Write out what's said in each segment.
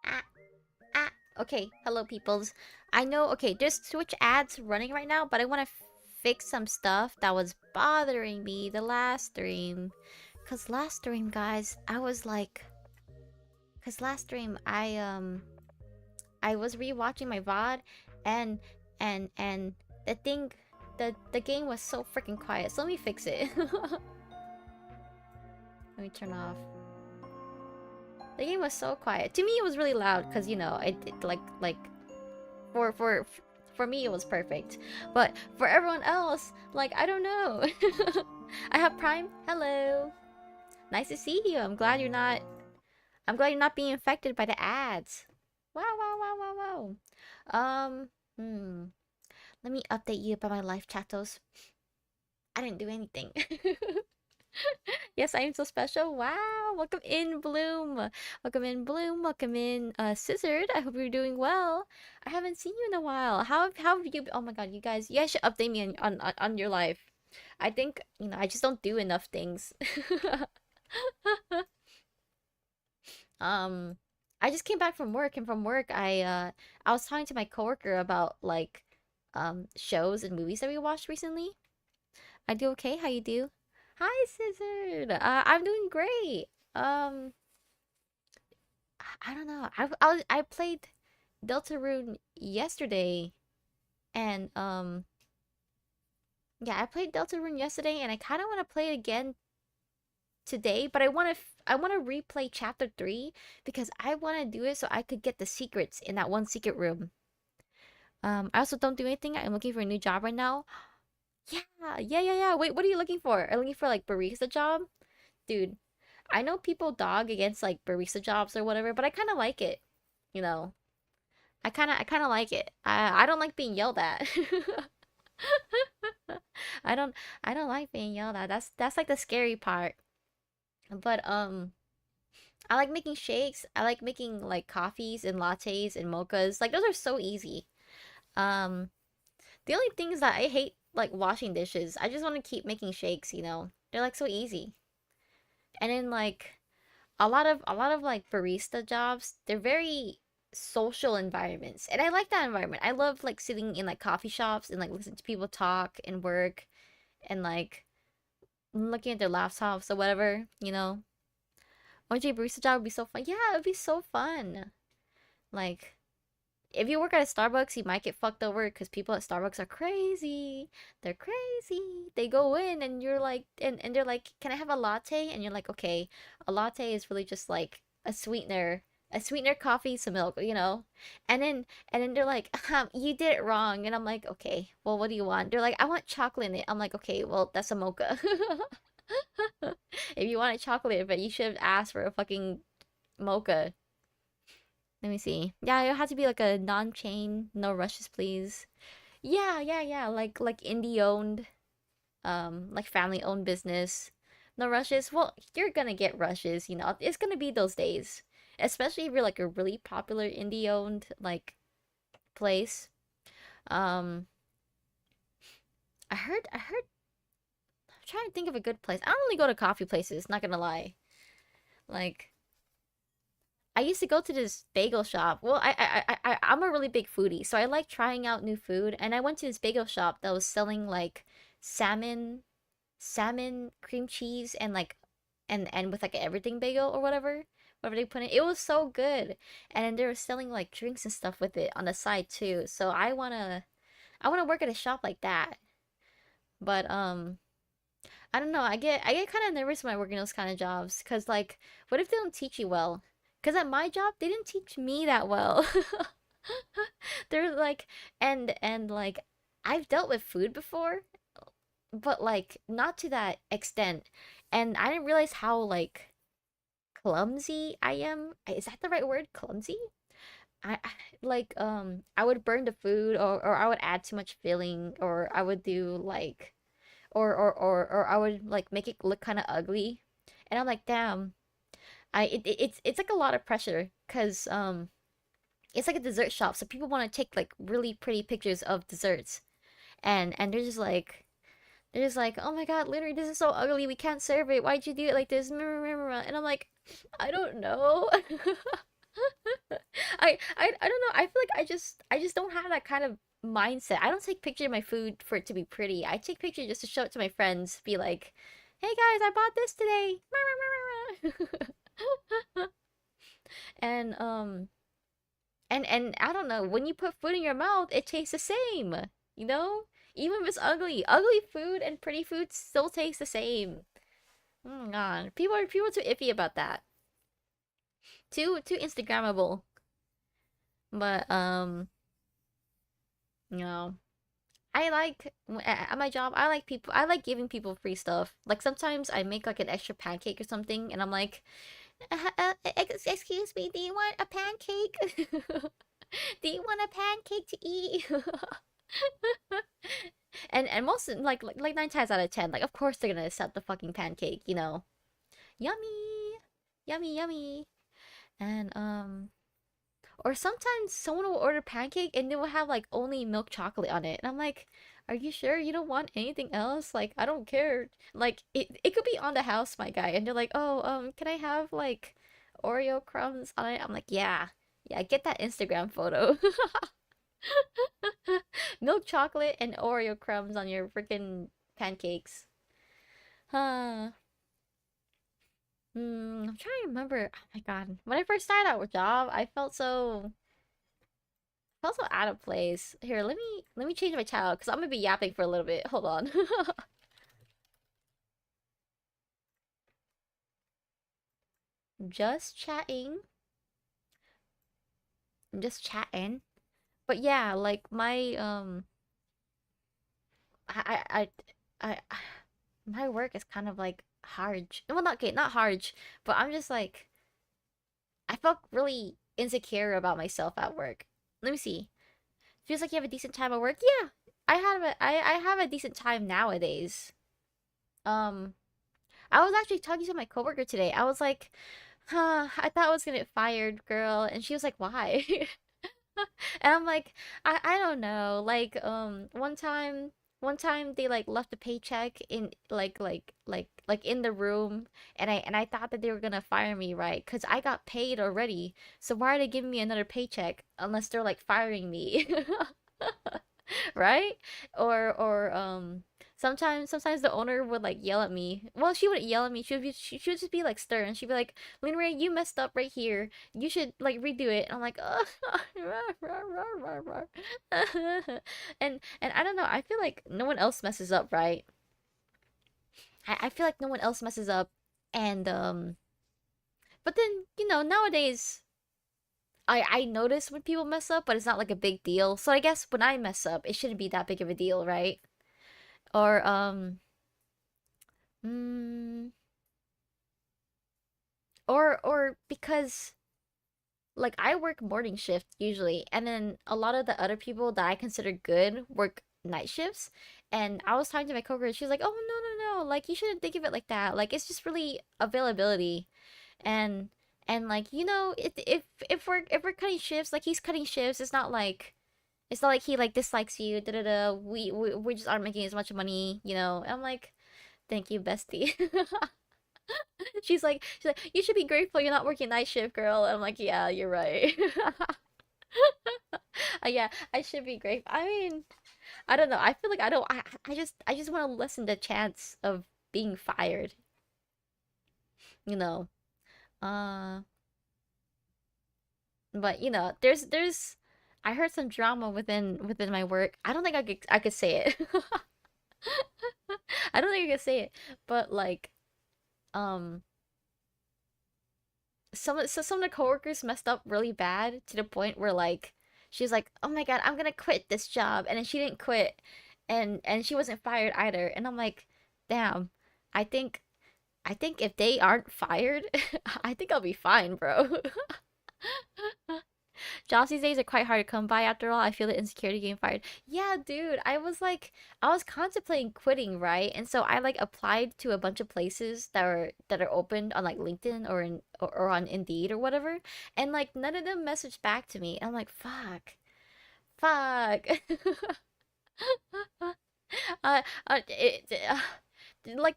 Ah, ah. Okay, hello peoples. I know, okay, there's Twitch ads running right now, but I want to fix some stuff that was bothering me the last stream. Cause last stream, guys, I was like, cause last stream I was rewatching my VOD and and the thing the game was so freaking quiet. So let me fix it. Let me turn off. The game was so quiet. To me it was really loud because you know, it like for for for me it was perfect. But for everyone else, like I don't know. I have Prime. Hello. Nice to see you. I'm glad you're not being infected by the ads. Wow, wow, wow, wow, wow. Hmm. Let me update you about my life, chatos. I didn't do anything. Yes, I am so special. Wow. Welcome in, Bloom. Welcome in, Bloom. Welcome in, Scissored. I hope you're doing well. I haven't seen you in a while. How have you oh my god, you guys should update me on your life. I think, you know, I just don't do enough things. Um, I just came back from work, and from work I was talking to my coworker about like shows and movies that we watched recently. I do okay. How you do? Hi, Scissored. I'm doing great. Um, I don't know. I played Deltarune yesterday, and yeah, I played Deltarune yesterday, and I kind of want to play it again today. But I want to replay Chapter 3 because I want to do it so I could get the secrets in that one secret room. I also don't do anything. I'm looking for a new job right now. Yeah, yeah. Wait, what are you looking for? Are you looking for like barista job? Dude, I know people dog against like barista jobs or whatever, but I kind of like it. You know, I kind of like it. I don't like being yelled at. I don't I don't like being yelled at. That's like the scary part. But I like making shakes. I like making like coffees and lattes and mochas. Like those are so easy. Um, the only thing is that I hate like washing dishes. I just want to keep making shakes, you know. They're like so easy. And then like a lot of like barista jobs, they're very social environments. And I like that environment. I love like sitting in like coffee shops and like listening to people talk and work and like looking at their laptops or whatever, you know. One day barista job would be so fun. Yeah, it would be so fun. Like if you work at a Starbucks, you might get fucked over because people at Starbucks are crazy. They're crazy. They go in and you're like, and they're like, can I have a latte? And you're like, okay, a latte is really just like a sweetener, coffee, some milk, you know? And then, and then they're like, you did it wrong. And I'm like, okay, well, what do you want? They're like, I want chocolate in it. I'm like, okay, well, that's a mocha. If you wanted chocolate, but you should have asked for a fucking mocha. Let me see. Yeah, it has to be like a non-chain, no rushes, please. Yeah. Like indie owned, like family owned business. No rushes. Well, you're gonna get rushes, you know. It's gonna be those days. Especially if you're like a really popular indie owned like place. Um, I'm trying to think of a good place. I don't really go to coffee places, not gonna lie. Like I used to go to this bagel shop. Well, I'm a really big foodie, so I like trying out new food. And I went to this bagel shop that was selling like salmon, salmon cream cheese, and like, and with like an everything bagel or whatever they put in. It was so good, and then they were selling like drinks and stuff with it on the side too. So I wanna work at a shop like that. But I don't know. I get kind of nervous when I work in those kind of jobs because like, what if they don't teach you well? Because at my job, they didn't teach me that well. They're like, and like, I've dealt with food before, but like not to that extent. And I didn't realize how like clumsy I am. Is that the right word? Clumsy? I like I would burn the food or I would add too much filling or I would do like or I would like make it look kind of ugly. And I'm like, damn, it's like a lot of pressure because it's like a dessert shop, so people want to take like really pretty pictures of desserts, and they're just like They're just like, oh my god, literally, this is so ugly. We can't serve it. Why'd you do it like this? And I'm like, I don't know. I don't know. I feel like I just don't have that kind of mindset. I don't take pictures of my food for it to be pretty. I take pictures just to show it to my friends. Be like, hey guys, I bought this today. And and I don't know, when you put food in your mouth, it tastes the same. You know? Even if it's ugly. Ugly food and pretty food still taste the same. Oh my god. People are too iffy about that. Too Instagrammable. But you know, I like at my job, I like giving people free stuff. Like sometimes I make like an extra pancake or something and I'm like, excuse me, do you want a pancake? Do you want a pancake to eat? And most like 9 times out of 10, like of course they're gonna accept the fucking pancake, you know. Yummy, yummy, yummy. And or sometimes someone will order pancake and they will have like only milk chocolate on it, and I'm like, are you sure you don't want anything else? Like I don't care. Like it could be on the house, my guy, and they're like, oh can I have like Oreo crumbs on it? I'm like, yeah, yeah, get that Instagram photo. Milk chocolate and Oreo crumbs on your freaking pancakes. Huh. I'm trying to remember. Oh my god. When I first started out with job, I felt so out of place. Here, let me change my channel because I'm gonna be yapping for a little bit. Hold on. Just chatting. Just chatting. But yeah, like my I I my work is kind of like hard. Well, not okay, not hard, but I'm just like I felt really insecure about myself at work. Let me see. Feels like you have a decent time at work. Yeah, I have a decent time nowadays. Um, I was actually talking to my coworker today. I was like, huh, I thought I was gonna get fired, girl. And she was like, why? And I'm like, I don't know. Like, one time they like left a paycheck in like in the room, and I thought that they were gonna fire me, right? Because I got paid already. So why are they giving me another paycheck unless they're like firing me? Right? Or sometimes the owner would like yell at me. Well, she wouldn't yell at me. She would just be like stern. She'd be like, "Lin Ray, you messed up right here. You should like redo it." And I'm like, "Oh." And I don't know. I feel like no one else messes up, right? I feel like no one else messes up, and but then nowadays I notice when people mess up, but it's not like a big deal. So I guess when I mess up, it shouldn't be that big of a deal, right? Or mm, or because like I work morning shift usually, and then a lot of the other people that I consider good work night shifts. And I was talking to my coworker, and she was like, "Oh no, no, no! Like you shouldn't think of it like that. Like it's just really availability." And like if we're cutting shifts, like he's cutting shifts, it's not like he like dislikes you. Da da da. We just aren't making as much money, you know. I'm like, thank you, bestie. She's like, you should be grateful you're not working night shift, girl. And I'm like, yeah, you're right. Yeah, I should be grateful. I mean, I don't know. I feel like I don't. I just want to lessen the chance of being fired. You know. Uh, but there's. I heard some drama within my work. I don't think I could say it. I don't think I could say it. But like, um, some of the coworkers messed up really bad to the point where like she was like, "Oh my God, I'm gonna quit this job," and then she didn't quit, and she wasn't fired either. And I'm like, damn, I think I think if they aren't fired, I think I'll be fine, bro. Jobs these days are quite hard to come by after all. I feel the insecurity getting fired. Yeah, dude, I was contemplating quitting, right? And so I like applied to a bunch of places that are opened on like LinkedIn or on Indeed or whatever. And like none of them messaged back to me. I'm like, fuck. Fuck. Like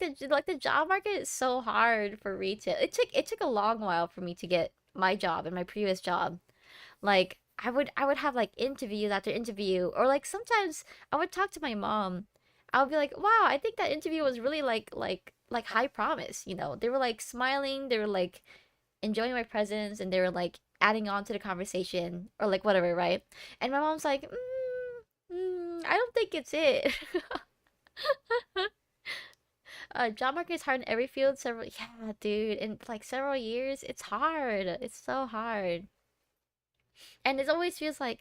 the job market is so hard for retail. It took a long while for me to get my job and my previous job. Like I would have like interview after interview, or like sometimes I would talk to my mom. I would be like, "Wow, I think that interview was really like high promise." They were like smiling, they were like enjoying my presence, and they were like adding on to the conversation or like whatever, right? And my mom's like, I don't think it's it. Job market is hard in every field. Yeah, dude, in like several years, it's hard. It's so hard, and it always feels like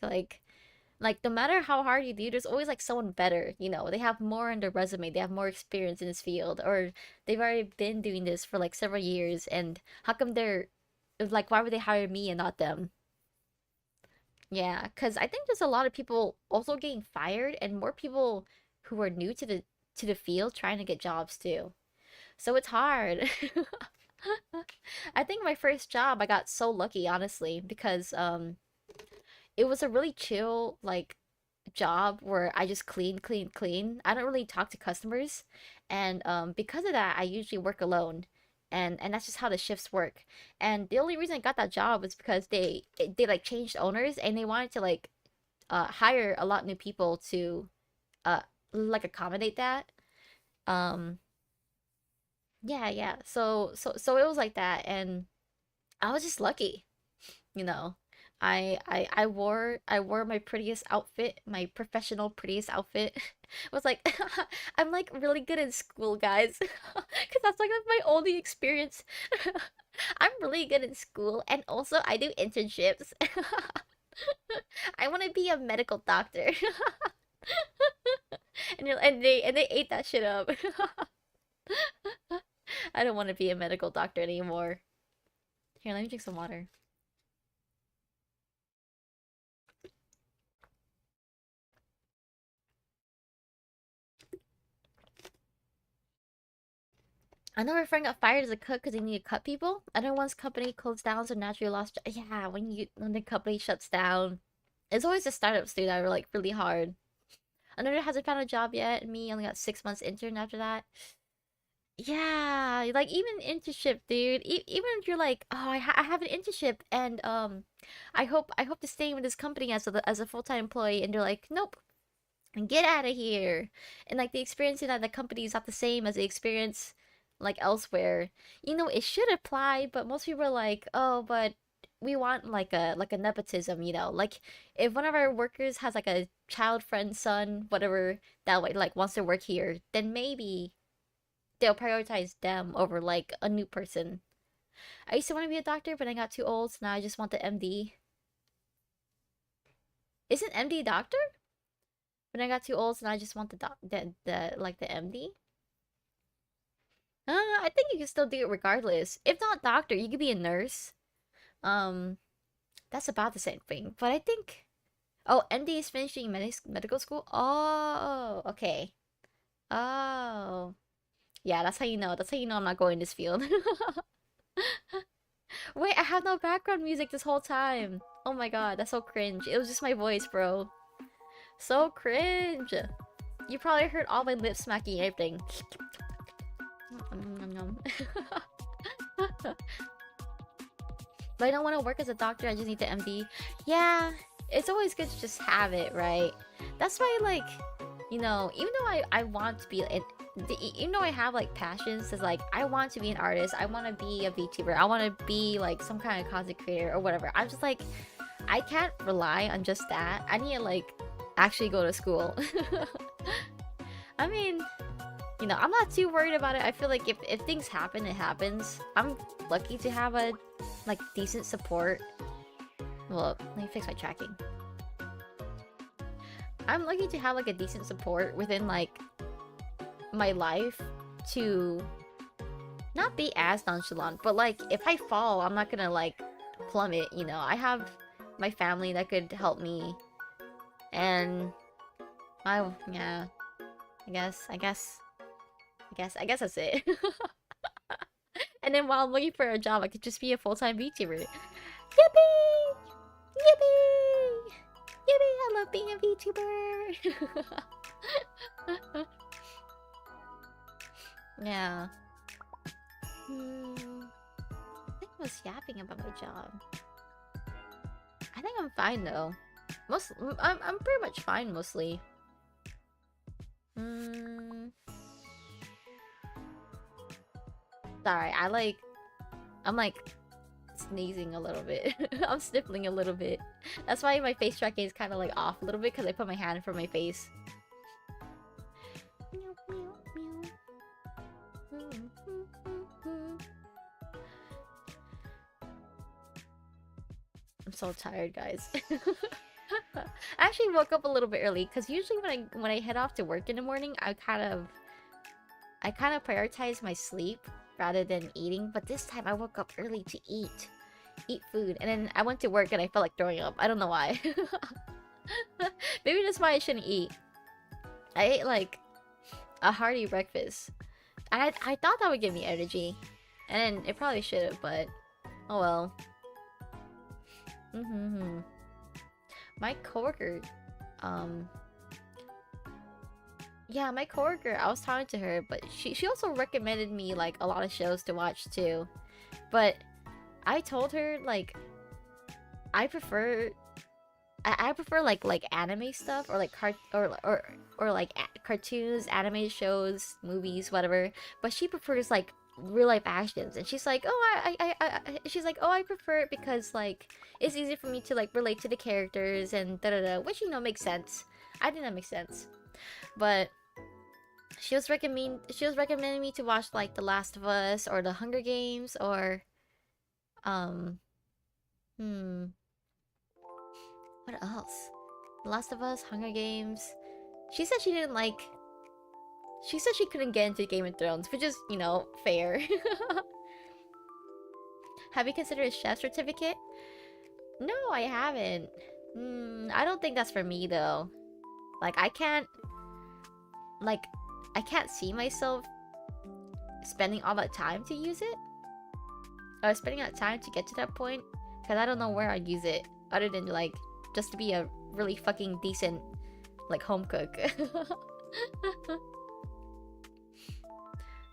no matter how hard you do, there's always like someone better. They have more on their resume, they have more experience in this field, or they've already been doing this for like several years. And how come they're like, why would they hire me and not them? Yeah, because I think there's a lot of people also getting fired, and more people who are new to the field trying to get jobs too. So it's hard. I think my first job I got so lucky, honestly, because it was a really chill like job where I just clean, clean, clean. I don't really talk to customers, and because of that, I usually work alone, and that's just how the shifts work. And the only reason I got that job was because they like changed owners, and they wanted to like hire a lot new people to uh like accommodate that. Um yeah, yeah. So it was like that, and I was just lucky. you know. I wore my prettiest outfit, my professional prettiest outfit. Was like I'm like really good in school, guys. Cause that's like my only experience. I'm really good in school, and also I do internships. I want to be a medical doctor. And they ate that shit up. I don't want to be a medical doctor anymore. Here, let me drink some water. Another friend got fired as a cook because they need to cut people. Another one's company closed down, so naturally lost. Yeah, when the company shuts down, it's always the startups dude that are like really hard. Another hasn't found a job yet. And me only got 6 months intern after that. Yeah, like even internship, dude. Even if you're like, oh, I have an internship, and I hope to stay with this company as a full-time employee, and they're like, nope, and get out of here. And like the experience in that the company is not the same as the experience like elsewhere. It should apply, but most people are like, oh, but we want like a nepotism, like if one of our workers has like a child friend son, whatever, that way like wants to work here, then maybe they'll prioritize them over like a new person. I used to want to be a doctor, but I got too old, so now I just want the MD. Isn't MD doctor? When I got too old, so now I just want the like the MD. I think you can still do it regardless. If not doctor, you could be a nurse. Um, that's about the same thing. But I think, oh, MD is finishing medical school. Oh, okay. Oh, yeah. That's how you know. That's how you know I'm not going this field. Wait, I have no background music this whole time. Oh my god, that's so cringe. It was just my voice, bro. So cringe. You probably heard all my lip smacking and everything. But I don't want to work as a doctor, I just need the MD. Yeah, it's always good to just have it, right? That's why, like, even though I want to be, even though I have, like, passions, is like, I want to be an artist, I want to be a VTuber, I want to be, like, some kind of content creator or whatever. I'm just like, I can't rely on just that. I need to, like, actually go to school. I mean, I'm not too worried about it. I feel like if things happen, it happens. I'm lucky to have a like decent support. Well, let me fix my tracking. I'm lucky to have like a decent support within like my life to not be as nonchalant, but like if I fall, I'm not gonna like plummet, I have my family that could help me, and yeah, I guess that's it. And then while I'm looking for a job, I could just be a full-time VTuber. Yippee! Yippee! Yippee! I love being a VTuber! Yeah. I think I was yapping about my job. I think I'm fine though. I'm pretty much fine mostly. Sorry, I'm like sneezing a little bit. I'm sniffling a little bit. That's why my face tracking is kind of like off a little bit because I put my hand in front of my face. I'm so tired, guys. I actually woke up a little bit early because usually when I head off to work in the morning, I kind of prioritize my sleep rather than eating. But this time I woke up early to eat food, and then I went to work and I felt like throwing up. I don't know why. Maybe that's why I shouldn't eat. I ate like a hearty breakfast. I thought that would give me energy, and it probably should have, but oh well. My coworker, yeah, my coworker, I was talking to her, but she also recommended me like a lot of shows to watch too. But I told her like I prefer like anime stuff or like cartoons, anime shows, movies, whatever. But she prefers like real life actions, and she's like, oh, she's like, oh, I prefer it because like it's easy for me to like relate to the characters and da da da, which makes sense. I think that makes sense, but she was recommending me to watch like The Last of Us or The Hunger Games or um what else? The Last of Us, Hunger Games. She said she didn't like. She said she couldn't get into Game of Thrones, which is, fair. Have you considered a chef certificate? No, I haven't. I don't think that's for me though. Like I can't see myself spending all that time to use it. Or spending that time to get to that point. Because I don't know where I'd use it. Other than like just to be a really fucking decent like home cook.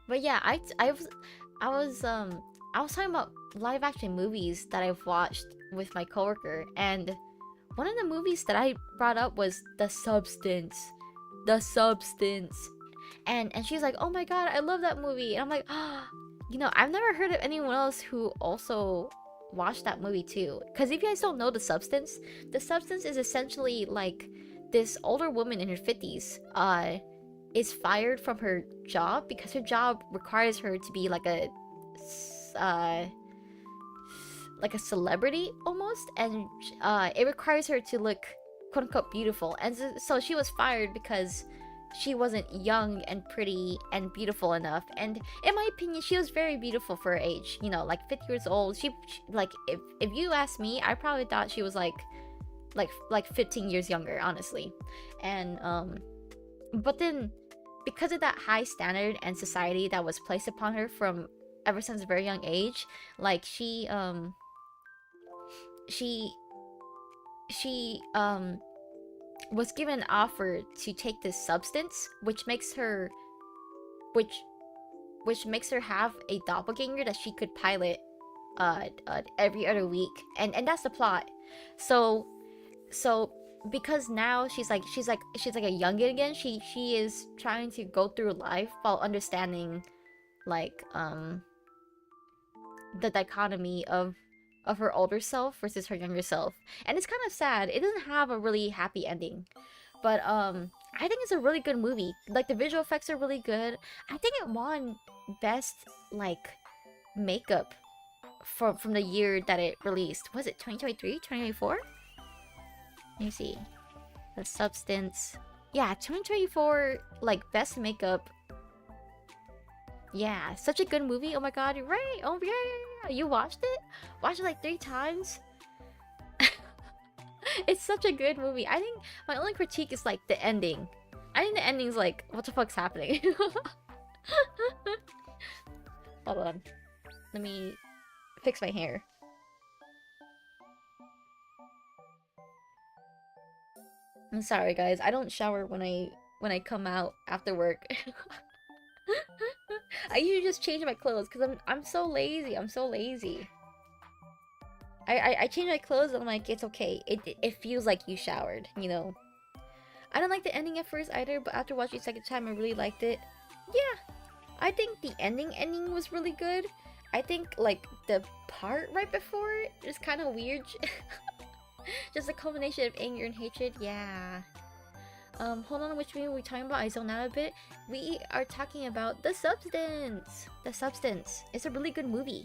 But yeah, I was talking about live action movies that I've watched with my coworker, and one of the movies that I brought up was The Substance. The Substance. And she's like, "Oh my god, I love that movie." And I'm like, I've never heard of anyone else who also watched that movie too. Because if you guys don't know The Substance is essentially like this older woman in her 50s is fired from her job because her job requires her to be like a celebrity almost, and it requires her to look quote unquote beautiful, and so she was fired because she wasn't young and pretty and beautiful enough. And in my opinion, she was very beautiful for her age, like 50 years old. She like, if you ask me, I probably thought she was like 15 years younger, honestly. And but then because of that high standard and society that was placed upon her from ever since a very young age, like she was given an offer to take this substance, which makes her have a doppelganger that she could pilot every other week, and that's the plot. So because now she's like a youngin again. She is trying to go through life while understanding like the dichotomy of her older self versus her younger self. And it's kind of sad. It doesn't have a really happy ending. But I think it's a really good movie. Like the visual effects are really good. I think it won best like makeup from the year that it released. Was it 2023? 2024? Let me see. The Substance. Yeah, 2024 like best makeup. Yeah, such a good movie. Oh my god, you're right. Oh yeah. You watched it? Watched it like 3 times? It's such a good movie. I think my only critique is like the ending. I think the ending's like, what the fuck's happening? Hold on. Let me fix my hair. I'm sorry guys, I don't shower when I when I come out after work. I usually just change my clothes because I'm so lazy. I'm so lazy. I change my clothes and I'm like, it's okay. It feels like you showered, you know. I don't like the ending at first either, but after watching it second time, I really liked it. Yeah, I think the ending was really good. I think like the part right before it is kind of weird. Just a combination of anger and hatred. Yeah. Hold on, which movie are we talking about? I zoned out a bit. We are talking about The Substance. The Substance. It's a really good movie.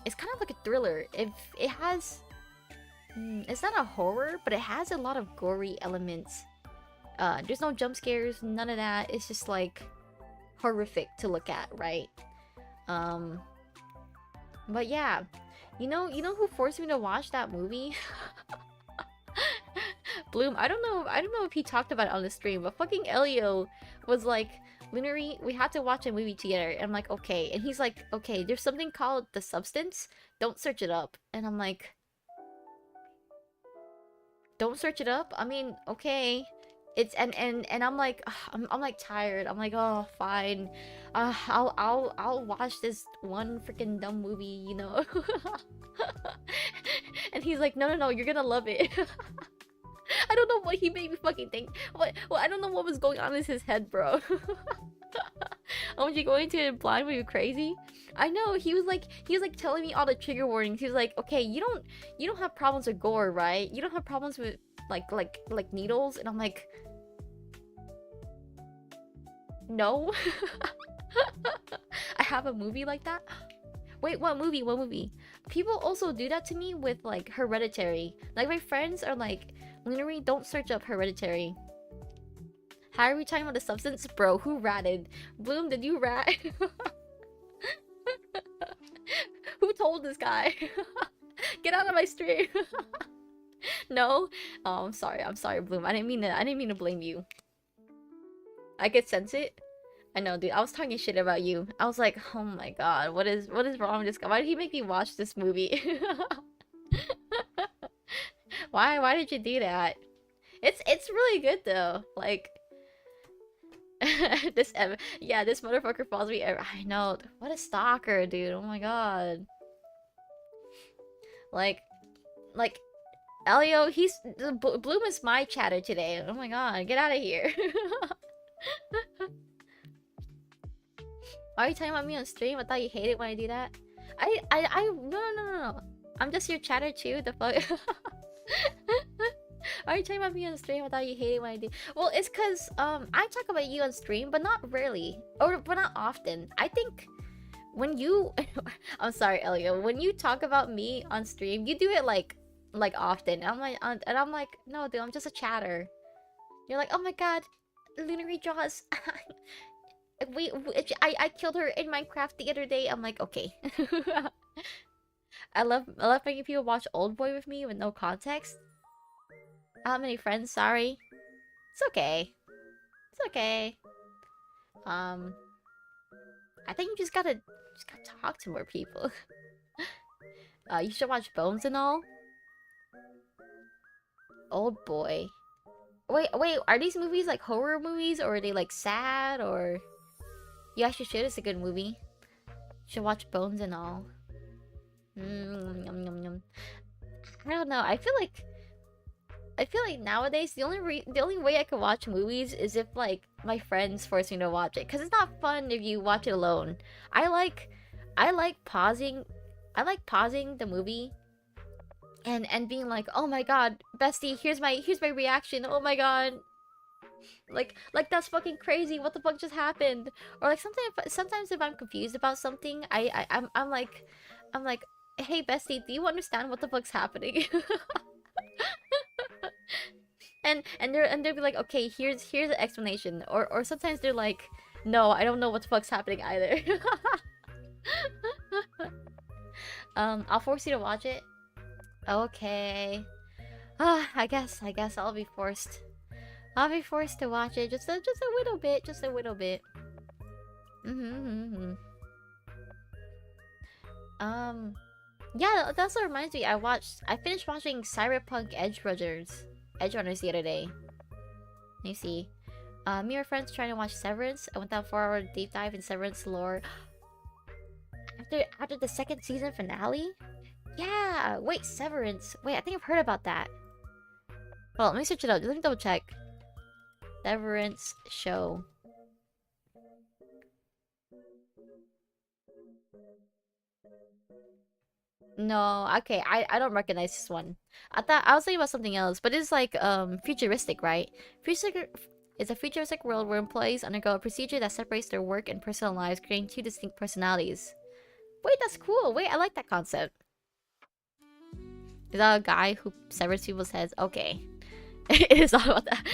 It's kind of like a thriller. If it has, it's not a horror, but it has a lot of gory elements. There's no jump scares, none of that. It's just like horrific to look at, right? But yeah, you know who forced me to watch that movie? Bloom. I don't know if he talked about it on the stream, but fucking Elio was like, Lunary, we had to watch a movie together. And I'm like, okay. And he's like, okay, there's something called The Substance. Don't search it up. And I'm like, don't search it up? I mean, okay. It's and I'm like, ugh, I'm like tired. I'm like, oh, fine. I'll watch this one freaking dumb movie, you know. And he's like, no, you're gonna love it. I don't know what he made me fucking think. Well, I don't know what was going on in his head, bro. Oh, you going to blind me crazy? I know, he was like telling me all the trigger warnings. He was like, okay, you don't have problems with gore, right? You don't have problems with like needles. And I'm like, no. I have a movie like that. Wait, what movie? What movie? People also do that to me with like Hereditary. Like my friends are like, Lunary, don't search up Hereditary. How are we talking about The Substance? Bro, who ratted? Bloom, did you rat? Who told this guy? Get out of my stream. No? Oh, I'm sorry, Bloom. I didn't mean to blame you. I could sense it. I know, dude. I was talking shit about you. I was like, oh my god, what is wrong with this guy? Why did he make me watch this movie? Why did you do that? It's really good though. Like this motherfucker follows me. I know. What a stalker, dude. Oh my god. Like Elio, Bloom is my chatter today. Oh my god, get out of here. Are you talking about me on stream? I thought you hated when I do that. No. I'm just your chatter too. The fuck. Are you talking about me on stream? I thought you hated when I do. Well, it's cause I talk about you on stream, but not rarely, but not often. I think when you, I'm sorry, Elio. When you talk about me on stream, you do it like often. I'm like, no, dude, I'm just a chatter. You're like, oh my god, Lunary Jaws. I killed her in Minecraft the other day. I'm like, okay. I love making people watch Old Boy with me with no context. How many friends? Sorry. It's okay. It's okay. I think you just gotta talk to more people. You should watch Bones and all. Old Boy. Wait, are these movies like horror movies or are they like sad or? You actually should. It's a good movie. You should watch Bones and all. Yum, yum, yum. I don't know. I feel like nowadays the only way I can watch movies is if like my friends force me to watch it, because it's not fun if you watch it alone. I like pausing the movie and being like, oh my god, bestie, here's my reaction. Oh my god. Like that's fucking crazy. What the fuck just happened? Or like sometimes if I'm confused about something, I'm like, hey bestie, do you understand what the fuck's happening? and they'll be like, okay, here's the explanation. Or sometimes they're like, no, I don't know what the fuck's happening either. I'll force you to watch it. Okay. I guess I'll be forced. I'll be forced to watch it just a little bit, Yeah, that also reminds me. I finished watching Cyberpunk Edge Runners the other day. Let me see. Me and my friends trying to watch Severance. I went down 4-hour deep dive in Severance lore. After the second season finale? Yeah! Wait, Severance. Wait, I think I've heard about that. Well, let me search it up. Let me double check. Severance show. No, okay, I don't recognize this one. I was thinking about something else, but it's like futuristic, right? Futuristic is a futuristic world where employees undergo a procedure that separates their work and personal lives, creating two distinct personalities. Wait, that's cool. Wait, I like that concept. Is that a guy who severs people's heads? Okay. It is all about that.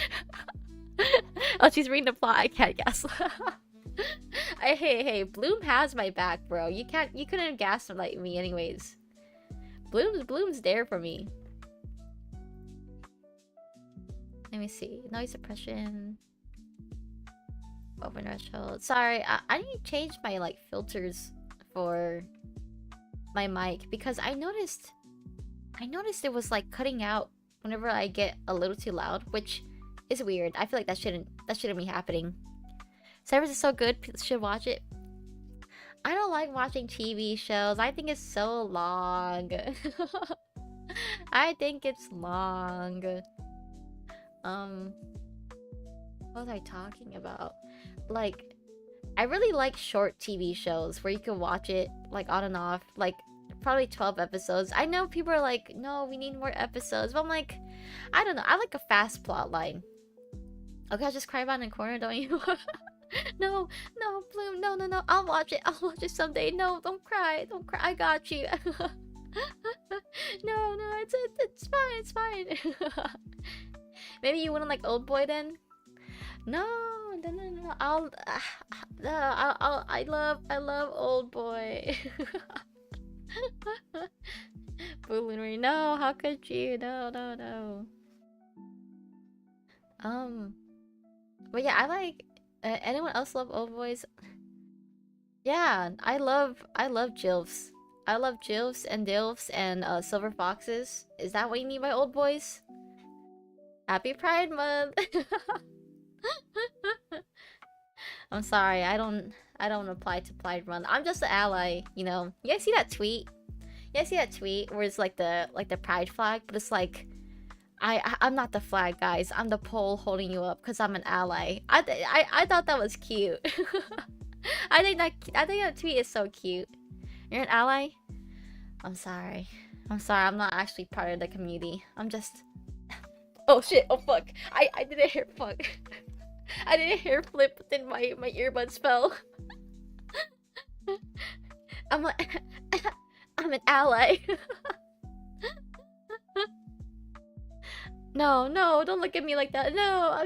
Oh, she's reading the plot. I can't guess. Hey, Bloom has my back, bro. You couldn't gaslight me anyways. Bloom's there for me. Let me see. Noise suppression. Open threshold. Sorry, I need to change my like filters for my mic because I noticed it was like cutting out whenever I get a little too loud, which is weird. I feel like that shouldn't be happening. Severance is so good, people should watch it. I don't like watching TV shows. I think it's so long. I think it's long. What was I talking about? Like, I really like short TV shows where you can watch it like on and off, like probably 12 episodes. I know people are like, no, we need more episodes, but I'm like, I don't know. I like a fast plot line. Okay, I'll just cry about it in the corner, don't you? No, Bloom, no. I'll watch it someday. No, don't cry. I got you. No, it's fine. Maybe you wouldn't like Old Boy then? No. I love Old Boy. Balloon, no, how could you? No. But yeah, I like. Anyone else love Old Boys? Yeah, I love Jilfs. I love Jilfs and Dilfs and Silver Foxes. Is that what you mean by Old Boys? Happy Pride Month. I'm sorry, I don't apply to Pride Month. I'm just an ally, you know. You guys see that tweet? Where it's like the pride flag, but it's like I'm not the flag, guys. I'm the pole holding you up because I'm an ally. I thought that was cute. I think that tweet is so cute. You're an ally? I'm sorry. I'm not actually part of the community. I'm just. Oh shit! Oh fuck! I did a hair fuck. I did a hair flip, but then my earbuds fell. I'm an ally. No, don't look at me like that. No,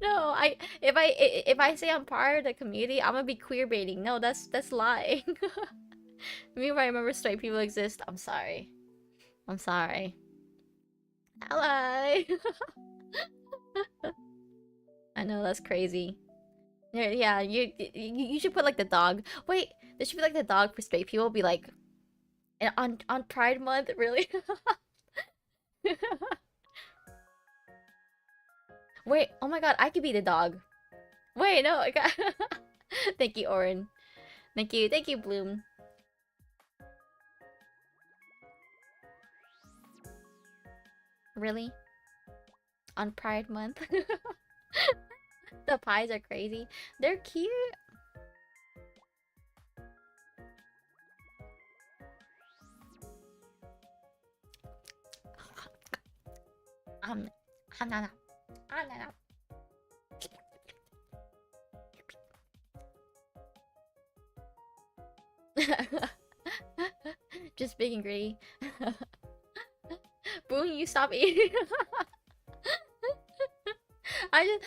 no. If I say I'm part of the community, I'm gonna be queer baiting. No, that's lying. Maybe if I remember straight people exist. I'm sorry. Ally. I know that's crazy. Yeah, you should put like the dog. Wait, there should be like the dog for straight people. Be like, on Pride Month, really? Wait, oh my god, I could be the dog. Wait, no, I got. Thank you, Oren. Thank you, Bloom. Really? On Pride Month? The pies are crazy. They're cute. Hanana. Just big and greedy. Boom, you stop eating. I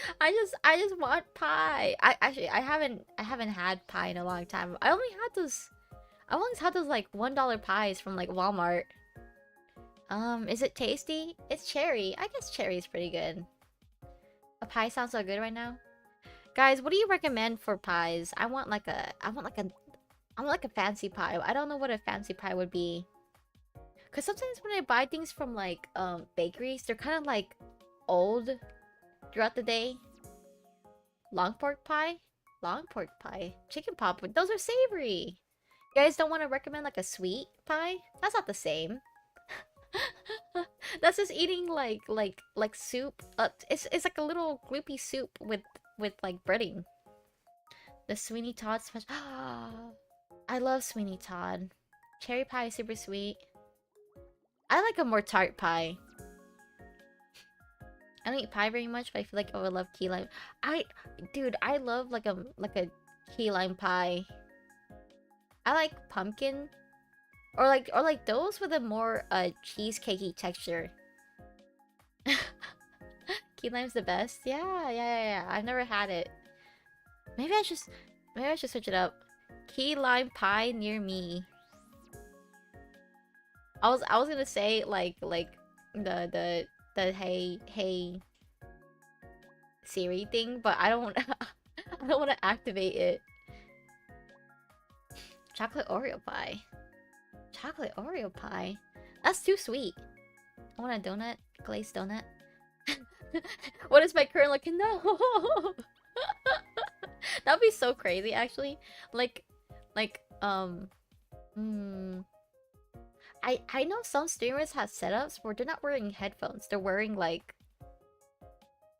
just want pie. I haven't had pie in a long time. I only had those like $1 pies from like Walmart. Is it tasty? It's cherry. I guess cherry is pretty good. A pie sounds so good right now. Guys, what do you recommend for pies? I want like a fancy pie. I don't know what a fancy pie would be. Cause sometimes when I buy things from like bakeries, they're kind of like old. throughout the day. Long pork pie? Long pork pie. Chicken pop. Those are savory. You guys don't want to recommend like a sweet pie? That's not the same. That's just eating like soup. It's like a little gloopy soup with like breading. The Sweeney Todd special. I love Sweeney Todd. Cherry pie is super sweet. I like a more tart pie. I don't eat pie very much, but I feel like I would love key lime. Dude, I love like a key lime pie. I like pumpkin, or like those with a more cheesecakey texture. Key lime's the best. Yeah. I've never had it. Maybe I should switch it up. Key lime pie near me. I was gonna say like the hey Siri thing, but I don't I don't want to activate it. Chocolate Oreo pie. Chocolate Oreo pie. That's too sweet. I want a donut, glazed donut. What is my current look? No. That'd be so crazy, actually. I know some streamers have setups where they're not wearing headphones. They're wearing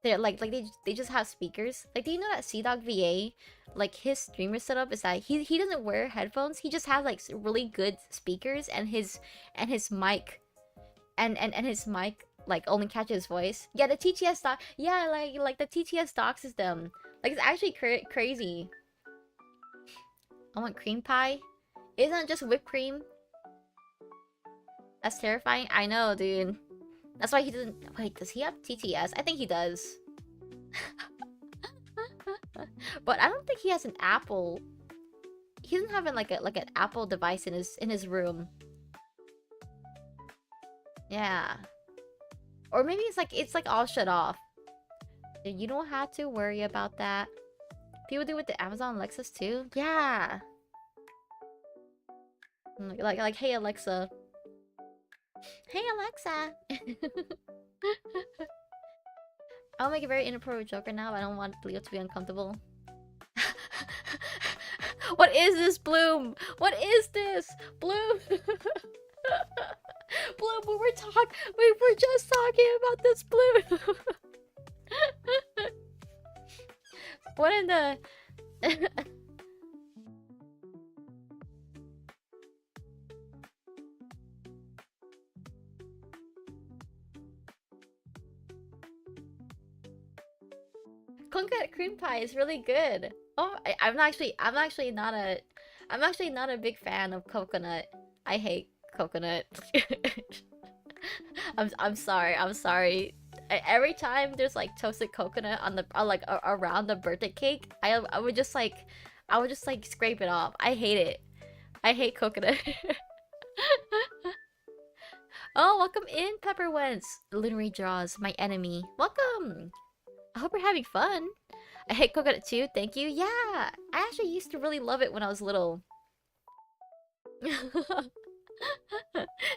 they just have speakers. Like, do you know that CDog VA, like his streamer setup is that he doesn't wear headphones. He just has like really good speakers, and his mic and his mic like only catches his voice. Yeah, the TTS doc. Yeah, like the TTS docs is them. Like, it's actually crazy. I want cream pie. Isn't it just whipped cream? That's terrifying. I know, dude. That's why he doesn't. Wait, does he have TTS? I think he does. But I don't think he has an Apple. He doesn't have like an Apple device in his room. Yeah. Or maybe it's like all shut off. You don't have to worry about that. People do it with the Amazon Alexas too. Yeah. Like hey Alexa. Hey Alexa. I'll make a very inappropriate joke right now, but I don't want Leo to be uncomfortable. What is this, Bloom? What is this? Bloom. Bloom, we were just talking about this, Bloom. What in the... Coconut cream pie is really good. Oh, I'm actually not a big fan of coconut. I hate coconut. I'm sorry. Every time there's like toasted coconut on the around the birthday cake, I would just like scrape it off. I hate it. I hate coconut. Oh, welcome in, Pepper Wentz. Lunar Draws, my enemy. Welcome. I hope you're having fun. I hate coconut too. Thank you. Yeah, I actually used to really love it when I was little.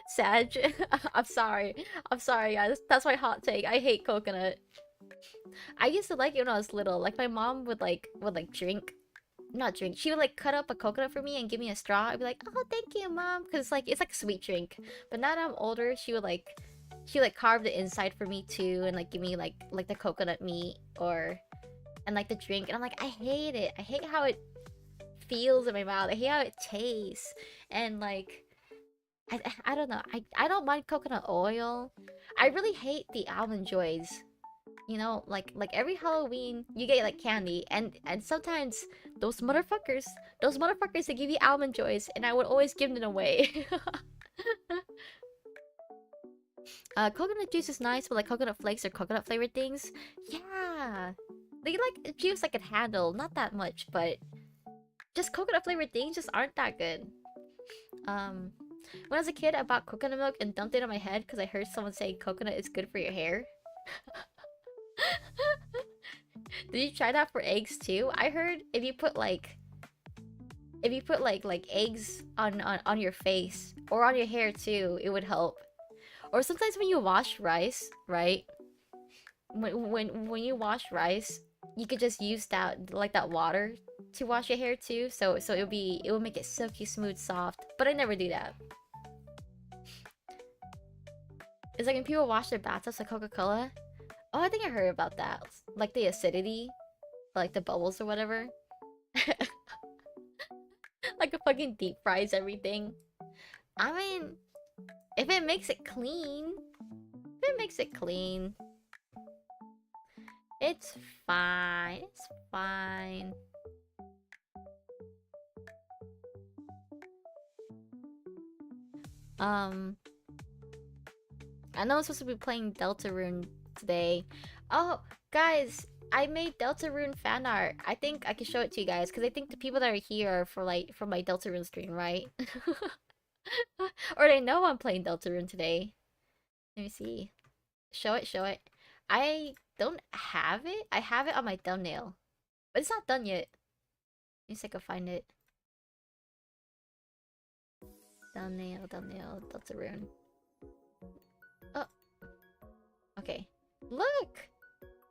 Sag. I'm sorry, guys. That's my hot take. I hate coconut. I used to like it when I was little. Like, my mom would drink. Not drink. She would like cut up a coconut for me and give me a straw. I'd be like, "Oh, thank you, mom," because it's like a sweet drink. But now that I'm older, she would carve the inside for me too, and like give me like the coconut meat and like the drink. And I'm like, I hate it. I hate how it feels in my mouth. I hate how it tastes. And like, I don't know. I don't mind coconut oil. I really hate the almond joys. You know, like every Halloween you get like candy, and sometimes those motherfuckers they give you almond joys, and I would always give them away. Coconut juice is nice, but like coconut flakes or coconut flavored things, yeah, they like juice I can handle, not that much, but just coconut flavored things just aren't that good. When I was a kid, I bought coconut milk and dumped it on my head because I heard someone say coconut is good for your hair. Did you try that for eggs too? I heard if you put like eggs on your face or on your hair too, it would help. Or sometimes when you wash rice, right? when you wash rice, you could just use that like that water to wash your hair too. So it will make it silky smooth, soft. But I never do that. It's like when people wash their bathtubs like Coca-Cola. Oh, I think I heard about that. Like the acidity, like the bubbles or whatever. Like it fucking deep fries everything. I mean, if it makes it clean, if it makes it clean, it's fine. It's fine. I know I'm supposed to be playing Deltarune today. Oh, guys, I made Deltarune fan art. I think I can show it to you guys because I think the people that are here are for like from my Deltarune stream, right? Or they know I'm playing Deltarune today. Let me see. Show it, show it. I don't have it. I have it on my thumbnail, but it's not done yet. Let me see if I can find it. Thumbnail, thumbnail, Deltarune. Oh, okay. Look,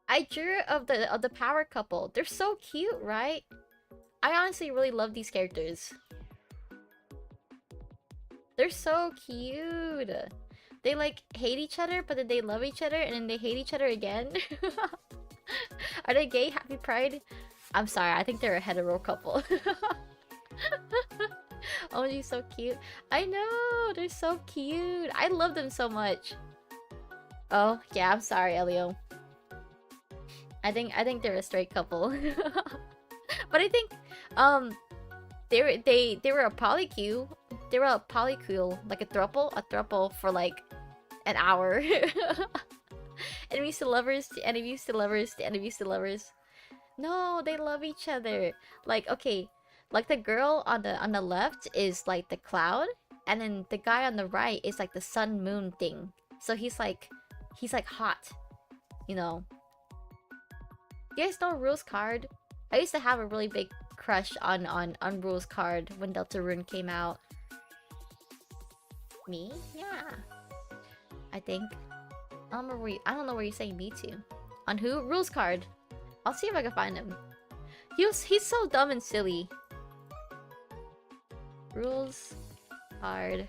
I drew of the power couple. They're so cute, right? I honestly really love these characters. They're so cute. They like hate each other, but then they love each other, and then they hate each other again. Are they gay? Happy Pride? I'm sorry, I think they're a hetero couple. Oh, she's so cute. I know, they're so cute. I love them so much. Oh, yeah, I'm sorry, Elio. I think they're a straight couple. But I think they were a polycule. They were a polycule, like a throuple for like an hour. Enemies to lovers, to enemies to lovers, to enemies to lovers. No, they love each other. Like, okay, like the girl on the left is like the cloud, and then the guy on the right is like the sun moon thing. So he's like hot, you know. You guys know Rule's card? I used to have a really big crush on Rule's card when Deltarune came out. Me? Yeah. I think. I don't know where you're saying me to. On who? Rule's card. I'll see if I can find him. He's so dumb and silly. Rule's card.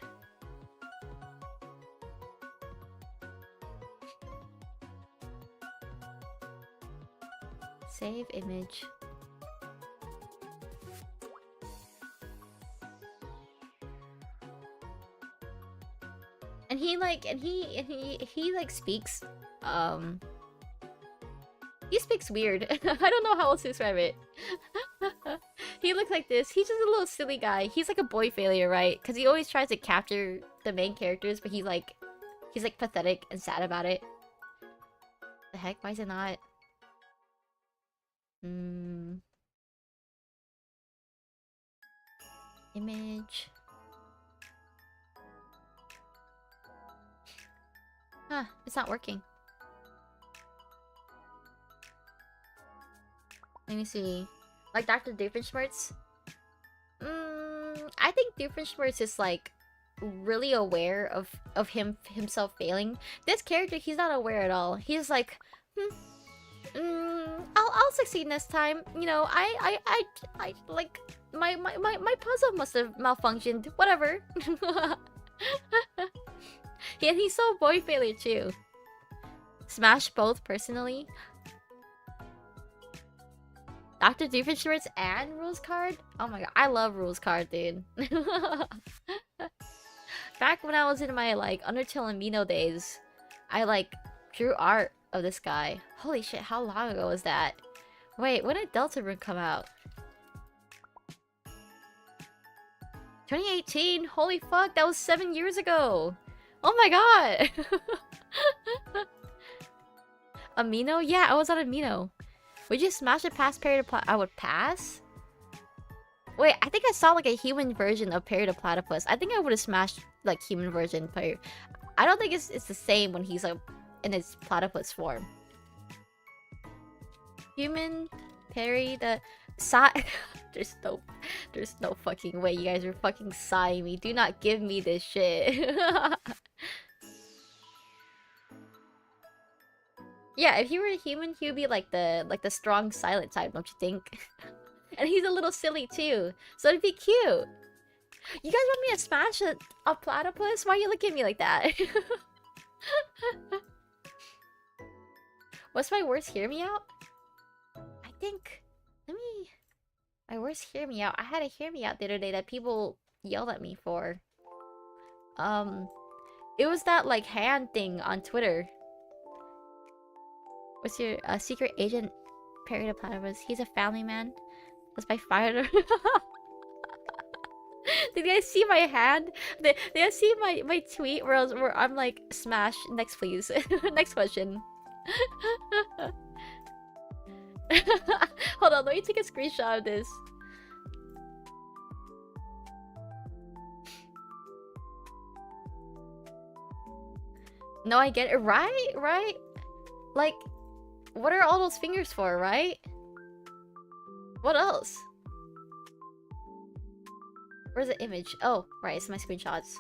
Save image. And he like speaks he speaks weird. I don't know how else to describe it. He looks like this. He's just a little silly guy. He's like a boy failure, right? Because he always tries to capture the main characters, but he's like pathetic and sad about it. The heck? Why is it not? Image. Huh, it's not working. Let me see. Like Dr. Doofenshmirtz? I think Doofenshmirtz is like really aware of himself failing. This character, he's not aware at all. He's like, I'll succeed next time. You know, I like my puzzle must have malfunctioned. Whatever. Yeah, he's so boy failure too. Smash both personally. Dr. Doofenshmirtz and Rule's card? Oh my god, I love Rule's card, dude. Back when I was in my like Undertale and Mino days, I like drew art of this guy. Holy shit, how long ago was that? Wait, when did Deltarune come out? 2018? Holy fuck, that was 7 years ago! Oh my god! Amino? Yeah, I was on Amino. Would you smash a pass Parry to Platypus? I would pass? Wait, I think I saw like a human version of Parry to Platypus. I think I would have smashed like human version Parry. I don't think it's the same when he's like in his platypus form. Human Parry the there's no fucking way you guys are fucking sighing me. Do not give me this shit. Yeah, if he were a human, he would be like the strong silent type, don't you think? And he's a little silly too, so it'd be cute. You guys want me to smash a platypus? Why are you looking at me like that? What's my worst hear me out? I think... Let me... My worst hear me out. I had a hear me out the other day that people yelled at me for. It was that, like, hand thing on Twitter. What's your secret agent Perry the Platypus? He's a family man. Was by fire. Did you guys see my hand? Did you guys see my tweet where I'm like, smash, next please. Next question. Hold on, let me take a screenshot of this. No, I get it. Right? Right? Like, what are all those fingers for, right? What else? Where's the image? Oh, right, it's my screenshots.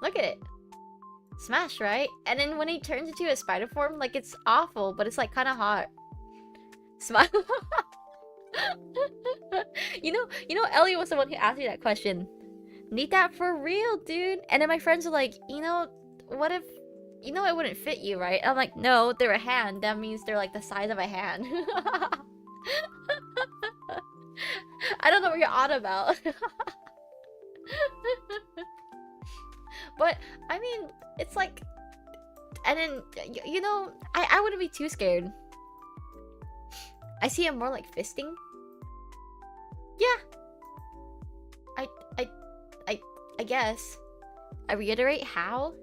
Look at it. Smash, right? And then when he turns into a spider form, like, it's awful, but it's like kind of hot. Smile. you know, Ellie was the one who asked me that question. Need that for real, dude? And then my friends are like, you know, what if, you know, it wouldn't fit you, right? I'm like, no, they're a hand. That means they're like the size of a hand. I don't know what you're on about. But, I mean, it's like... And then, you know, I wouldn't be too scared. I see it more like fisting. Yeah. I guess. I reiterate, how?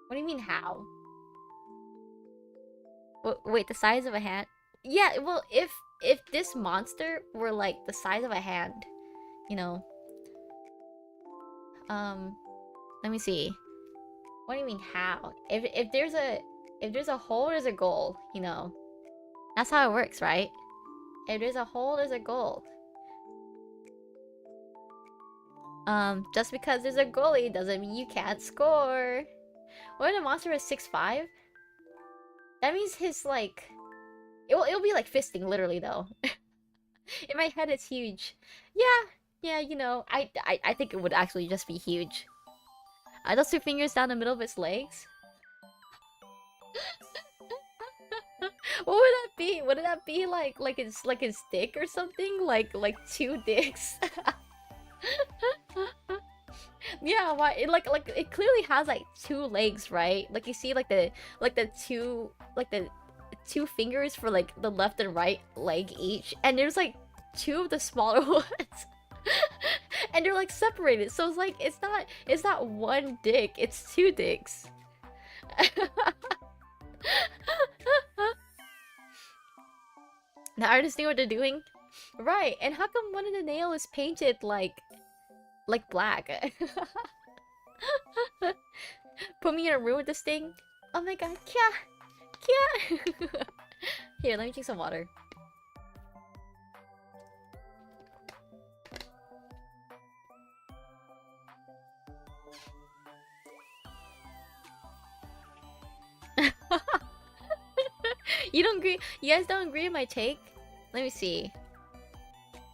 What do you mean, how? Wait, the size of a hand? Yeah, well, if this monster were like the size of a hand, you know. Let me see. What do you mean, how? If there's a hole, there's a goal, you know. That's how it works, right? If there's a hole, there's a goal. Just because there's a goalie doesn't mean you can't score. What if the monster is 6'5"? That means his, like... It'll be like fisting, literally, though. In my head, it's huge. Yeah, you know, I think it would actually just be huge. Those 2 fingers down the middle of its legs? What would that be? Would that be like his dick or something? Like 2 dicks? Yeah, why? It clearly has like 2 legs, right? Like you see like the 2 fingers for like the left and right leg each, and there's like 2 of the smaller ones. And they're like separated, so it's not 1 dick, it's 2 dicks. The artists knew what they're doing. Right, and how come one of the nail is painted like black? Put me in a room with this thing. Oh my god, Kya! Here, let me drink some water. You don't agree? You guys don't agree with my take? Let me see.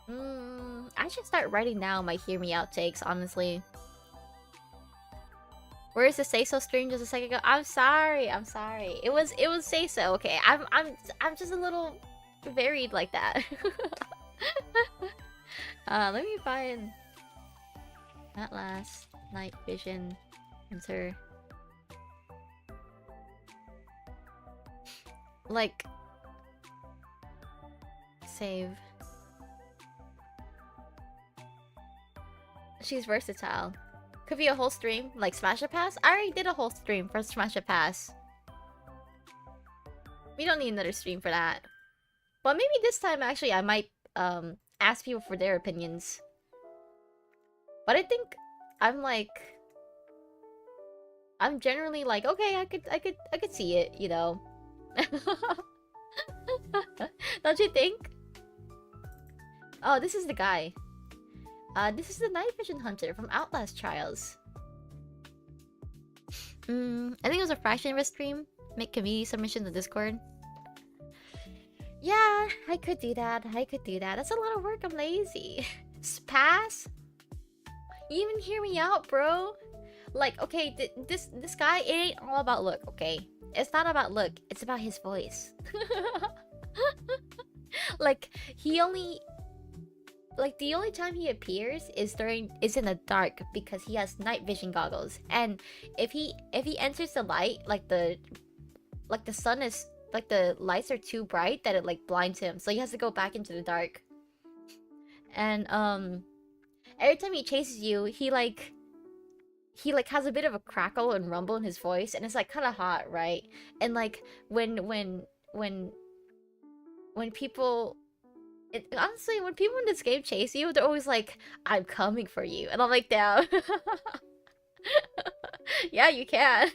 I should start writing down my hear me out takes, honestly. Where's the say so stream just a second ago? I'm sorry. It was say so. Okay, I'm just a little varied like that. Let me find that last night vision answer. Like, save. She's versatile. Could be a whole stream, like Smash a Pass. I already did a whole stream for Smash a Pass. We don't need another stream for that. But maybe this time, actually, I might ask people for their opinions. But I think I'm generally like, okay, I could see it, you know. Don't you think? Oh, this is the guy. This is the night vision hunter from Outlast Trials. I think it was a fraction of a stream. Make community submission to Discord. Yeah, I could do that. I could do that. That's a lot of work. I'm lazy. Pass? You even hear me out, bro? Like, okay, this guy, it ain't all about look, okay? It's not about look. It's about his voice. Like, he only... Like, the only time he appears is in the dark because he has night vision goggles. And if he enters the light, like the sun is... Like, the lights are too bright that it, like, blinds him. So he has to go back into the dark. And, every time he chases you, he has a bit of a crackle and rumble in his voice, and it's like kind of hot, right? And like when people, honestly, when people in this game chase you, they're always like, "I'm coming for you," and I'm like, "Damn, yeah, you can."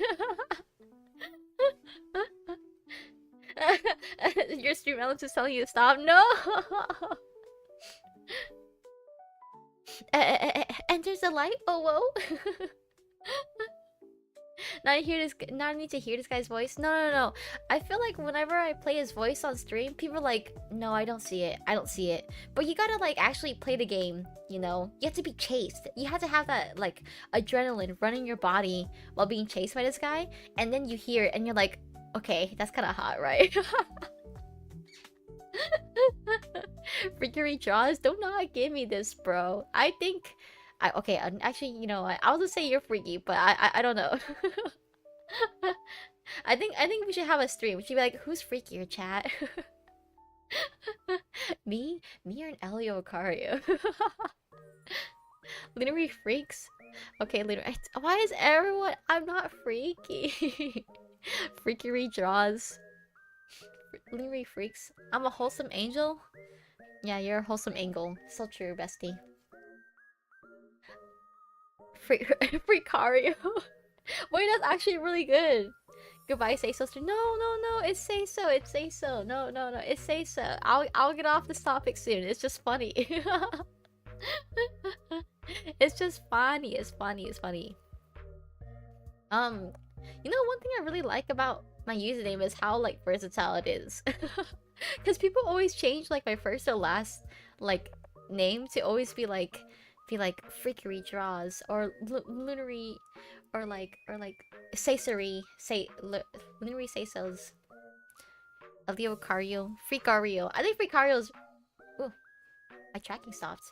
Your stream analyst is telling you to stop. No. Enters the light. Oh whoa. Now I need to hear this guy's voice. No. I feel like whenever I play his voice on stream, people are like, no, I don't see it. I don't see it. But you gotta like actually play the game, you know? You have to be chased. You have to have that like adrenaline running your body while being chased by this guy, and then you hear it and you're like, okay, that's kind of hot, right? Freakery draws, do not give me this, bro. I think okay, actually, you know what? I'll just say you're freaky, but I don't know. I think we should have a stream. We should be like, who's freakier, chat? me or an Elio Acario? Literally freaks. Okay, literally. Why is everyone? I'm not freaky. Freakery draws. Literally freaks. I'm a wholesome angel. Yeah, you're a wholesome angel. So true, bestie. Freakario. Wait, that's actually really good. Goodbye, say so. No, it's say so. It's say so. No, it's say so. I'll get off this topic soon. It's just funny. It's just funny. It's funny. You know, one thing I really like about my username is how like versatile it is. Because people always change like my first or last like name to always be like freakery draws or lunary or like Caesary lunary Caesars. Elio Cario. Freakario. I think Freakario's... Ooh, my tracking stopped.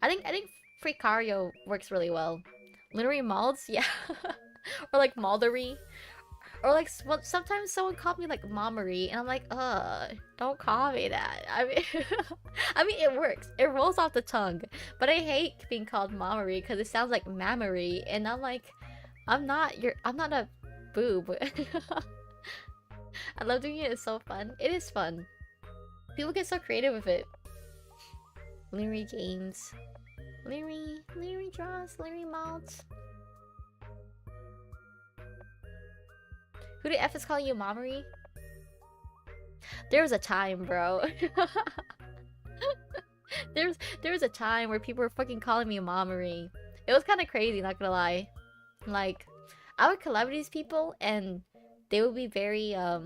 I think Freakario works really well. Lunary Malds? Yeah. Or like Maldery. Or like, sometimes someone called me like Mommery, and I'm like, don't call me that. I mean, I mean, it works. It rolls off the tongue. But I hate being called Mommery because it sounds like Mammery, and I'm like, I'm not a boob. I love doing it. It's so fun. It is fun. People get so creative with it. Leary games. Leary draws. Leary malts. Who the F is calling you Mommery? There was a time, bro. there was a time where people were fucking calling me Mommery. It was kind of crazy, not gonna lie. Like, I would collab with these people, and they would be very, I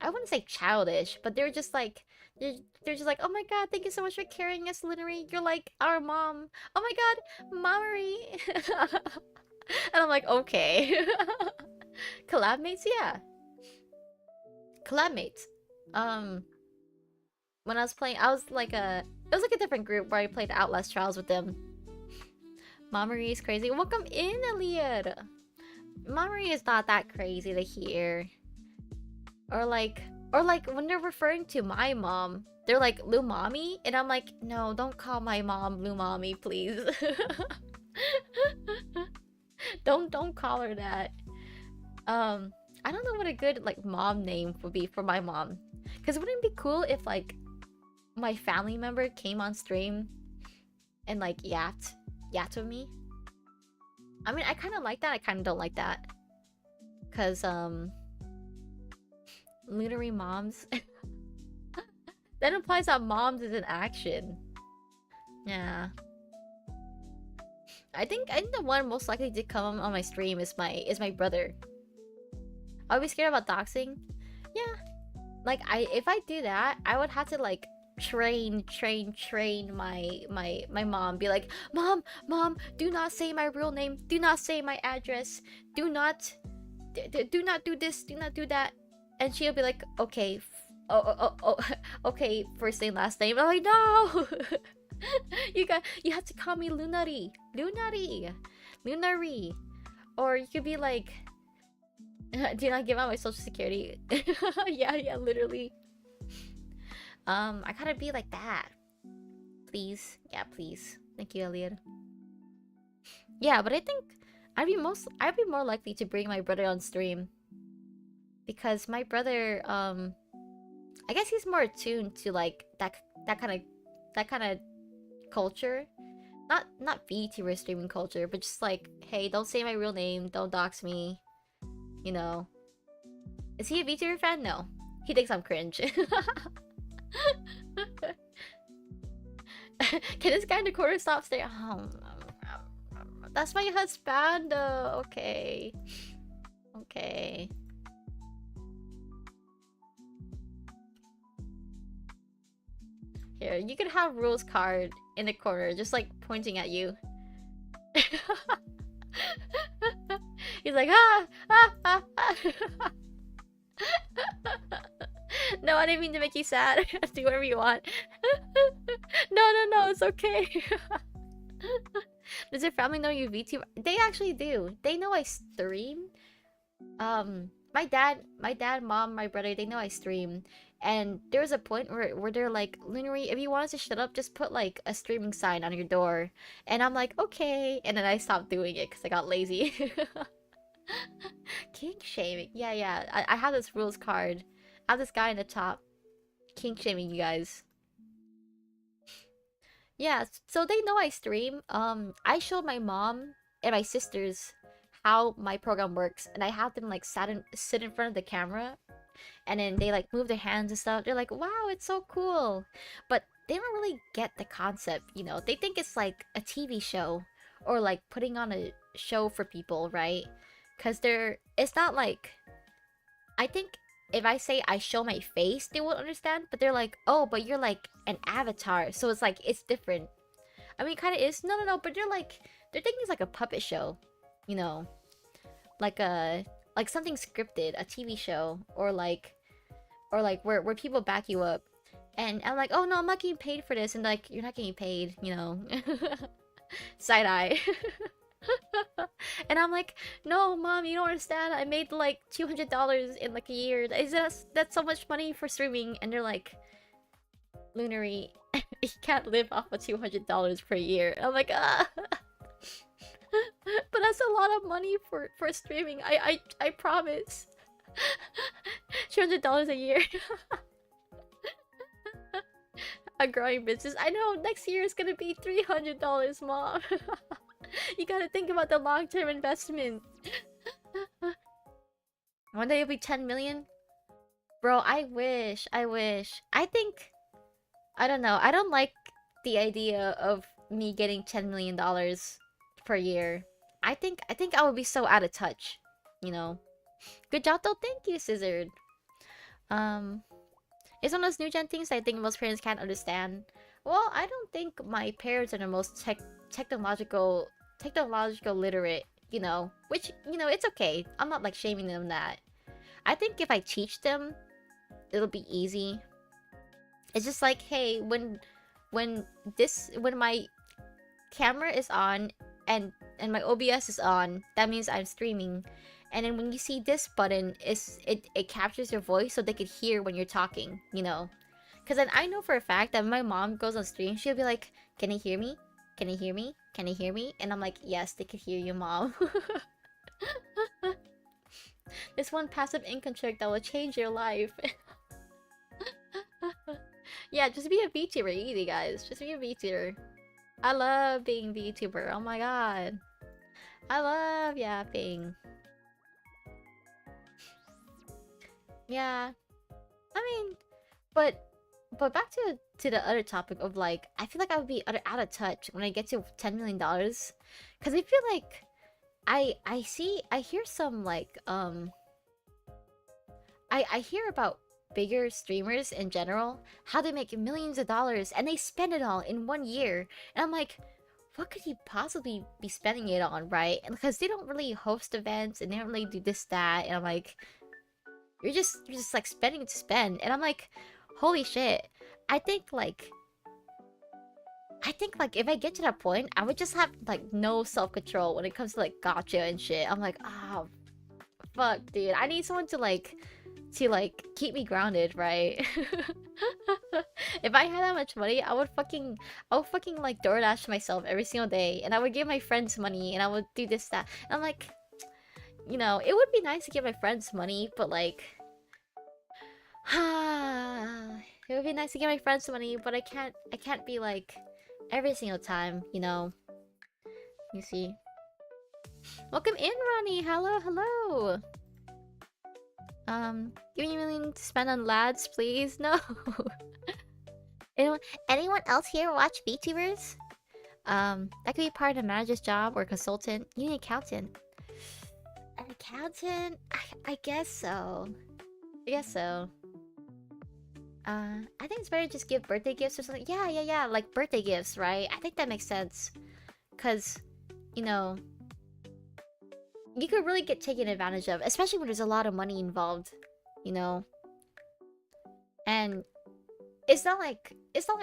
wouldn't say childish, but they were just like, they're just like, oh my god, thank you so much for carrying us, Linnery. You're like our mom. Oh my god, Mommery. And I'm like, okay. Collab mates, yeah. Collab mates. When I was playing, it was like a different group where I played Outlast Trials with them. Mommery is crazy. Welcome in, Elliot. Mommery is not that crazy to hear. Or like when they're referring to my mom, they're like Lou Mommy, and I'm like, no, don't call my mom Lou Mommy, please. Don't call her that. I don't know what a good like mom name would be for my mom. Cause wouldn't it be cool if like my family member came on stream and like yapped with me? I mean, I kind of like that. I kind of don't like that. Cause lunary moms. That implies that moms is an action. Yeah. I think the one most likely to come on my stream is my brother. I'll be scared about doxing. Yeah, like if I do that, I would have to like train my mom. Be like, mom, do not say my real name. Do not say my address. Do not do not do this. Do not do that. And she'll be like, okay, okay, first name, last name. I'm like, no. You have to call me Lunari, or you could be like, do not give out my social security. Yeah, literally. I gotta be like that, please. Yeah, please. Thank you, Elliot. Yeah, but I think I'd be more likely to bring my brother on stream because my brother, I guess he's more attuned to like that kind of culture. Not VTuber streaming culture, but just like, hey, don't say my real name, don't dox me. You know. Is he a VTuber fan? No. He thinks I'm cringe. Can this guy in the corner stop staring? That's my husband. Okay. Okay. Here, you could have rules card in the corner, just like pointing at you. He's like, ah. No, I didn't mean to make you sad. Do whatever you want. No, it's okay. Does your family know you VTuber? They actually do. They know I stream. My dad, mom, my brother, they know I stream. And there was a point where they're like, Lunary, if you want us to shut up, just put like a streaming sign on your door. And I'm like, okay. And then I stopped doing it because I got lazy. Kink shaming. Yeah. I have this rules card. I have this guy in the top. Kink shaming you guys. Yeah, so they know I stream. I showed my mom and my sisters how my program works, and I have them like sit in front of the camera, and then they like move their hands and stuff. They're like, "Wow, it's so cool," but they don't really get the concept. You know, they think it's like a TV show or like putting on a show for people, right? Because it's not like, I think if I say I show my face, they won't understand. But they're like, oh, but you're like an avatar, so it's like it's different. I mean, kind of is. No. But they're thinking it's like a puppet show, you know, like something scripted, a TV show, or like where people back you up. And I'm like, oh no, I'm not getting paid for this. And like, you're not getting paid, you know. Side eye. And I'm like, no, mom, you don't understand. I made like $200 in like a year. That's so much money for streaming. And they're like, Lunary, you can't live off of $200 per year. I'm like, ah. But that's a lot of money for streaming. I promise. $200 a year. A growing business. I know, next year is gonna be $300, mom. You gotta think about the long-term investment. One day it'll be 10 million? Bro, I wish. I think, I don't know. I don't like the idea of me getting $10 million per year. I think I would be so out of touch, you know. Good job though. Thank you, Scissored. It's one of those new gen things I think most parents can't understand. Well, I don't think my parents are the most technological literate, you know, which, you know, it's okay. I'm not like shaming them that. I think if I teach them, it'll be easy. It's just like, hey, when my camera is on and my OBS is on, that means I'm streaming. And then when you see this button, it captures your voice so they could hear when you're talking, you know. Because then I know for a fact that when my mom goes on stream, she'll be like, can you hear me? Can you hear me? Can you hear me? And I'm like, yes, they can hear you, mom. This one passive income trick that will change your life. Yeah, just be a VTuber, easy guys. Just be a VTuber. I love being VTuber. Oh my god. I love yapping. Yeah. I mean, but But back to the other topic of like, I feel like I would be out of touch when I get to $10 million, because I feel like I hear some like I hear about bigger streamers in general, how they make millions of dollars and they spend it all in 1 year. And I'm like, what could you possibly be spending it on, right? And because they don't really host events and they don't really do this, that, and I'm like, you're just like spending to spend. And I'm like, holy shit. I think like if I get to that point, I would just have like no self-control when it comes to like gotcha and shit. I'm like, ah, fuck, dude. I need someone to like keep me grounded, right? If I had that much money, I would fucking like DoorDash myself every single day, and I would give my friends money, and I would do this, that. And I'm like, you know, it would be nice to give my friends money, but like, it would be nice to give my friends money, but I can't be like every single time, you know. You see. Welcome in, Ronnie. Hello, hello. Give me a million to spend on lads, please. No. anyone else here watch VTubers? That could be part of a manager's job or consultant. You need an accountant. An accountant? I guess so. I guess so. I think it's better to just give birthday gifts or something. Yeah. Like birthday gifts, right? I think that makes sense. Cause, you know, you could really get taken advantage of, especially when there's a lot of money involved, you know? And it's not like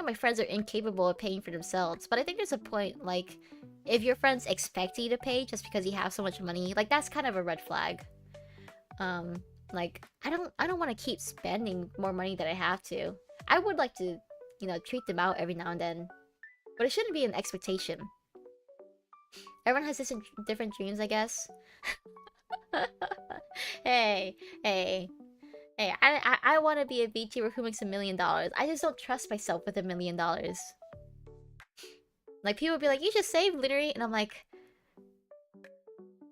my friends are incapable of paying for themselves, but I think there's a point, like, if your friends expect you to pay just because you have so much money, like, that's kind of a red flag. Like, I don't want to keep spending more money than I have to. I would like to, you know, treat them out every now and then, but it shouldn't be an expectation. Everyone has different dreams, I guess. Hey, I want to be a VTuber who makes $1 million. I just don't trust myself with $1 million. Like, people would be like, you should save, literally, and I'm like,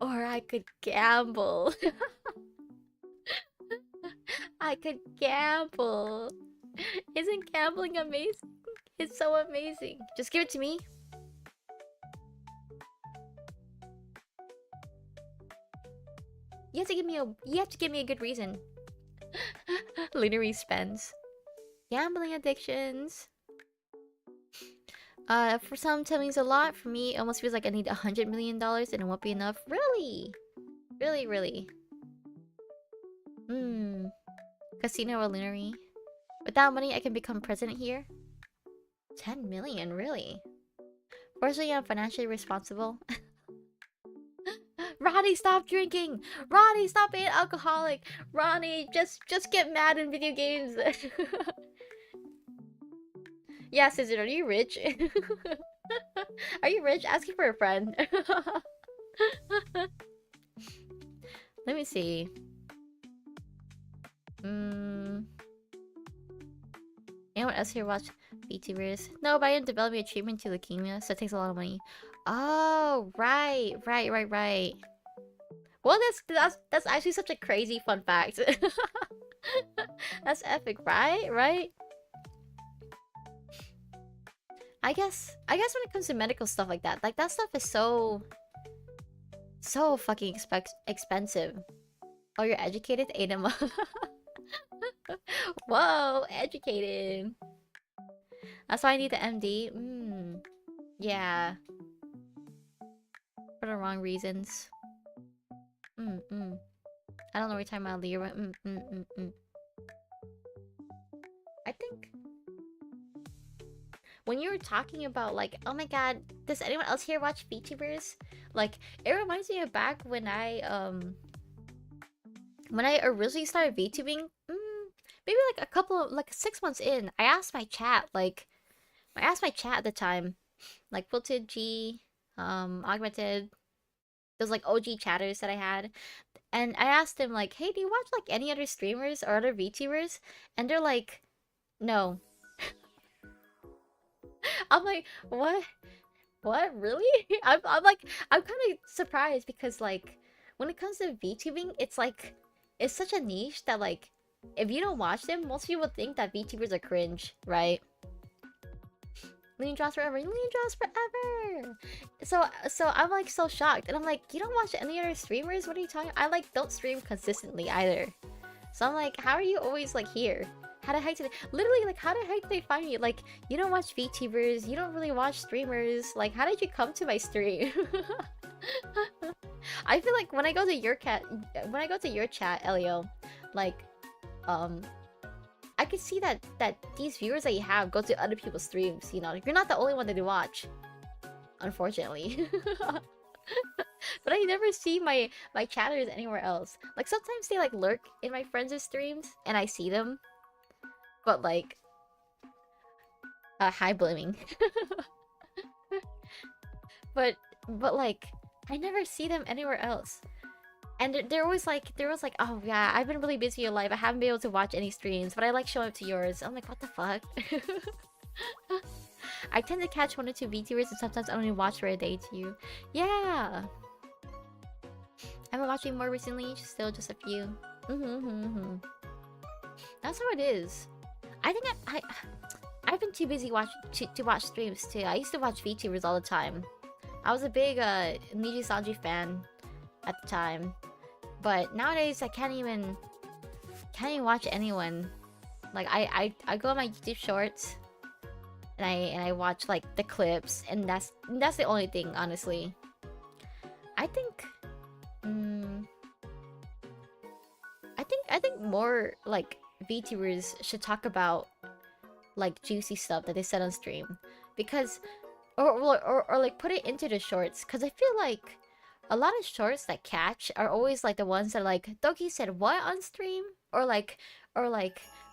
or I could gamble. I could gamble. Isn't gambling amazing? It's so amazing. Just give it to me. You have to give me a good reason. Literally spends. Gambling addictions. For some, $10 million is a lot. For me, it almost feels like I need $100 million and it won't be enough. Really? Really? Casino or Lunary. Without money, I can become president here. 10 million, really? Fortunately, I'm financially responsible. Ronnie, stop drinking! Ronnie, stop being alcoholic! Ronnie, just get mad in video games! Yeah, Scissor, are you rich? Are you rich? Asking for a friend. Let me see. Anyone else here watch VTubers? No, but I am developing a treatment to leukemia, so it takes a lot of money. Oh, right. Well, that's actually such a crazy fun fact. That's epic, right? I guess when it comes to medical stuff like that stuff is so fucking expensive. Oh, you're educated, Adam. Whoa, educated. That's why I need the MD. Yeah. For the wrong reasons. I don't know what you're talking about, Leah. I think when you were talking about like, oh my god, does anyone else here watch VTubers? Like, it reminds me of back when I originally started VTubing. Maybe like 6 months in, I asked my chat at the time, like Wilted G, Augmented, those like OG chatters that I had, and I asked them like, hey, do you watch like any other streamers or other VTubers? And they're like, no. I'm like, what? Really? I'm kind of surprised because like when it comes to VTubing, it's like it's such a niche that like if you don't watch them, most people think that VTubers are cringe, right? Lean draws forever, lean draws forever. So I'm like so shocked, and I'm like, you don't watch any other streamers? What are you talking? I like don't stream consistently either. So I'm like, how are you always like here? How the heck did they literally like how the heck did they find you? Like you don't watch VTubers, you don't really watch streamers. Like how did you come to my stream? I feel like when I go to your chat, Elio, like I can see that these viewers that you have go to other people's streams, you know. You're not the only one that they watch. Unfortunately. But I never see my chatters anywhere else. Like sometimes they like lurk in my friends' streams and I see them. But like hi blaming. but like I never see them anywhere else. And they're always like, oh yeah, I've been really busy in life. I haven't been able to watch any streams, but I like showing up to yours. I'm like, what the fuck? I tend to catch 1 or 2 VTubers and sometimes I only watch for a day too. Yeah. I've been watching more recently, still just a few. That's how it is. I think I've been too busy to watch streams too. I used to watch VTubers all the time. I was a big Niji Sanji fan at the time. But nowadays I can't even watch anyone. Like I go on my YouTube shorts and I watch like the clips, and that's the only thing, honestly. I think I think more like VTubers should talk about like juicy stuff that they said on stream, because or like put it into the shorts, because I feel like a lot of shorts that catch are always like the ones that are like, Doki said what on stream? Or like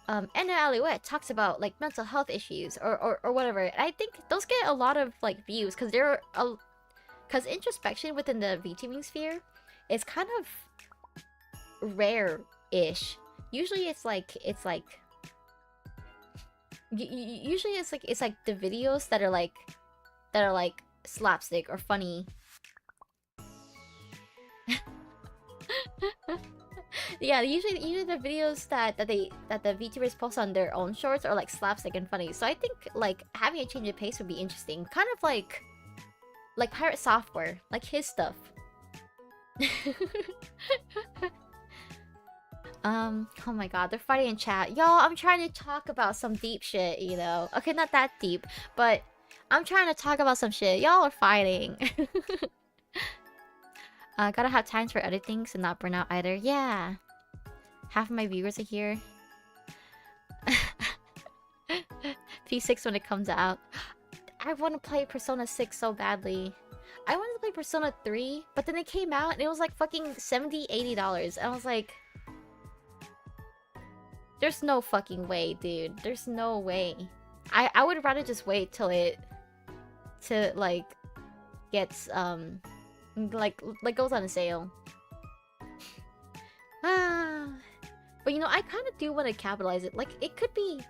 Anna Alouette talks about like mental health issues or whatever. And I think those get a lot of like views because because introspection within the VTubing sphere is kind of rare-ish. Usually it's like usually it's like the videos that are like slapstick or funny. Yeah, usually the videos that the VTubers post on their own shorts are like slapstick and funny. So I think like having a change of pace would be interesting. Kind of like Pirate Software, like his stuff. Oh my god, they're fighting in chat. Y'all, I'm trying to talk about some deep shit, you know. Okay, not that deep, but I'm trying to talk about some shit. Y'all are fighting. Gotta have times for other things and not burn out either. Yeah. Half of my viewers are here. P6 when it comes out. I want to play Persona 6 so badly. I wanted to play Persona 3, but then it came out and it was like fucking $70, $80. And I was like, there's no fucking way, dude. There's no way. I would rather just wait till it like gets like goes on a sale. But you know, I kind of do want to capitalize it. Like it could be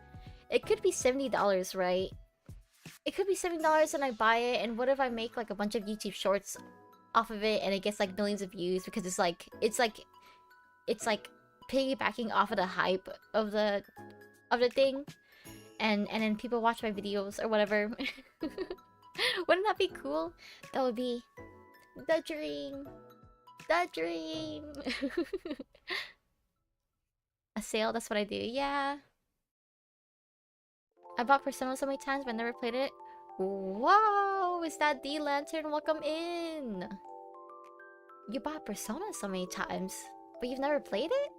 $70, right? It could be $70 and I buy it, and what if I make like a bunch of YouTube shorts off of it and it gets like millions of views because it's like piggybacking off of the hype of the thing, and then people watch my videos or whatever. Wouldn't that be cool? That would be the dream. The dream. A sale, that's what I do. Yeah. I bought Persona so many times but never played it. Whoa, is that D Lantern? Welcome in. You bought Persona so many times, but you've never played it?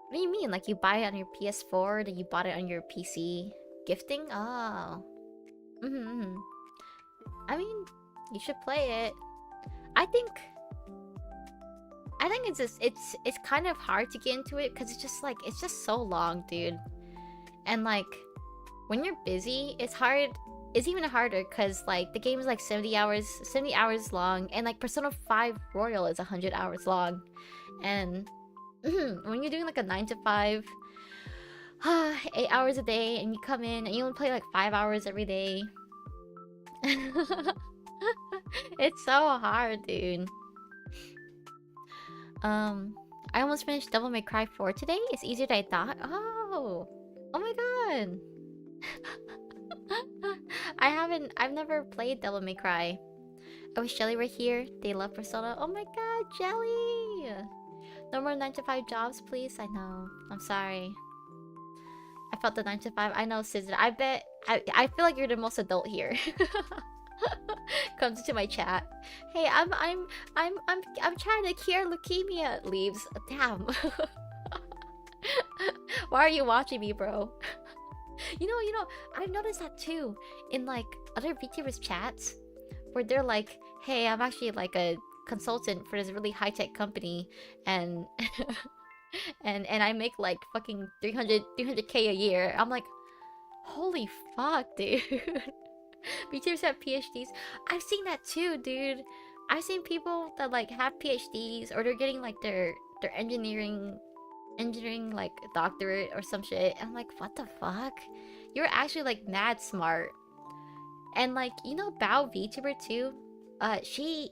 What do you mean? Like you buy it on your PS4, then you bought it on your PC? Gifting? Oh. I mean, you should play it. I think it's just it's kind of hard to get into it because it's just so long, dude. And like when you're busy, it's hard. It's even harder because like the game is like 70 hours long, and like Persona 5 Royal is 100 hours long. And when you're doing like a 9 to 5, 8 hours a day, and you come in and you only play like 5 hours every day. It's so hard, dude. I almost finished Devil May Cry 4 today. It's easier than I thought. Oh. Oh my god. I've never played Devil May Cry. I wish Jelly were here. They love Persona. Oh my god, Jelly! No more 9 to 5 jobs, please. I know. I'm sorry. I felt the 9 to 5. I know, Scissor. I bet. I feel like you're the most adult here. Comes into my chat. Hey, I'm trying to cure leukemia. Leaves. Damn. Why are you watching me, bro? You know, I've noticed that too in like other VTubers chats where they're like, "Hey, I'm actually like a consultant for this really high-tech company and and I make like fucking 300k a year." I'm like, "Holy fuck, dude." VTubers have PhDs. I've seen that too, dude. I've seen people that like have PhDs or they're getting like their engineering like doctorate or some shit. I'm like, what the fuck? You're actually like mad smart. And like, you know, Bao VTuber too. She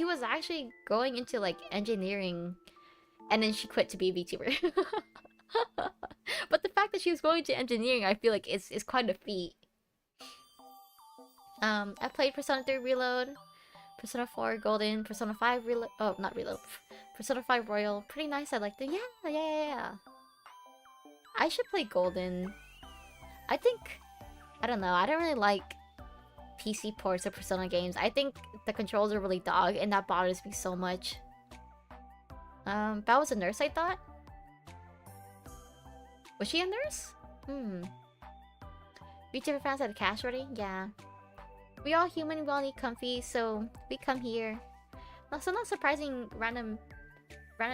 was actually going into like engineering, and then she quit to be a VTuber. But the fact that she was going to engineering, I feel like is quite a feat. I played Persona 3 Reload, Persona 4 Golden, Persona 5 Reload. Oh, not Reload. Persona 5 Royal. Pretty nice. I liked it. Yeah. I should play Golden. I think... I don't know. I don't really like PC ports of Persona games. I think the controls are really dog, and that bothers me so much. That was a nurse, I thought? Was she a nurse? VTuber fans had a cash ready? Yeah. We all human, we all need comfy, so we come here. So not surprising random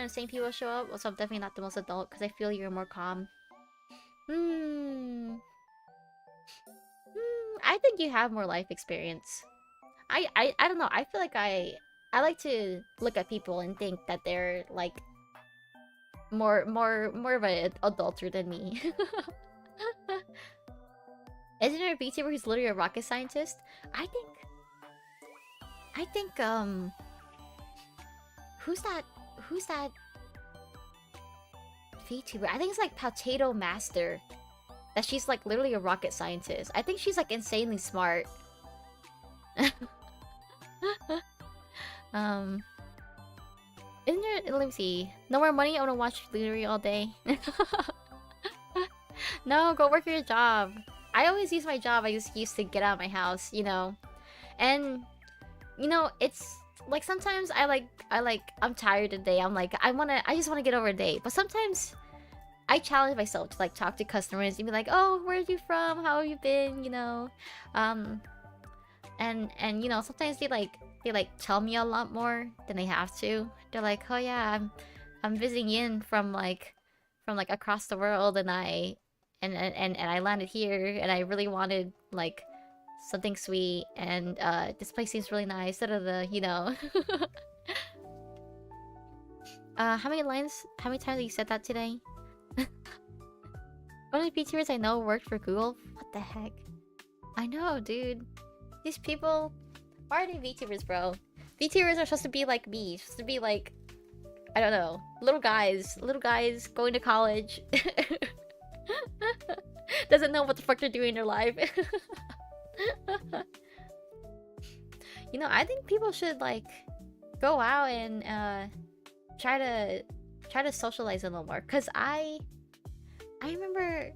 same people show up. Also, I'm definitely not the most adult because I feel you're more calm. I think you have more life experience. I don't know. I feel like I like to look at people and think that they're like more of an adulter than me. Isn't there a VTuber who's literally a rocket scientist? I think who's that VTuber? I think it's like Potato Master. That she's like literally a rocket scientist. I think she's like insanely smart. Isn't there, let me see. No more money, I wanna watch literally all day. No, go work your job. I always use my job. I just used to get out of my house, you know. And you know, it's like sometimes I'm tired today. I'm like I just wanna get over a day. But sometimes I challenge myself to like talk to customers and be like, "Oh, where are you from? How have you been?" You know, and you know, sometimes they tell me a lot more than they have to. They're like, "Oh yeah, I'm visiting in from like across the world, and I landed here, and I really wanted like something sweet, and this place seems really nice." Da da da, you know. How many times have you said that today? One of the VTubers I know worked for Google. What the heck? I know, dude. These people... Why are they VTubers, bro? VTubers are supposed to be like me. Supposed to be like... I don't know. Little guys going to college. Doesn't know what the fuck they're doing in their life. You know, I think people should like... go out and try to socialize a little more. Cause I remember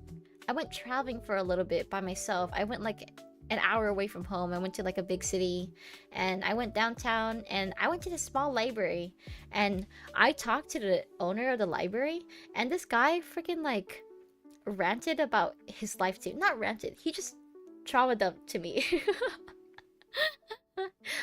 I went traveling for a little bit by myself. I went like an hour away from home. I went to like a big city, and I went downtown, and I went to this small library, and I talked to the owner of the library, and this guy freaking like ranted about his life too. Not ranted, he just traumatized up to me.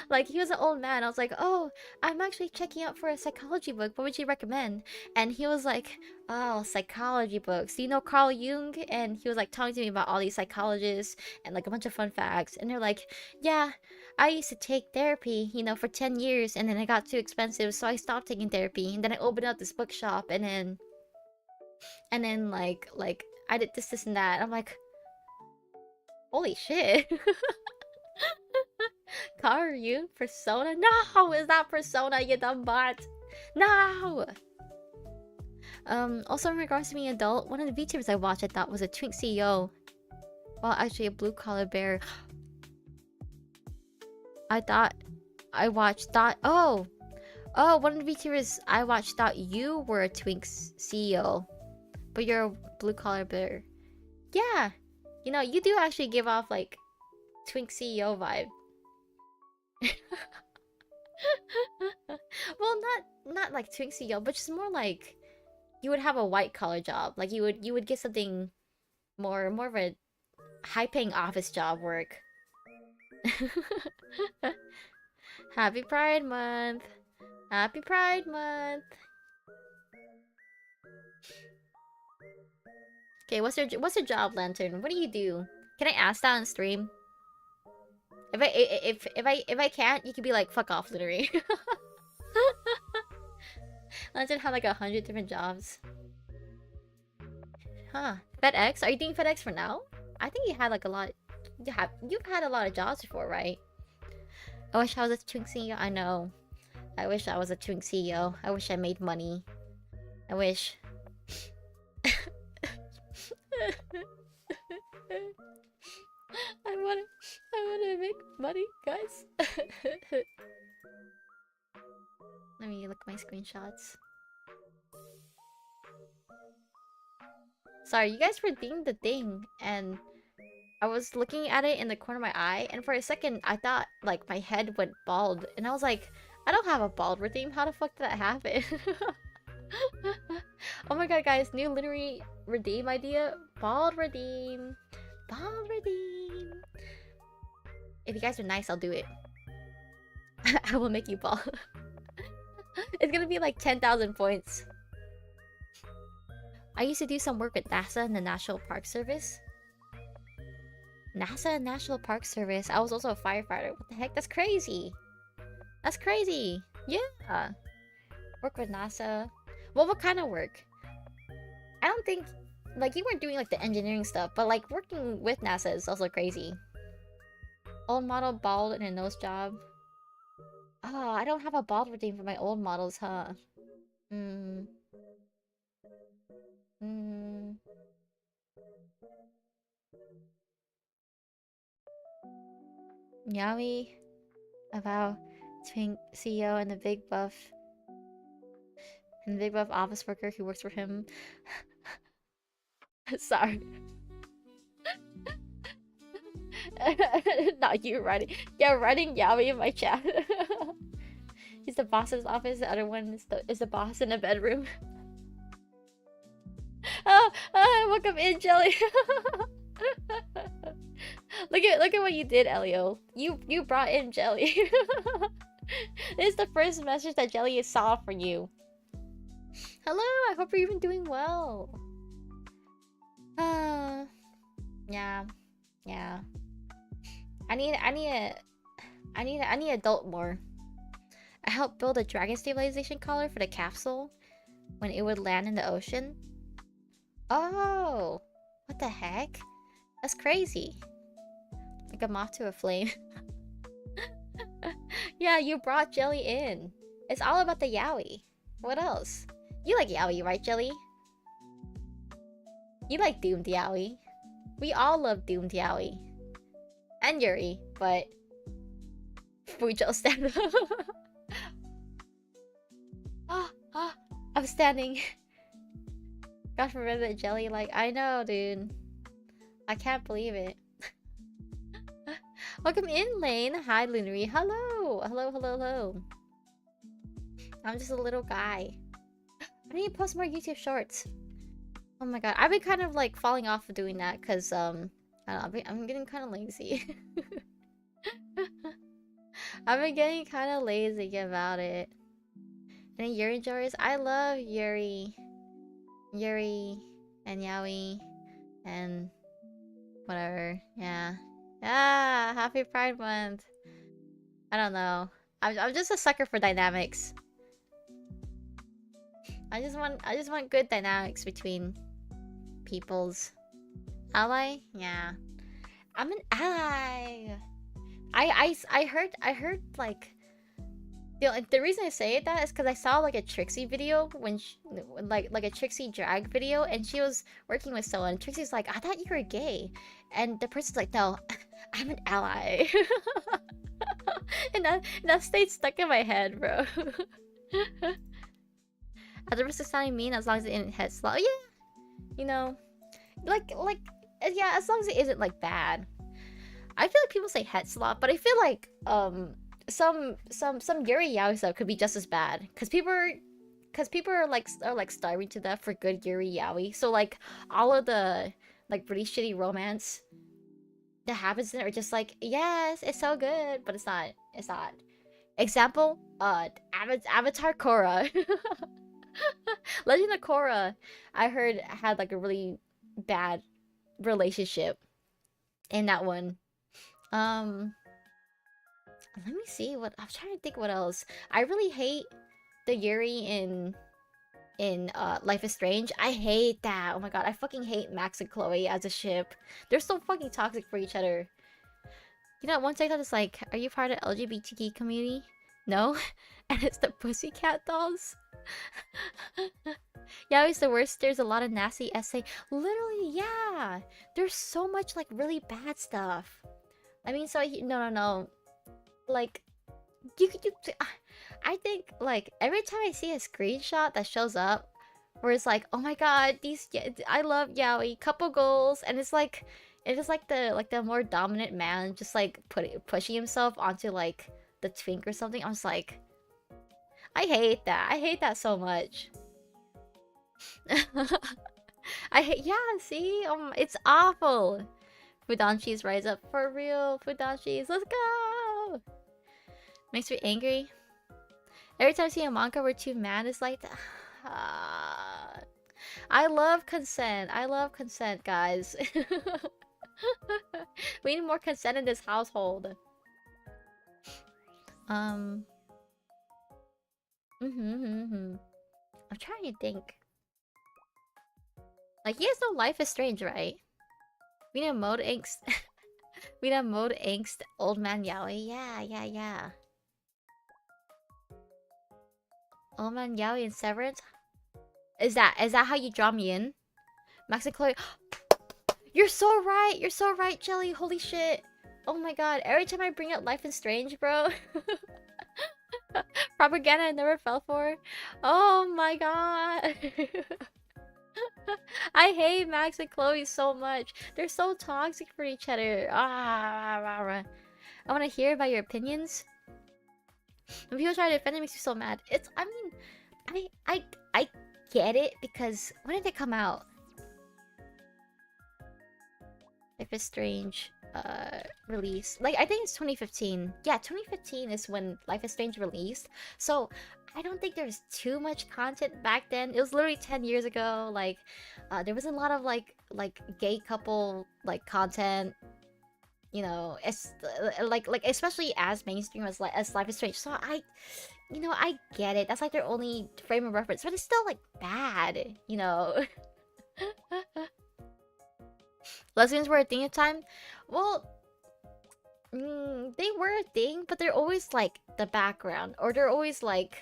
Like, he was an old man. I was like, "Oh, I'm actually checking out for a psychology book. What would you recommend?" And he was like, "Oh, psychology books. Do you know Carl Jung?" And he was like talking to me about all these psychologists and like a bunch of fun facts. And they're like, "Yeah, I used to take therapy, you know, for 10 years, and then it got too expensive, so I stopped taking therapy. And then I opened up this bookshop, and then like I did this and that." I'm like, holy shit. Karu, Persona? No! Is that Persona, you dumb butt? No! Also in regards to being an adult, one of the VTubers I watched I thought was a twink CEO. Well, actually a blue collar bear. I thought I watched oh, one of the VTubers I watched thought you were a twink CEO, but you're a blue collar bear. Yeah, you know, you do actually give off like twink CEO vibe. Well, not like twink CEO, but just more like you would have a white collar job. Like you would get something more of a high paying office job work. Happy Pride Month. Happy Pride Month. Okay, what's your job, Lantern? What do you do? Can I ask that on stream? If I can't, you could be like, fuck off, literally. Lantern had like 100 different jobs. Huh. FedEx? Are you doing FedEx for now? I think you had like a lot. You've had a lot of jobs before, right? I wish I was a twink CEO. I know. I wish I was a twink CEO. I wish I made money. I wish. I wanna make money, guys. Let me look at my screenshots. Sorry, you guys were doing the thing, and I was looking at it in the corner of my eye, and for a second, I thought, like, my head went bald. And I was like, I don't have a bald redeem. How the fuck did that happen? Oh my god, guys. New literary redeem idea. Bald redeem. Bald redeem. If you guys are nice, I'll do it. I will make you bald. It's gonna be like 10,000 points. I used to do some work with NASA and the National Park Service. NASA and National Park Service. I was also a firefighter. What the heck? That's crazy. That's crazy. Yeah. Work with NASA. Well, what kind of work? I don't think... Like, you weren't doing, like, the engineering stuff, but, like, working with NASA is also crazy. Old model, bald, and a nose job. Oh, I don't have a bald redeem for my old models, huh? Hmm. Hmm. Yowie. About Twink CEO and the big buff office worker who works for him. Sorry. Not you writing. Yeah, writing Yaoi in my chat. He's the boss's office. The other one is the boss in a bedroom. Welcome in, Jelly. Look at what you did, Elio. You brought in Jelly. This is the first message that Jelly saw for you. Hello, I hope you're even doing well. Yeah. I need adult more. I helped build a dragon stabilization collar for the capsule when it would land in the ocean. Oh, what the heck? That's crazy. Like a moth to a flame. Yeah, you brought Jelly in. It's all about the yaoi. What else? You like yaoi, right, Jelly? You like doomed yaoi. We all love doomed yaoi. And Yuri, but... Fujo stand. I'm standing. God forbid that Jelly, like, I know, dude. I can't believe it. Welcome in, Lane. Hi, Lunary. Hello. Hello. I'm just a little guy. I need to post more YouTube shorts. Oh my god. I've been kind of, like, falling off of doing that, because, I don't know, I'm getting kind of lazy. I've been getting kind of lazy about it. Any Yuri enjoyers? I love Yuri. Yuri and Yaoi and whatever. Yeah. Happy Pride Month. I don't know. I'm just a sucker for dynamics. I just want good dynamics between peoples. Ally? Yeah. I'm an ally. I heard like The reason I say that is because I saw like a Trixie video when like a Trixie drag video, and she was working with someone. Trixie's like, I thought you were gay, and the person's like, no, I'm an ally. And that stayed stuck in my head, bro. At the risk of sounding mean, as long as it isn't head slot. Yeah, you know, like yeah, as long as it isn't like bad. I feel like people say head slot, but I feel like some Yuri Yaoi stuff could be just as bad because people are like starving to death for good Yuri Yaoi. So like all of the like really shitty romance that happens in it are just like, yes, it's so good, but it's not. It's not. Example, Avatar Korra. Legend of Korra, I heard had like a really bad relationship in that one. Um, Let me see what I'm trying to think. What else? I really hate the Yuri in Life is Strange. I hate that. Oh my god, I fucking hate Max and Chloe as a ship. They're so fucking toxic for each other. You know, one TikTok is like, "Are you part of LGBTQ community?" No, and it's the Pussycat Dolls. Yeah, it's the worst. There's a lot of nasty essay. Literally, yeah. There's so much like really bad stuff. I mean, so no. Like, you could you. I think like every time I see a screenshot that shows up, where it's like, oh my god, these I love yaoi couple goals, and it's like, it is like the more dominant man just like pushing himself onto like the twink or something. I'm just like, I hate that. I hate that so much. I hate, yeah, see? It's awful. Fudanchi's rise up for real. Fudanchi's, let's go! Makes me angry. Every time I see a manga where two man is like that. I love consent. I love consent, guys. We need more consent in this household. I'm trying to think. Like, he has no Life is Strange, right? We need mode angst. We need mode angst. Old man yaoi. Yeah. Old man yaoi and Severance. Is that how you draw me in? Max and Chloe. You're so right. You're so right, Jelly. Holy shit. Oh my god. Every time I bring up Life is Strange, bro. Propaganda I never fell for. Oh my god. I hate Max and Chloe so much. They're so toxic for each other. I want to hear about your opinions. When people try to defend it, it makes me so mad. I mean, I get it because when did it come out? Life is Strange release. Like, I think it's 2015. Yeah, 2015 is when Life is Strange released. So I don't think there's too much content back then. It was literally 10 years ago. Like, there was a lot of like gay couple like content. You know, it's like especially as mainstream as Life is Strange. So I get it. That's like their only frame of reference, but it's still like bad. You know. Lesbians were a thing at the time. Well, they were a thing, but they're always like the background, or they're always like,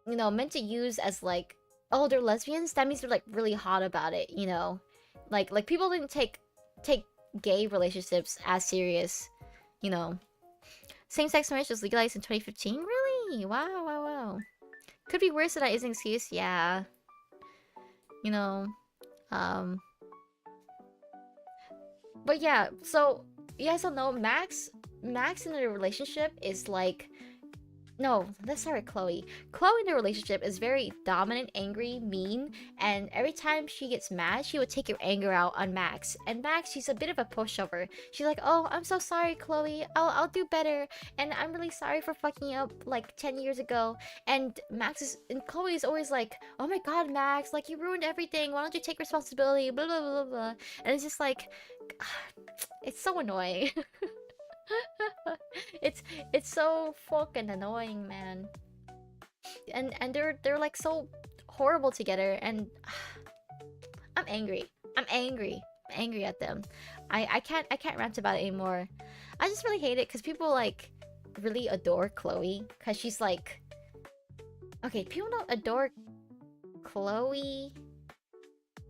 you know, meant to use as like, oh, they're lesbians. That means they're like really hot about it. You know, like people didn't take gay relationships as serious. You know, same-sex marriage was legalized in 2015. Really? Wow. Could be worse than that is an excuse. Yeah. You know, but yeah, so you guys don't know, Max in a relationship is like, no, let's start with Chloe. Chloe in the relationship is very dominant, angry, mean, and every time she gets mad, she would take her anger out on Max. And Max, she's a bit of a pushover. She's like, oh, I'm so sorry, Chloe. I'll do better. And I'm really sorry for fucking up like 10 years ago. And Chloe is always like, oh my god, Max, like you ruined everything. Why don't you take responsibility? Blah blah blah blah. And it's just like, it's so annoying. It's so fucking annoying, man. And they're like so horrible together, and I'm angry. I'm angry at them. I can't rant about it anymore. I just really hate it because people like really adore Chloe because she's like, okay, people don't adore Chloe,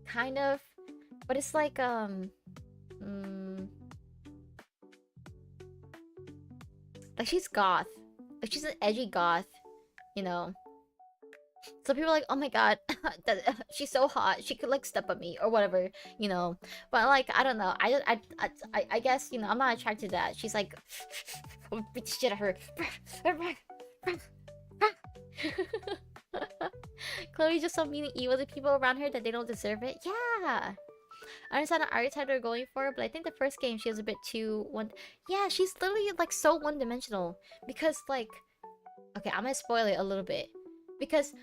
kind of, but it's like like she's goth, like she's an edgy goth, you know. So people are like, oh my god, she's so hot. She could like step on me or whatever, you know. But like, I don't know. I guess, you know, I'm not attracted to that. She's like, beat the shit out of her. Chloe's just so mean and evil to people around her that they don't deserve it. Yeah. I understand the archetype they're going for, but I think the first game she was a bit too one. Yeah, she's literally like so one-dimensional because like, okay, I'm gonna spoil it a little bit because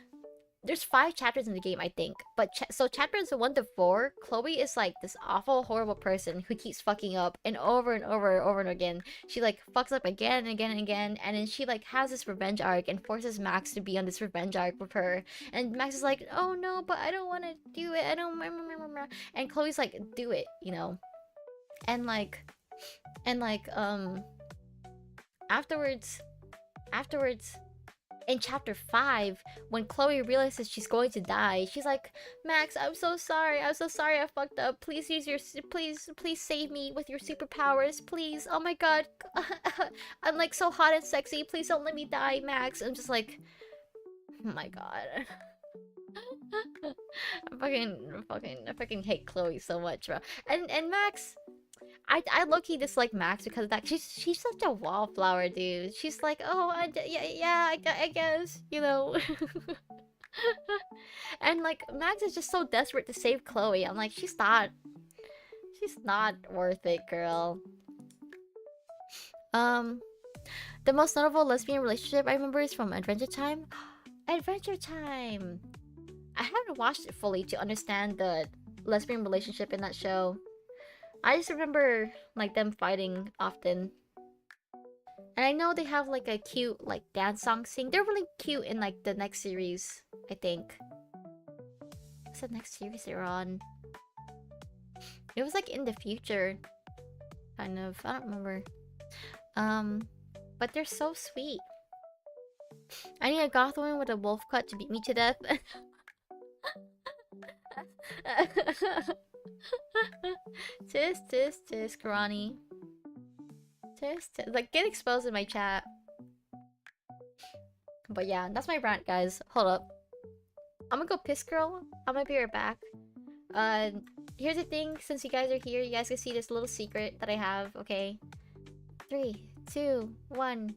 there's 5 chapters in the game, I think. But so chapters 1 to 4, Chloe is like this awful, horrible person who keeps fucking up, and over and over and over and again, she like fucks up again and again and again, and then she like has this revenge arc and forces Max to be on this revenge arc with her. And Max is like, oh no, but I don't want to do it. I don't. And Chloe's like, do it, you know. And like, afterwards. In chapter 5, when Chloe realizes she's going to die, she's like, Max, I'm so sorry. I'm so sorry I fucked up. Please use your... Please save me with your superpowers. Please. Oh my god. I'm like so hot and sexy. Please don't let me die, Max. I'm just like... Oh my god. I fucking hate Chloe so much, bro. And Max... I low-key dislike Max because of that. She's such a wallflower, dude. She's like, oh, I guess, you know. And like Max is just so desperate to save Chloe. I'm like, she's not worth it, girl. The most notable lesbian relationship I remember is from Adventure Time. Adventure Time. I haven't watched it fully to understand the lesbian relationship in that show. I just remember like them fighting often. And I know they have like a cute like dance song scene. They're really cute in like the next series, I think. What's the next series they're on? It was like in the future. Kind of. I don't remember. But they're so sweet. I need a goth woman with a wolf cut to beat me to death. Tisk, Karani. Tisk. Like, get exposed in my chat. But yeah, that's my rant, guys. Hold up. I'm gonna go piss, girl. I'm gonna be right back. Here's the thing. Since you guys are here, you guys can see this little secret that I have, okay? 3, 2, 1.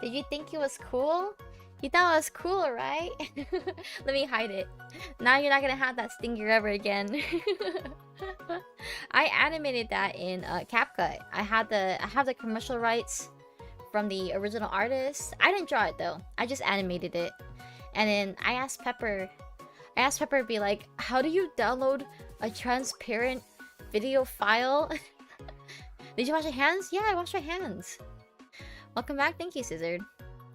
Did you think it was cool? You thought it was cool, right? Let me hide it. Now you're not gonna have that stinger ever again. I animated that in CapCut. I have the commercial rights from the original artist. I didn't draw it though. I just animated it. And then I asked Pepper to be like, how do you download a transparent video file? Did you wash your hands? Yeah, I washed my hands. Welcome back. Thank you, Scissored.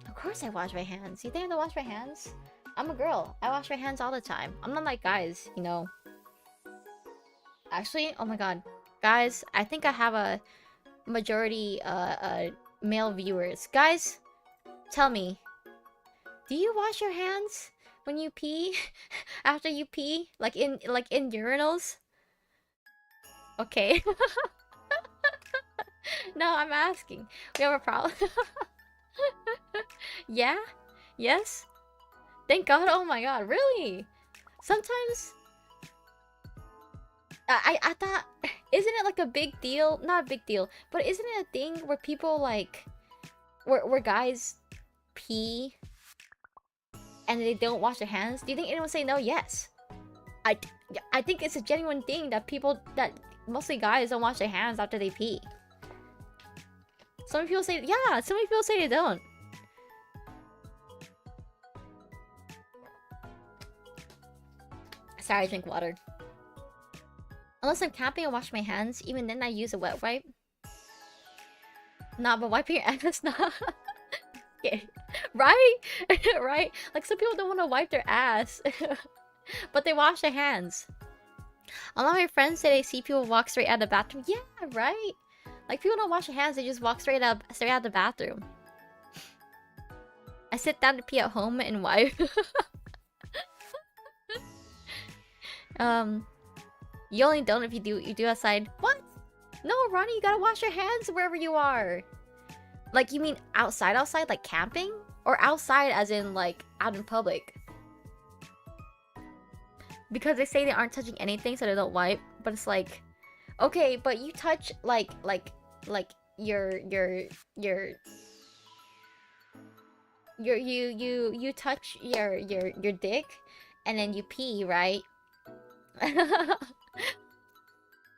Of course I wash my hands. You think I don't wash my hands? I'm a girl. I wash my hands all the time. I'm not like guys, you know. Actually, oh my god. Guys, I think I have a majority male viewers. Guys, tell me, do you wash your hands when you pee? After you pee? Like in urinals? Okay. No, I'm asking. We have a problem. Yeah? Yes? Thank god. Oh my god, really? Sometimes I thought, isn't it like a big deal? Not a big deal, but isn't it a thing where people like where guys pee and they don't wash their hands? Do you think anyone would say no? Yes. I I think it's a genuine thing that mostly guys don't wash their hands after they pee. Some people say yeah, some people say they don't. Sorry, I drink water. Unless I'm camping and wash my hands, even then I use a wet wipe. Nah, but wiping your ass, nah. Yeah. Right? Right? Like, some people don't want to wipe their ass. But they wash their hands. A lot of my friends say they see people walk straight out of the bathroom. Yeah, right? Like, people don't wash their hands, they just walk straight out of the bathroom. I sit down to pee at home and wipe. You only don't if you do outside. What? No, Ronnie, you gotta wash your hands wherever you are. Like, you mean outside, like camping? Or outside as in, like, out in public? Because they say they aren't touching anything, so they don't wipe. But it's like, okay, but you touch, like, you touch your dick, and then you pee, right?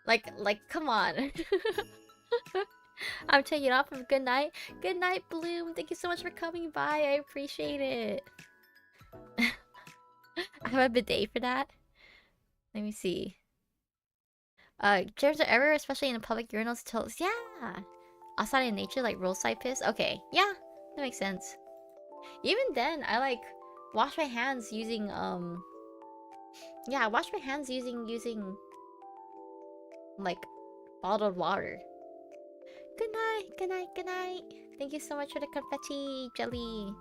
like, come on. I'm taking off. Have a good night. Good night, Bloom. Thank you so much for coming by. I appreciate it. I have a bidet for that. Let me see. Germs are everywhere, especially in the public urinals. Yeah. Outside in nature, like roadside piss. Okay, yeah, that makes sense. Even then, I like wash my hands using yeah, I wash my hands using like bottled water. Good night, good night, good night. Thank you so much for the confetti jelly.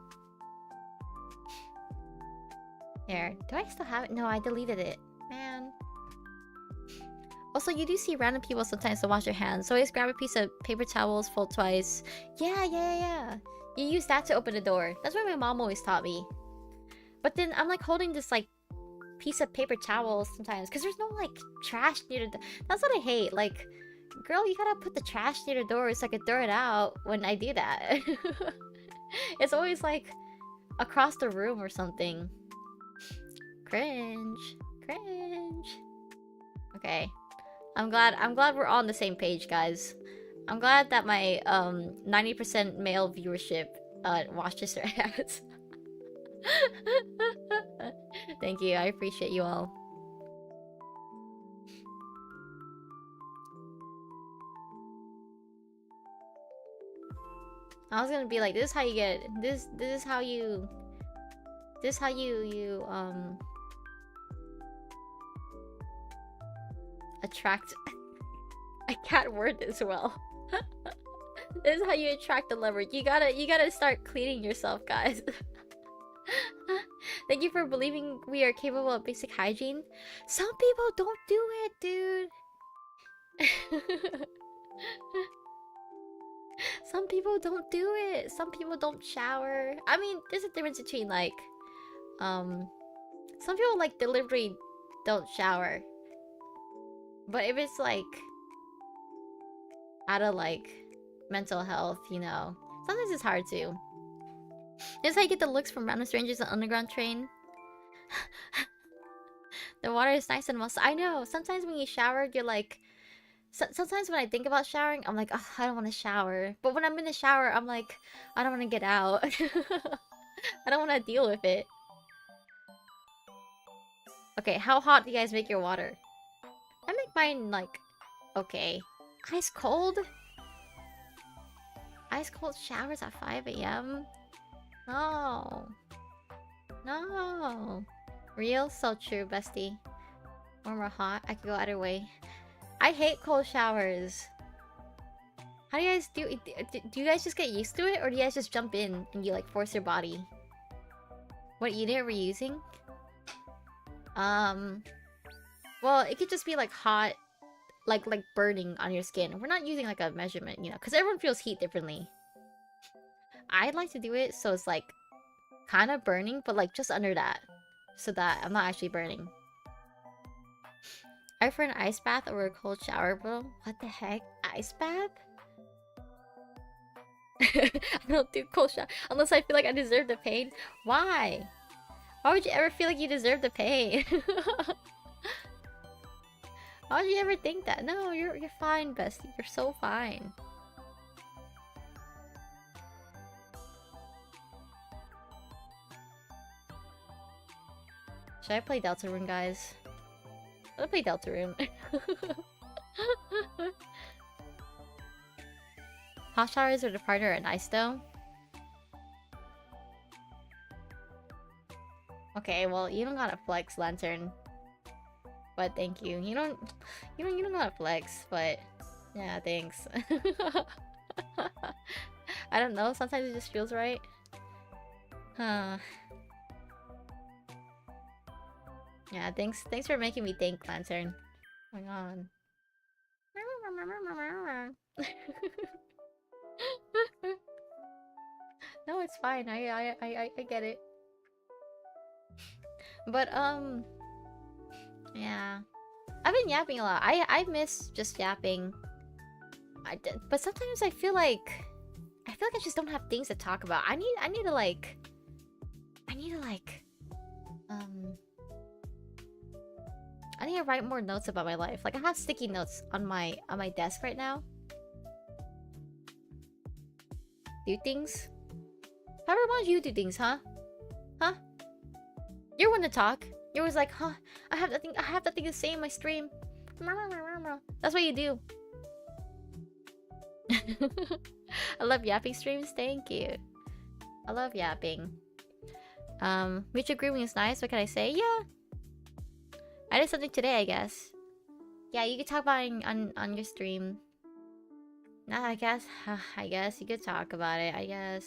There. Do I still have it? No, I deleted it. Man. Also, you do see random people sometimes to wash their hands. So always grab a piece of paper towels, fold twice. Yeah. You use that to open the door. That's what my mom always taught me. But then I'm like holding this like piece of paper towel sometimes because there's no like trash near the door. That's what I hate. Like, girl, you gotta put the trash near the door so I can throw it out when I do that. It's always like across the room or something. Cringe. Okay. I'm glad we're all on the same page, guys. I'm glad that my 90% male viewership washes their hands. Thank you, I appreciate you all. I was gonna be like, this is how you get this is how you attract. I can't word this well. This is how you attract the lover. You gotta start cleaning yourself, guys. Thank you for believing we are capable of basic hygiene. Some people don't do it, dude. Some people don't do it. Some people don't shower. I mean, there's a difference between like some people like deliberately don't shower. But if it's like out of like mental health, you know, sometimes it's hard to. This is how you get the looks from random strangers on underground train. The water is nice and musty. I know. Sometimes when you shower, you're like. Sometimes when I think about showering, I'm like, oh, I don't want to shower. But when I'm in the shower, I'm like, I don't want to get out. I don't want to deal with it. Okay, how hot do you guys make your water? I make mine, like, okay. Ice cold? Ice cold showers at 5 a.m.? No. No. Real? So true, bestie. Warm or hot? I could go either way. I hate cold showers. How do you guys do it? Do you guys just get used to it? Or do you guys just jump in and you, like, force your body? What unit are we using? Well, it could just be, like, hot, like burning on your skin. We're not using, like, a measurement, you know, because everyone feels heat differently. I'd like to do it so it's, like, kind of burning, but, like, just under that. So that I'm not actually burning. I prefer an ice bath over a cold shower, bro. What the heck? Ice bath? I don't do cold shower unless I feel like I deserve the pain. Why? Why would you ever feel like you deserve the pain? Why would you ever think that? No, you're fine, bestie. You're so fine. Should I play Deltarune, guys? I'll play Deltarune. Hot showers with a partner are nice though. Okay, well, you don't gotta flex, Lantern. But thank you. You don't gotta flex, but yeah, thanks. I don't know, sometimes it just feels right. Huh. Yeah, thanks for making me think, Lantern. Oh my god. No, it's fine. I get it. But yeah. I've been yapping a lot. I miss just yapping. But sometimes I feel like I just don't have things to talk about. I need to like I need to write more notes about my life. Like I have sticky notes on my desk right now. Do things? However, why don't you do things, huh? Huh? You're one to talk. You're always like, huh? I have that thing to say in my stream. That's what you do. I love yapping streams. Thank you. I love yapping. Mutual agreement is nice. What can I say? Yeah. I did something today, I guess. Yeah, you could talk about it on your stream. Nah, I guess you could talk about it. I guess.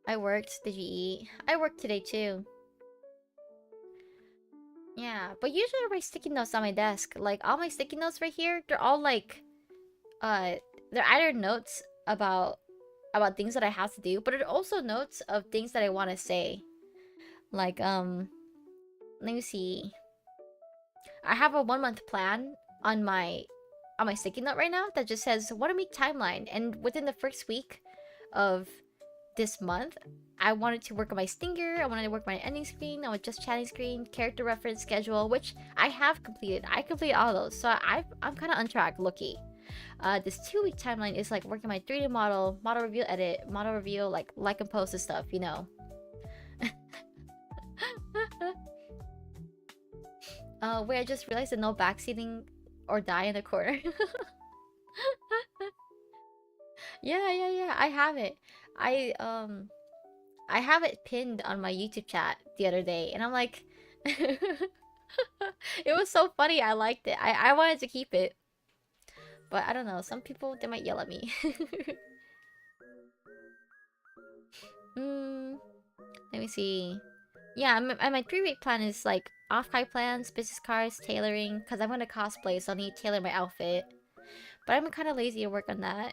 I worked. Did you eat? I worked today too. Yeah, but usually I write sticky notes on my desk. Like all my sticky notes right here, they're all like, they're either notes about things that I have to do, but they're also notes of things that I want to say. Like let me see. I have a 1-month plan on my sticky note right now that just says 1-week timeline, and within the first week of this month, I wanted to work on my stinger, I wanted to work on my ending screen, on my just chatting screen, character reference schedule, which I have completed. I completed all those, so I'm kind of on track, looky. This 2-week timeline is like working my 3D model review, edit, model review, like and post and stuff, you know. Wait, I just realized that no backseating or die in the corner. Yeah, I have it. I have it pinned on my YouTube chat the other day, and I'm like, it was so funny. I liked it. I wanted to keep it, but I don't know. Some people, they might yell at me. Let me see. Yeah, my 3-week plan is like off-kai plans, business cards, tailoring, because I'm gonna cosplay, so I need to tailor my outfit. But I'm kind of lazy to work on that.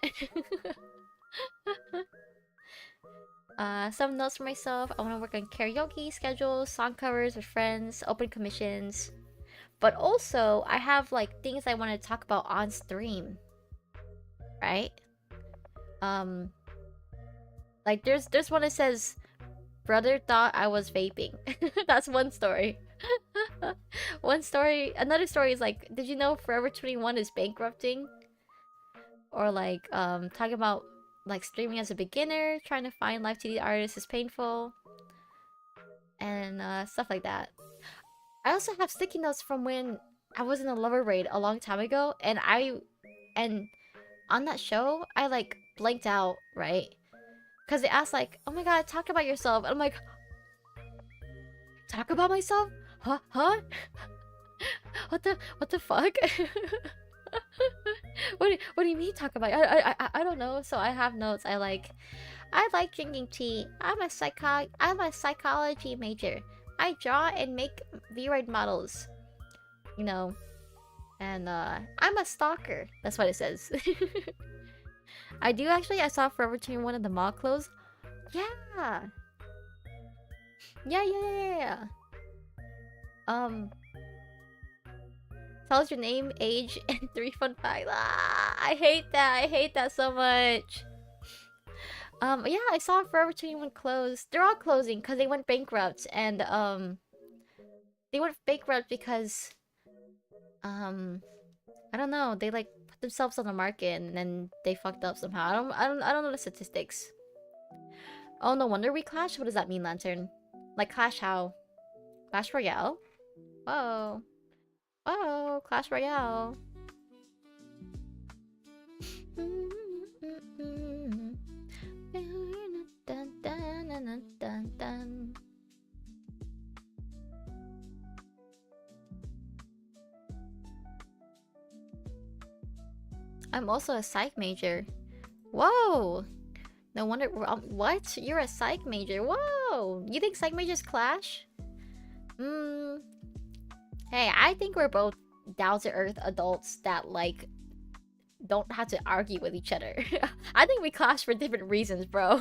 Some notes for myself. I want to work on karaoke schedules, song covers with friends, open commissions. But also, I have like things I want to talk about on stream. Right? Like there's one that says, "Brother thought I was vaping." That's one story. One story. Another story is like, did you know Forever 21 is bankrupting? Or like, talking about like streaming as a beginner, trying to find live TV artists is painful. and stuff like that. I also have sticky notes from when I was in a lover raid a long time ago, and on that show I like blanked out, right? Because they asked like, "Oh my god, talk about yourself," and I'm like, "Talk about myself? Huh? Huh? What the fuck?" What do you mean talk about? I don't know. So I have notes. I like drinking tea. I'm a psychology major. I draw and make V-Ride models. You know, and I'm a stalker. That's what it says. I do actually. I saw Forever 21 of the mall clothes. Yeah. Yeah. Tell us your name, age, and 3 fun facts. Ah, I hate that. I hate that so much. Yeah, I saw Forever 21 close. They're all closing because they went bankrupt, and they went bankrupt because I don't know. They like put themselves on the market and then they fucked up somehow. I don't know the statistics. Oh, no wonder we clash. What does that mean, Lantern? Like clash how? Clash Royale? Whoa. Whoa, Clash Royale. I'm also a psych major. Whoa! No wonder. What? You're a psych major? Whoa! You think psych majors clash? Hey, I think we're both down-to-earth adults that, like, don't have to argue with each other. I think we clash for different reasons, bro.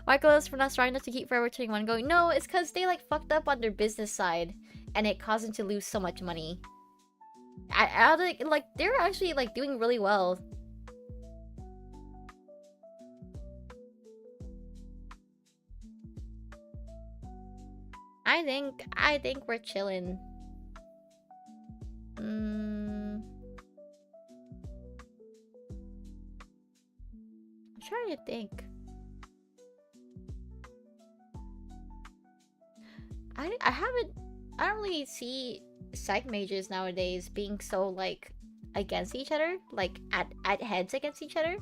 Michael is for not strong enough to keep Forever 21 going. No, it's because they, like, fucked up on their business side. And it caused them to lose so much money. I think, like, they're actually, like, doing really well. I think we're chilling. I'm trying to think. I don't really see psych majors nowadays being so like against each other, like at heads against each other.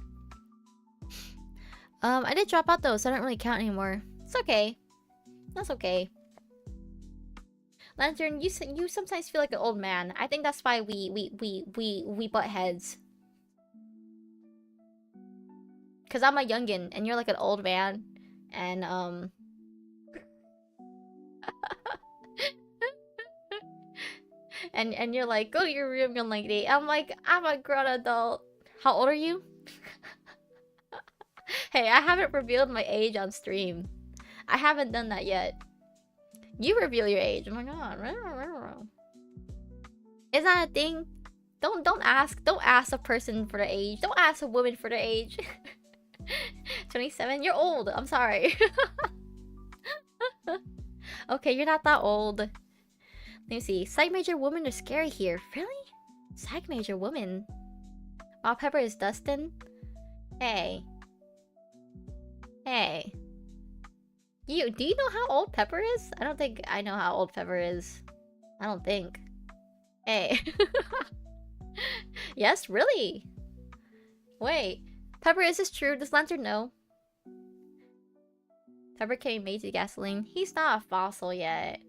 I did drop out though, so I don't really count anymore. It's okay. That's okay. Lantern, you sometimes feel like an old man. I think that's why we butt heads. Cause I'm a youngin and you're like an old man, and and you're like, go to your room, young lady. I'm like, I'm a grown adult. How old are you? Hey, I haven't revealed my age on stream. I haven't done that yet. You reveal your age. Oh my god. Is that a thing? Don't ask a person for their age. Don't ask a woman for their age. 27? You're old. I'm sorry. Okay, you're not that old. Let me see. Psych major women are scary here. Really? Psych major woman? Wow, Pepper is Dustin? Hey. Hey. Do you know how old Pepper is? I don't think I know how old Pepper is. I don't think. Hey. Yes, really? Wait. Pepper, is this true? Does Lantern know? Pepper can be made to gasoline. He's not a fossil yet.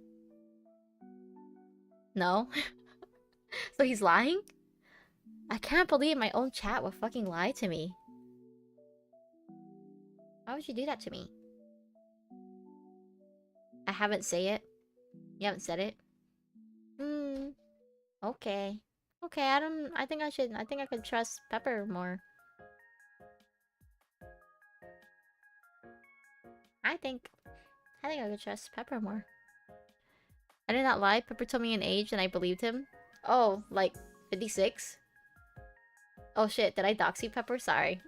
No? So he's lying? I can't believe my own chat would fucking lie to me. Why would you do that to me? I haven't said it. You haven't said it? Okay. Okay, I think I could trust Pepper more. I think I could trust Pepper more. I did not lie. Pepper told me an age and I believed him. Oh, like 56? Oh shit, did I dox you, Pepper? Sorry.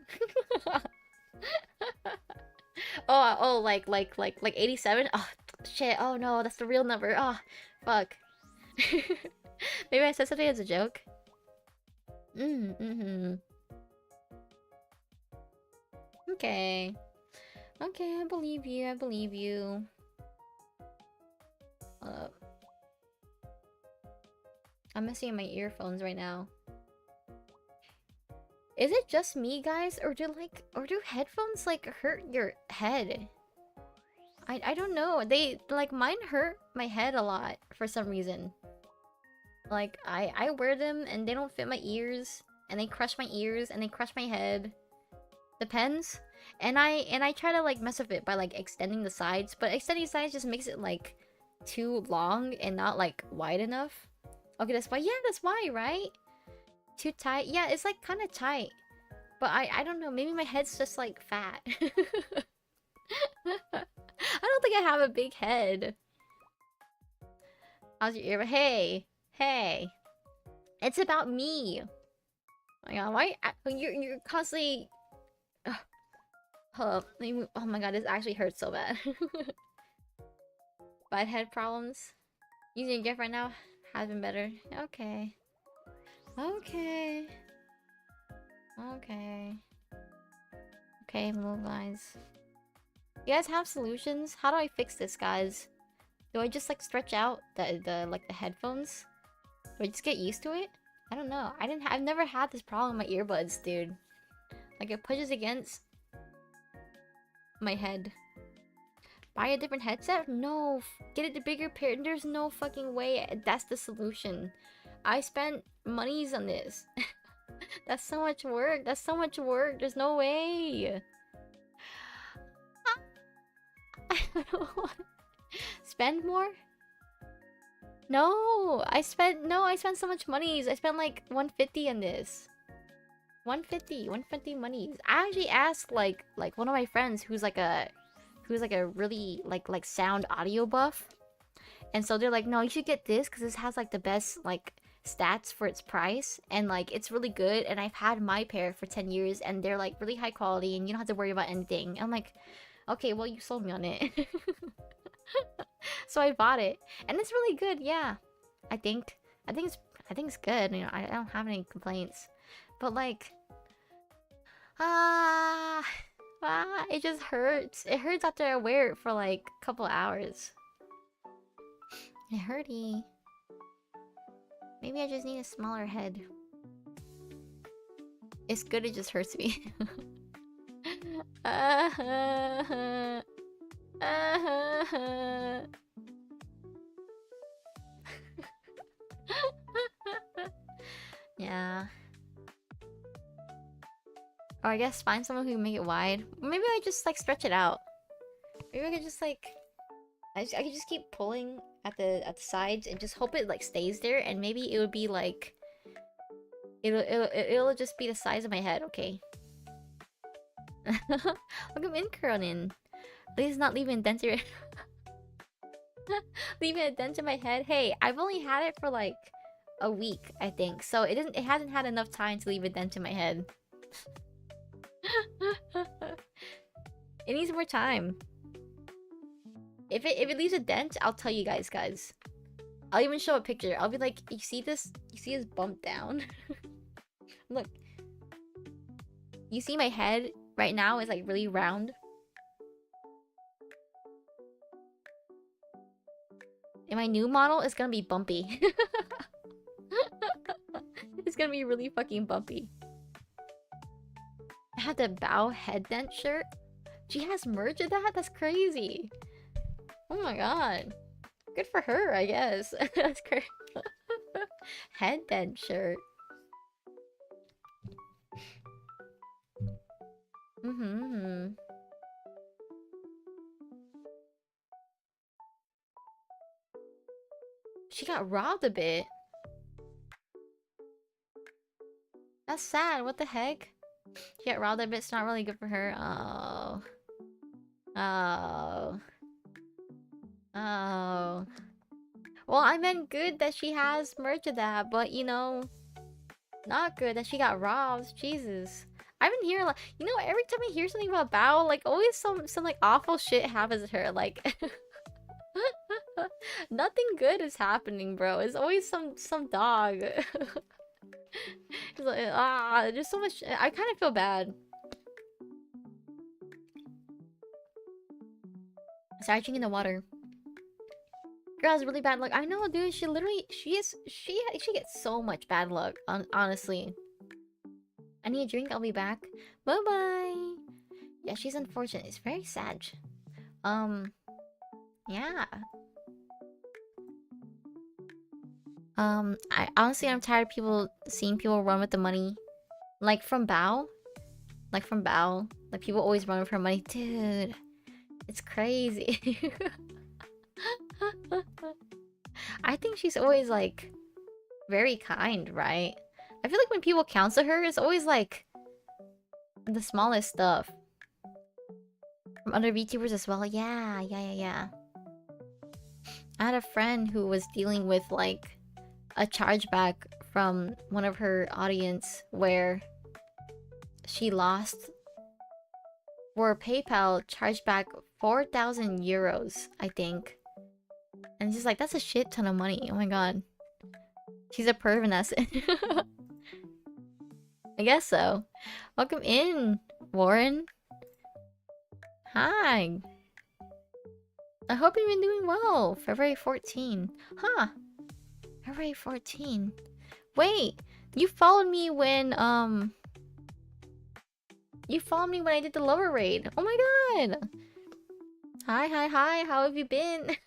Oh, like 87? Oh, shit. Oh no, that's the real number. Oh, fuck. Maybe I said something as a joke. Okay. Okay, I believe you. I believe you. Uh, I'm messing with my earphones right now. Is it just me, guys, or do headphones like hurt your head? I don't know. They like mine hurt my head a lot for some reason. Like I wear them and they don't fit my ears and they crush my ears and they crush my head. Depends. And I try to like mess with it by like extending the sides, but extending sides just makes it like too long and not like wide enough. Okay, that's why. Yeah, that's why, right? Too tight. Yeah, it's like kind of tight. But I don't know. Maybe my head's just like fat. I don't think I have a big head. How's your ear? Hey, hey. It's about me. Oh my god, why? You're constantly. Ugh. Hold up. Oh my god, this actually hurts so bad. Bad head problems. Using your gift right now has been better. Okay. Okay. Okay. Okay, move guys. You guys have solutions? How do I fix this, guys? Do I just like stretch out the headphones? Do I just get used to it? I don't know. I've never had this problem with my earbuds, dude. Like it pushes against my head. Buy a different headset? No. Get it the bigger pair. There's no fucking way that's the solution. I spent monies on this. That's so much work. That's so much work. There's no way. I don't want to spend more? No, I spent so much monies. I spent like 150 on this. 150 monies. I actually asked like one of my friends who's like a really like sound audio buff. And so they're like, "No, you should get this cuz this has like the best like stats for its price and like it's really good and I've had my pair for 10 years and they're like really high quality and you don't have to worry about anything." And I'm like, "Okay, well you sold me on it." So I bought it. And it's really good, yeah. I think it's good. You know, I don't have any complaints. But like ah it just hurts. It hurts after I wear it for like a couple hours. It hurty. Maybe I just need a smaller head. It's good, it just hurts me. Yeah. Or I guess find someone who can make it wide. Maybe I just like stretch it out. Maybe I could just like I could just keep pulling at the sides and just hope it like stays there and maybe it would be like it'll just be the size of my head, okay? Look at Mincuronin. Please not leaving a dent in leaving a dent in my head. Hey, I've only had it for like a week, I think. So it hasn't had enough time to leave a dent in my head. It needs more time. If it leaves a dent, I'll tell you guys. I'll even show a picture. I'll be like, you see this? You see this bump down? Look. You see my head right now is like really round. In my new model, it's gonna be bumpy. It's gonna be really fucking bumpy. I have the bow head dent shirt. She has merch of that? That's crazy. Oh my god. Good for her, I guess. That's great. Head dent shirt. She got robbed a bit. That's sad. What the heck? She got robbed a bit. It's not really good for her. Oh. Oh. Oh. Well, I meant good that she has merch of that, but you know, not good that she got robbed. Jesus. I've been hearing like, you know, every time I hear something about Bao, like always some like awful shit happens to her. Like nothing good is happening, bro. It's always some dog. It's like, there's so much. I kind of feel bad. Start drinking the water. Girl has really bad luck. I know, dude. She literally, she gets so much bad luck. Honestly. I need a drink. I'll be back. Bye bye. Yeah, she's unfortunate. It's very sad. Yeah. I honestly, I'm tired of seeing people run with the money, like from Bao, like people always run for money, dude. It's crazy. I think she's always like very kind, right? I feel like when people counsel her, it's always like the smallest stuff. From other VTubers as well. Yeah. I had a friend who was dealing with like a chargeback from one of her audience where she lost for PayPal chargeback 4,000 euros, I think. And it's just like, that's a shit ton of money. Oh my god. She's a perv. I guess so. Welcome in, Warren. Hi. I hope you've been doing well. February 14. Huh. February 14. Wait, you followed me when I did the lower raid. Oh my god. Hi. How have you been?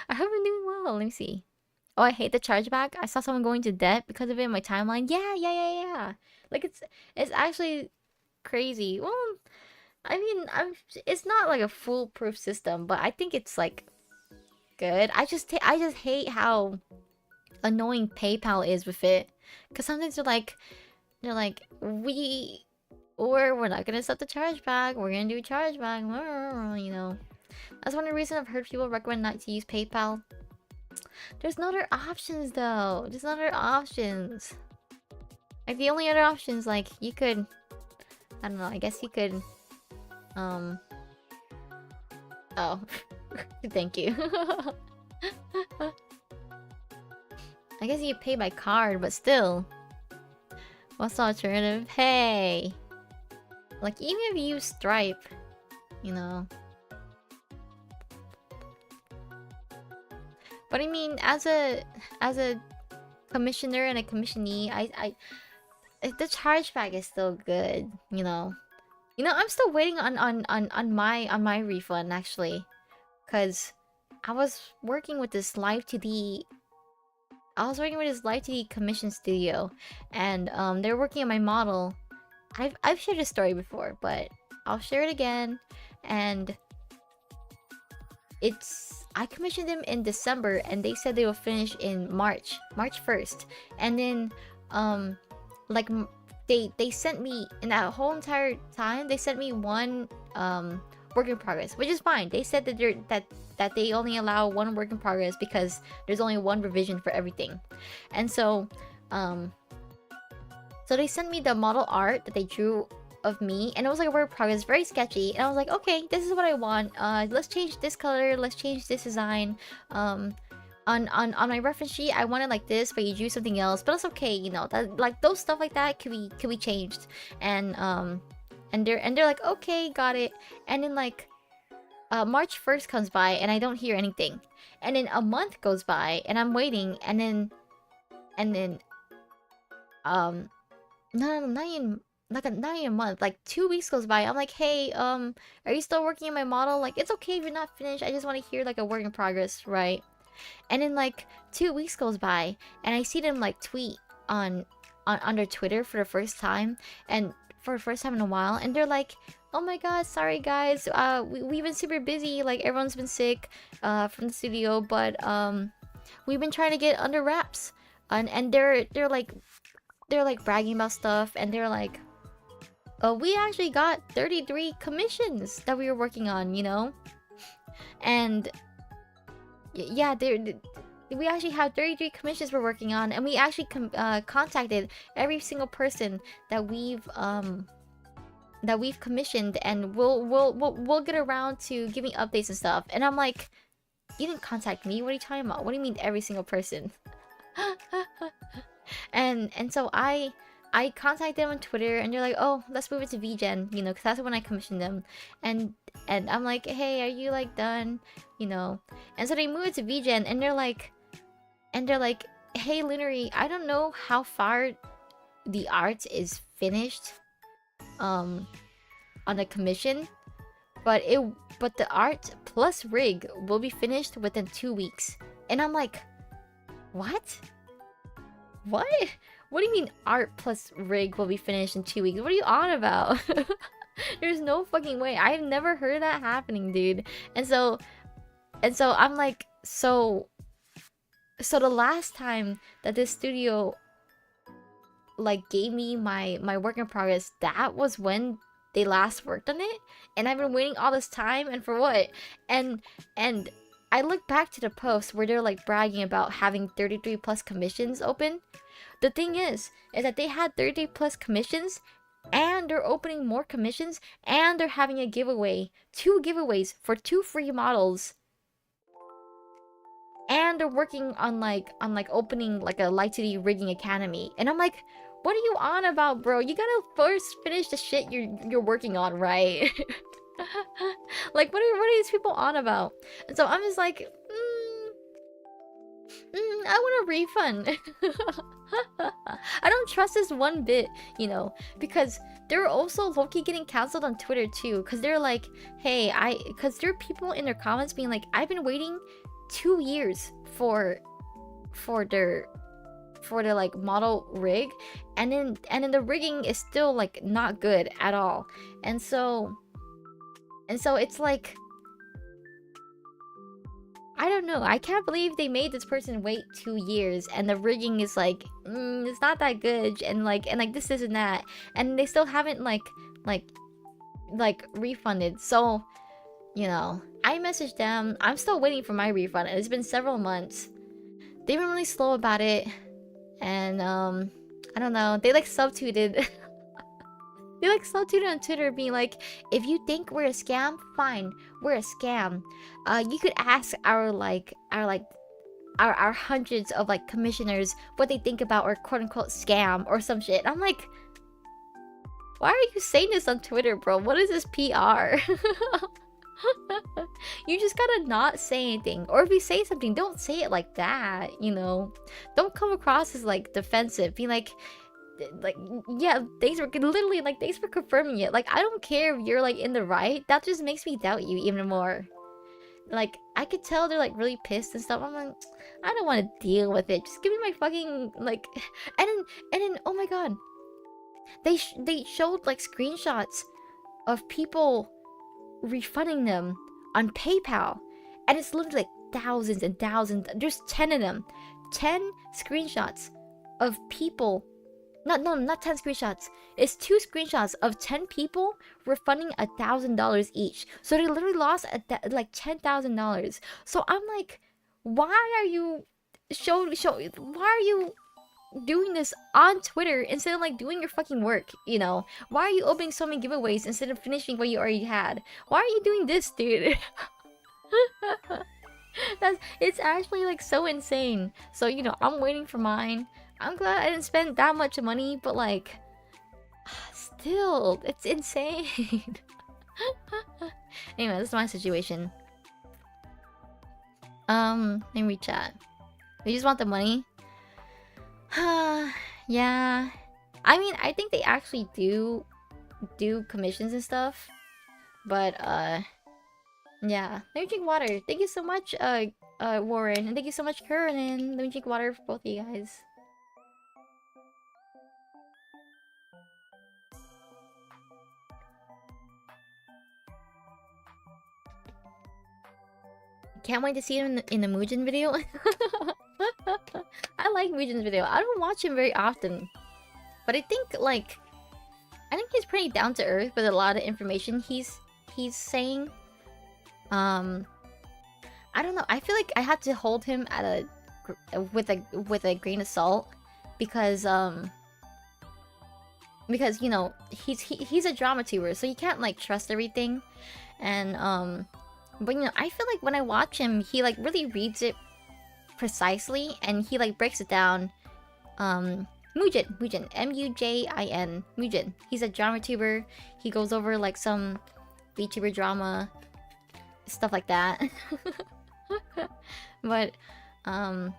I hope you're doing well. Let me see. Oh, I hate the chargeback. I saw someone going to debt because of it in my timeline. Yeah. Like it's actually crazy. Well, I mean, it's not like a foolproof system, but I think it's like good. I just hate how annoying PayPal is with it. Cause sometimes they're like we're not gonna accept the chargeback. We're gonna do a chargeback. You know, that's one of the reasons I've heard people recommend not to use PayPal. There's no other options though. There's no other options. Like the only other options, like you could, I don't know. I guess you could, oh, thank you. I guess you pay by card, but still. What's the alternative? Hey! Like, even if you use Stripe, you know. But I mean, as a commissioner and a commissionee, the chargeback is still good, you know. I'm still waiting on my refund actually, cause I was working with this live 2D. I was working with this live 2D commission studio, and they're working on my model. I've shared this story before, but I'll share it again. And I commissioned them in December, and they said they will finish in March 1st. And then like they sent me, in that whole entire time, they sent me one work in progress, which is fine. They said that they only allow one work in progress because there's only one revision for everything. And so so they sent me the model art that they drew of me, and it was like a work in progress, very sketchy. And I was like, okay, this is what I want. Let's change this color, let's change this design. On my reference sheet, I wanted like this, but you drew something else. But it's okay, you know, that like those stuff like that can be changed. And they're like, okay, got it. And then like March 1st comes by and I don't hear anything. And then a month goes by and I'm waiting, and then no, not even a month, like 2 weeks goes by. I'm like, hey, are you still working on my model? Like, it's okay if you're not finished. I just want to hear like a work in progress, right? And then like 2 weeks goes by and I see them like tweet on their Twitter for the first time, and for the first time in a while, and they're like, oh my god, sorry guys, we've been super busy, like everyone's been sick from the studio, but we've been trying to get under wraps. And they're like bragging about stuff, and they're like, oh, we actually got 33 commissions that we were working on, you know? And yeah, we actually have 33 commissions we're working on, and we actually contacted every single person that we've commissioned, and we'll get around to giving updates and stuff. And I'm like, you didn't contact me? What are you talking about? What do you mean every single person? and so I I contacted them on Twitter, and they're like, "Oh, let's move it to VGen," you know, because that's when I commissioned them. And I'm like, "Hey, are you like done?" You know. And so they move it to VGen, and they're like, "Hey, Lunary, I don't know how far the art is finished, on the commission, but the art plus rig will be finished within 2 weeks." And I'm like, "What? What? What do you mean art plus rig will be finished in 2 weeks? What are you on about?" There's no fucking way. I've never heard of that happening, dude. And so I'm like, so the last time that this studio like gave me my work in progress, that was when they last worked on it, and I've been waiting all this time, and for what? And I look back to the post where they're like bragging about having 33 plus commissions open. The thing is that they had 30 plus commissions, and they're opening more commissions, and they're having a giveaway, 2 giveaways for 2 free models. And they're working on like opening like a Light 2D rigging academy. And I'm like, what are you on about, bro? You gotta first finish the shit you're working on, right? Like, what are these people on about? And so I'm just like, I want a refund. I don't trust this one bit, you know, because they're also low-key getting canceled on Twitter too, because they're like, hey, because there are people in their comments being like, I've been waiting 2 years for their like model rig, and then the rigging is still like not good at all. And so it's like, I don't know. I can't believe they made this person wait 2 years, and the rigging is like, it's not that good, and like this and that, and they still haven't like refunded. So, you know, I messaged them. I'm still waiting for my refund, and it's been several months. They've been really slow about it, and I don't know. They like subtweeted. They like subtweeted on Twitter being like, if you think we're a scam, fine, we're a scam. You could ask our hundreds of like commissioners what they think about our quote unquote scam or some shit. I'm like, why are you saying this on Twitter, bro? What is this PR? You just gotta not say anything, or if you say something, don't say it like that, you know. Don't come across as like defensive, be like, yeah, thanks for literally like thanks for confirming it. Like, I don't care if you're like in the right, that just makes me doubt you even more. Like, I could tell they're like really pissed and stuff. I'm like, I don't want to deal with it, just give me my fucking like. And then oh my god, they showed like screenshots of people refunding them on PayPal, and it's literally like thousands and thousands. There's 10 of them, 10 screenshots of people. Not 10 screenshots. It's 2 screenshots of 10 people refunding $1,000 each. So they literally lost like $10,000. So I'm like, why are you why are you doing this on Twitter instead of like doing your fucking work, you know? Why are you opening so many giveaways instead of finishing what you already had? Why are you doing this, dude? It's actually like so insane. So, you know, I'm waiting for mine. I'm glad I didn't spend that much money, but like, still, it's insane. Anyway, this is my situation. Let me chat. They just want the money. Yeah. I mean, I think they actually do commissions and stuff. But yeah. Let me drink water. Thank you so much, Warren, and thank you so much, Curran. Let me drink water for both of you guys. Can't wait to see him in the Mugen video. I like Mugen's video. I don't watch him very often, but I think he's pretty down to earth with a lot of information he's saying. I don't know. I feel like I have to hold him at with a grain of salt, because you know, he's a drama tuber, so you can't like trust everything, and but you know, I feel like when I watch him, he like really reads it precisely, and he like breaks it down Mujin, Mujin, Mujin. He's a drama tuber. He goes over like some VTuber drama, stuff like that. But I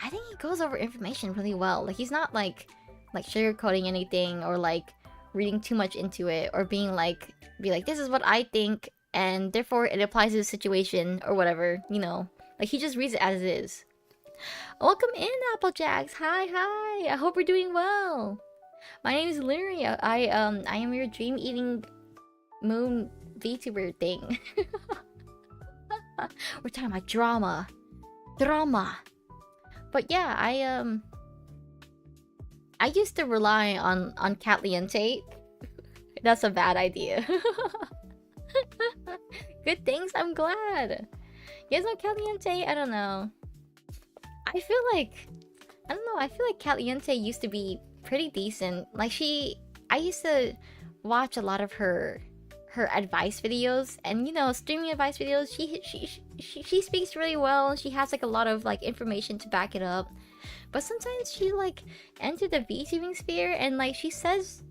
think he goes over information really well. Like he's not like sugarcoating anything or like reading too much into it or be like this is what I think and therefore it applies to the situation or whatever, you know. Like he just reads it as it is. Welcome in, Applejacks. Hi. I hope you're doing well. My name is Larry. I am your dream eating moon VTuber thing. We're talking about drama. But yeah, I used to rely on Catliente. That's a bad idea. Good things, I'm glad. You guys know Caliente? I don't know. I feel like Caliente used to be pretty decent. Like I used to watch a lot of her advice videos, and you know, streaming advice videos. She speaks really well. She has like a lot of like information to back it up. But sometimes she like entered the VTubing sphere and like she says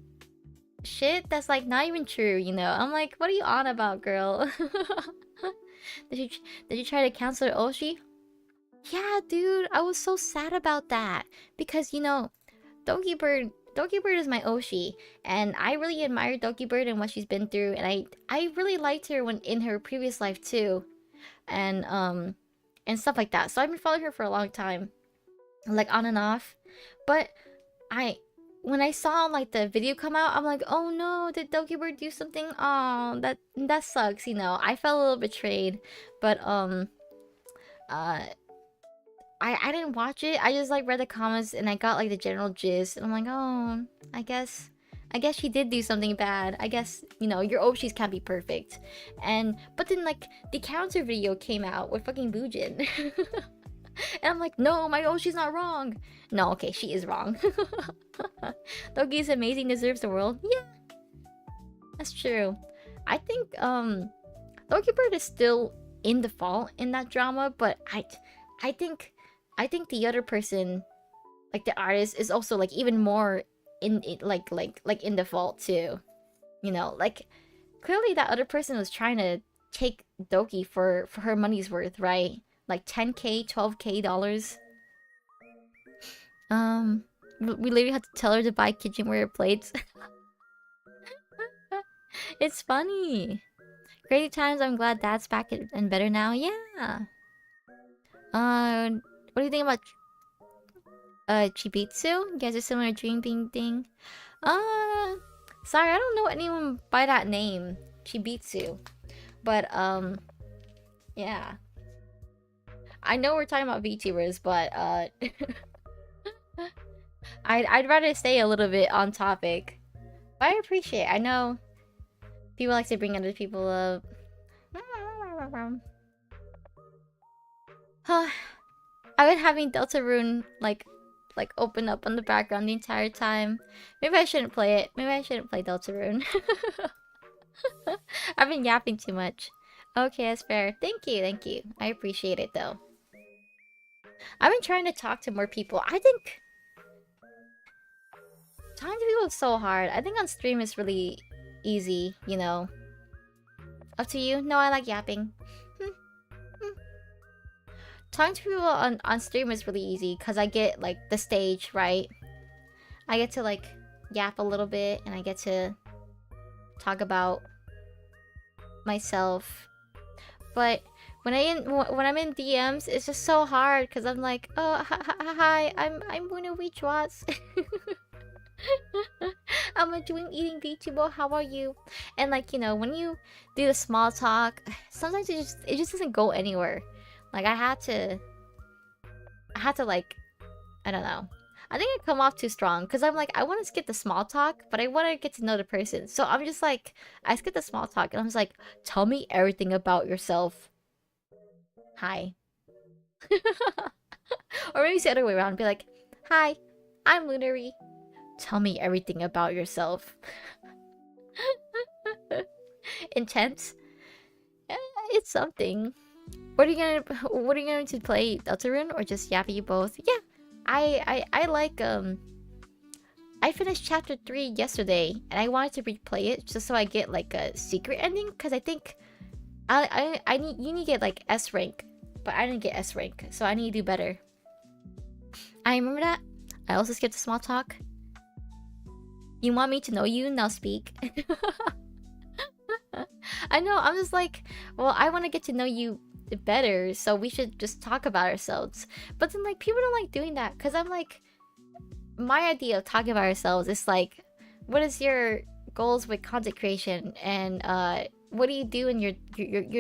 shit that's like not even true, you know. I'm like, what are you on about, girl? Did you try to cancel Oshi? Yeah, dude, I was so sad about that because you know, Dokibird is my Oshi, and I really admire Dokibird and what she's been through, and I really liked her when in her previous life too, and stuff like that. So I've been following her for a long time, like on and off. But when I saw like the video come out, I'm like, oh no, did Dokibird do something? Oh, that sucks, you know. I felt a little betrayed, but I didn't watch it. I just like read the comments and I got like the general gist, and I'm like, oh, I guess she did do something bad. I guess, you know, your Oshis can't be perfect. But then like the counter video came out with fucking Bujin. And I'm like, no, my Oshi's not wrong. No, okay, she is wrong. Doki is amazing, deserves the world. Yeah, that's true. I think Dokibird is still in the fault in that drama, but I think the other person, like the artist, is also like even more in it, like in the fault too. You know, like clearly that other person was trying to take Doki for her money's worth, right? Like 10K, 12K dollars. We literally had to tell her to buy kitchenware plates. It's funny. Crazy times. I'm glad that's back and better now. Yeah. What do you think about Chibitsu? You guys are similar dream being thing. Sorry, I don't know anyone by that name, Chibitsu. But yeah. I know we're talking about VTubers, but I'd rather stay a little bit on topic. But I appreciate it. I know people like to bring other people up. I've been having Deltarune like open up on the background the entire time. Maybe I shouldn't play it. Maybe I shouldn't play Deltarune. I've been yapping too much. Okay, that's fair. Thank you. I appreciate it though. I've been trying to talk to more people. I think talking to people is so hard. I think on stream is really easy, you know. Up to you. No, I like yapping. Talking to people on stream is really easy because I get like the stage, right? I get to like yap a little bit and I get to talk about myself. But when I'm in DMs, it's just so hard because I'm like, oh hi, I'm Muna Wichwas. I'm a dream eating VTuber. How are you? And like, you know, when you do the small talk, sometimes it just doesn't go anywhere. Like I had to like, I don't know. I think I come off too strong because I'm like, I want to skip the small talk, but I want to get to know the person. So I'm just like, I skip the small talk and I'm just like, tell me everything about yourself. Hi. Or maybe it's the other way around. Be like, hi, I'm Lunary. Tell me everything about yourself. Intense. It's something. What are you going to play, Deltarune, or just yappy both? Yeah, I like I finished chapter 3 yesterday, and I wanted to replay it just so I get like a secret ending. Because I think I need you need to get like S rank, but I didn't get S rank, so I need to do better. I remember that. I also skipped the small talk. You want me to know you? Now speak. I know. I'm just like, well, I want to get to know you better, so we should just talk about ourselves. But then like people don't like doing that because I'm like, my idea of talking about ourselves is like, what is your goals with content creation, and what do you do in your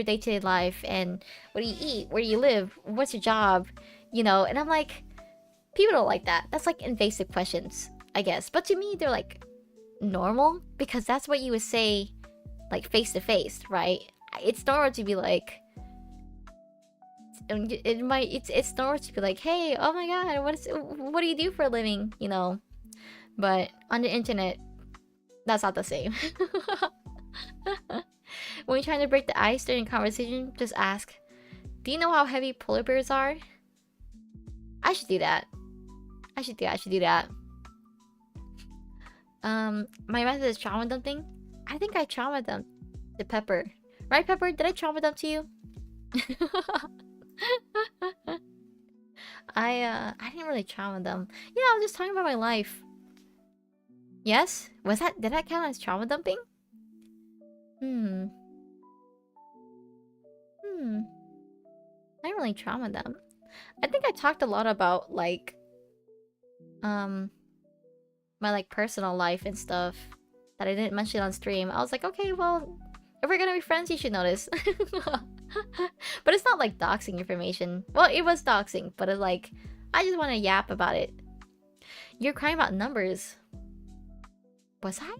day-to-day life, and what do you eat, where do you live, what's your job, you know? And I'm like, people don't like that. That's like invasive questions, I guess. But to me, they're like normal because that's what you would say like face to face, right? It's normal to be like, it's normal to be like, hey, oh my god, what do you do for a living, you know? But on the internet, that's not the same. When you're trying to break the ice during a conversation, just ask, do you know how heavy polar bears are? I should do that. I should do that. My method is trauma dumping. I think I trauma dumped the Pepper. Right, Pepper? Did I trauma dump to you? I didn't really trauma dump. Yeah, I was just talking about my life. Yes? Did that count as trauma dumping? I didn't really trauma dump. I think I talked a lot about like my like personal life and stuff that I didn't mention on stream. I was like, okay, well, if we're gonna be friends, you should know this. But it's not like doxing information. Well, it was doxing, but it's like, I just want to yap about it. You're crying about numbers. Was I?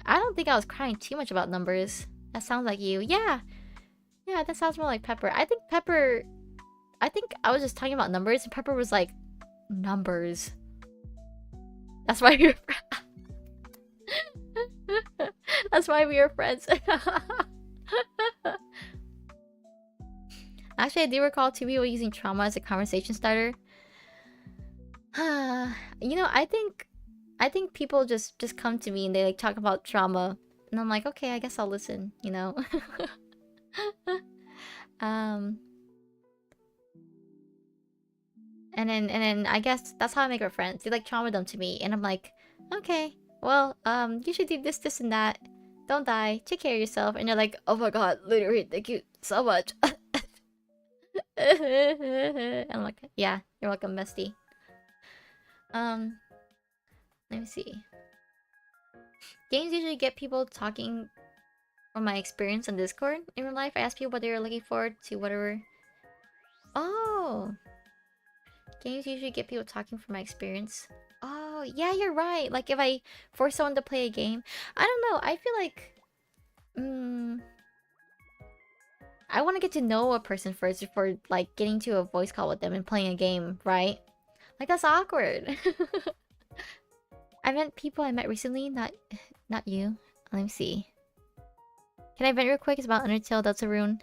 I don't think I was crying too much about numbers. That sounds like you. Yeah. Yeah, that sounds more like Pepper. I think I was just talking about numbers, and Pepper was like, numbers. That's why we were That's why we were friends. Actually, I do recall two people using trauma as a conversation starter. You know, I think people just come to me and they like talk about trauma, and I'm like, okay, I guess I'll listen, you know. And then I guess that's how I make our friends. They like trauma them to me, and I'm like, okay, well, you should do this, this, and that. Don't die. Take care of yourself. And they're like, oh my god, literally, thank you so much. And I'm like, yeah, you're welcome, bestie. Let me see. Games usually get people talking from my experience on Discord in real life. I ask people what they were looking forward to, whatever. Oh. Games usually get people talking from my experience. Oh, yeah, you're right. Like, if I force someone to play a game. I don't know. I feel like... I want to get to know a person first before, like, getting to a voice call with them and playing a game, right? Like, that's awkward. I meant people I met recently, not you. Let me see. Can I vent real quick? It's about Undertale, Deltarune.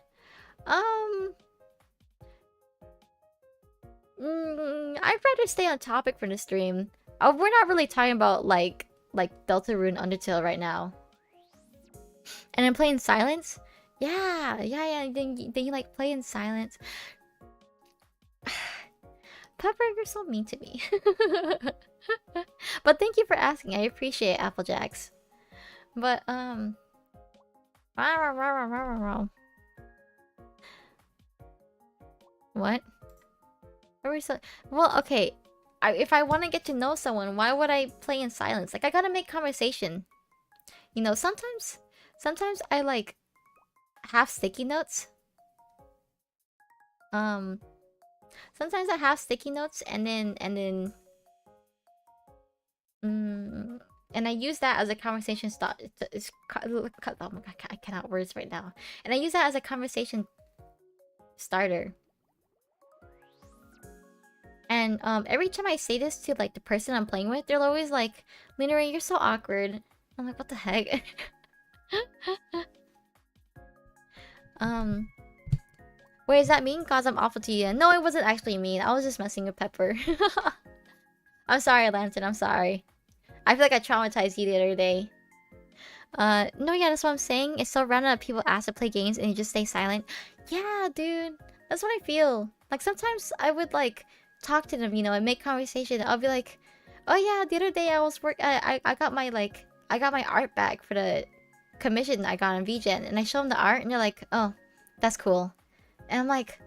I'd rather stay on topic for the stream. Oh, we're not really talking about like Deltarune Undertale right now. And I'm playing silence. Yeah. Then you like play in silence. Pepper, you're so mean to me. But thank you for asking. I appreciate it, Applejacks. But what? Well, okay. If I want to get to know someone, why would I play in silence? Like, I gotta make conversation. You know, sometimes I like have sticky notes. Sometimes I have sticky notes, and I use that as a conversation start. Oh my god, I cannot words right now. And I use that as a conversation starter. And every time I say this to like the person I'm playing with, they're always like, Lina Ray, you're so awkward. I'm like, what the heck? Wait, is that mean? Cause I'm awful to you? No, it wasn't actually mean. I was just messing with Pepper. I'm sorry, Lantern. I'm sorry. I feel like I traumatized you the other day. No, yeah, that's what I'm saying. It's so random that people ask to play games and you just stay silent. Yeah, dude. That's what I feel. Like, sometimes I would, like, talk to them, you know, and make conversation. I'll be like, oh yeah, the other day I was I got my, like, I got my art back for the commission I got on VGen. And I show them the art and they're like, oh, that's cool. And I'm like,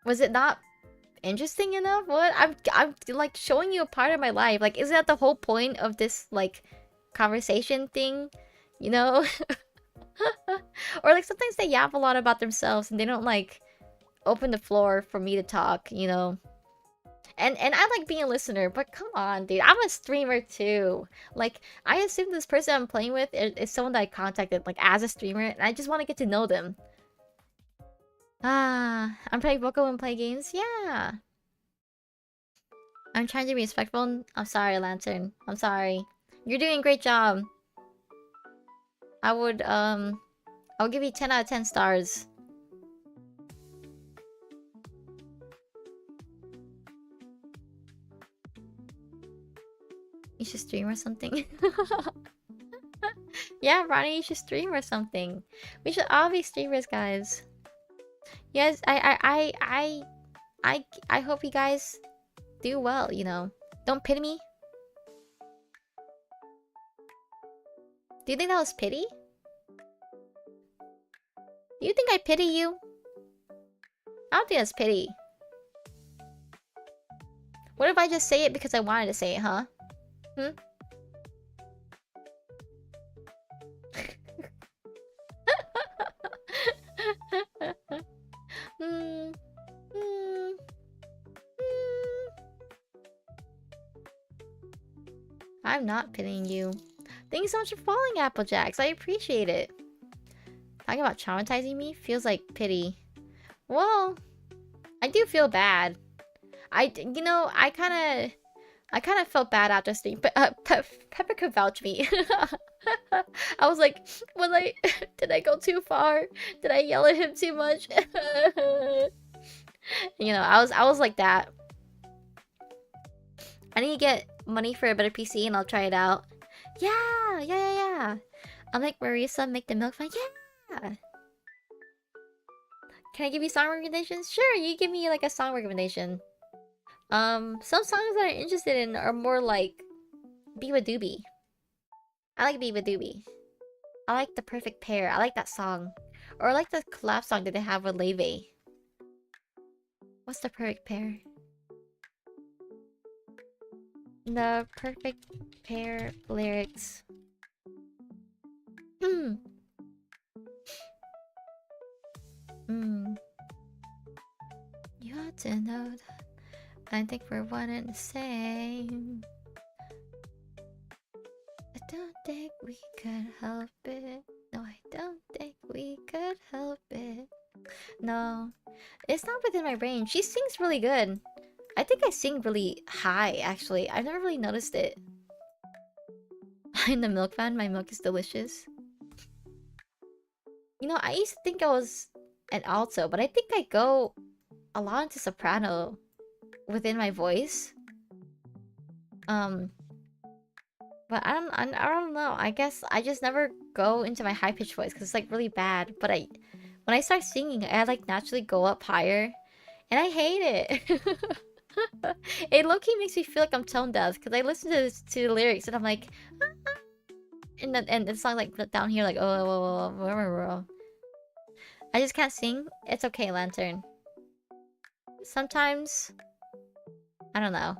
was it not interesting enough? What? I'm like showing you a part of my life. Like, isn't that the whole point of this like conversation thing? You know? Or like sometimes they yap a lot about themselves and they don't like open the floor for me to talk, you know? And I like being a listener, but come on, dude. I'm a streamer too. Like, I assume this person I'm playing with is someone that I contacted like as a streamer and I just want to get to know them. Ah, I'm playing vocal and play games? Yeah. I'm trying to be respectful. I'm sorry, Lantern. I'm sorry. You're doing a great job. I would, I'll give you 10 out of 10 stars. You should stream or something. Yeah, Ronnie, you should stream or something. We should all be streamers, guys. Yes, I hope you guys do well, you know. Don't pity me. Do you think that was pity? Do you think I pity you? I don't think that's pity. What if I just say it because I wanted to say it, huh? Hmm? Hmm. Hmm. I'm not pitying you. Thank you so much for following, Applejacks. I appreciate it. Talking about traumatizing me feels like pity. Well, I do feel bad. You know, I kind of felt bad after stream, but Pepper could vouch me. I was like, did I go too far? Did I yell at him too much? You know, I was like that. I need to get money for a better PC and I'll try it out. Yeah. I'll make Marisa make the milk fun. Yeah. Can I give you song recommendations? Sure, you give me like a song recommendation. Some songs that I'm interested in are more like Biba Doobie. I like Biba Doobie. I like The Perfect Pair. I like that song. Or I like the collab song that they have with Leve. What's The Perfect Pair? The Perfect Pair lyrics. Hmm. You ought to know that I think we're one and the same. I don't think we could help it. No, I don't think we could help it. No, it's not within my range. She sings really good. I think I sing really high, actually. I've never really noticed it. In the milk fan, my milk is delicious. You know, I used to think I was an alto, but I think I go a lot into soprano within my voice. But I don't know. I guess I just never go into my high pitched voice because it's like really bad. But when I start singing, I like naturally go up higher, and I hate it. It low-key makes me feel like I'm tone deaf because I listen to the lyrics and I'm like, and the song like down here like oh. I just can't sing. It's okay, Lantern. Sometimes I don't know.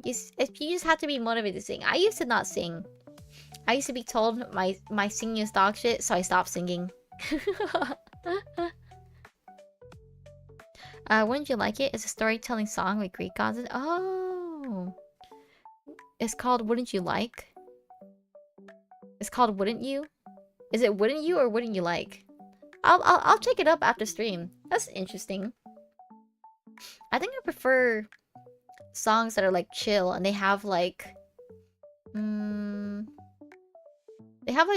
You just have to be motivated to sing. I used to not sing. I used to be told my singing is dog shit, so I stopped singing. Wouldn't you like it? It's a storytelling song with Greek gods. Oh, it's called Wouldn't You Like? It's called Wouldn't You? Is it Wouldn't You or Wouldn't You Like? I'll check it up after stream. That's interesting. I think I prefer songs that are like chill and they have like a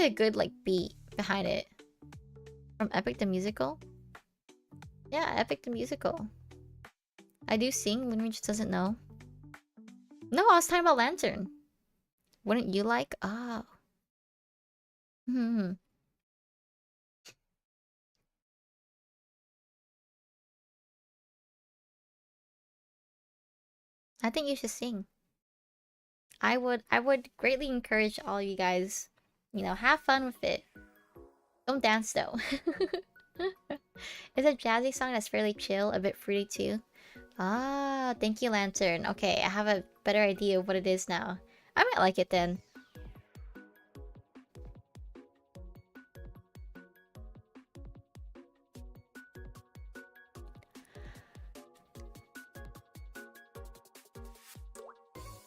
good like beat behind it. From Epic the Musical? Yeah, Epic the Musical. I do sing. Lumir just doesn't know. No, I was talking about Lantern. Wouldn't you like? Oh. Hmm. I think you should sing. I would greatly encourage all you guys, you know, have fun with it. Don't dance though. It's a jazzy song that's fairly chill, a bit fruity too. Ah, thank you, Lantern. Okay, I have a better idea of what it is now. I might like it then.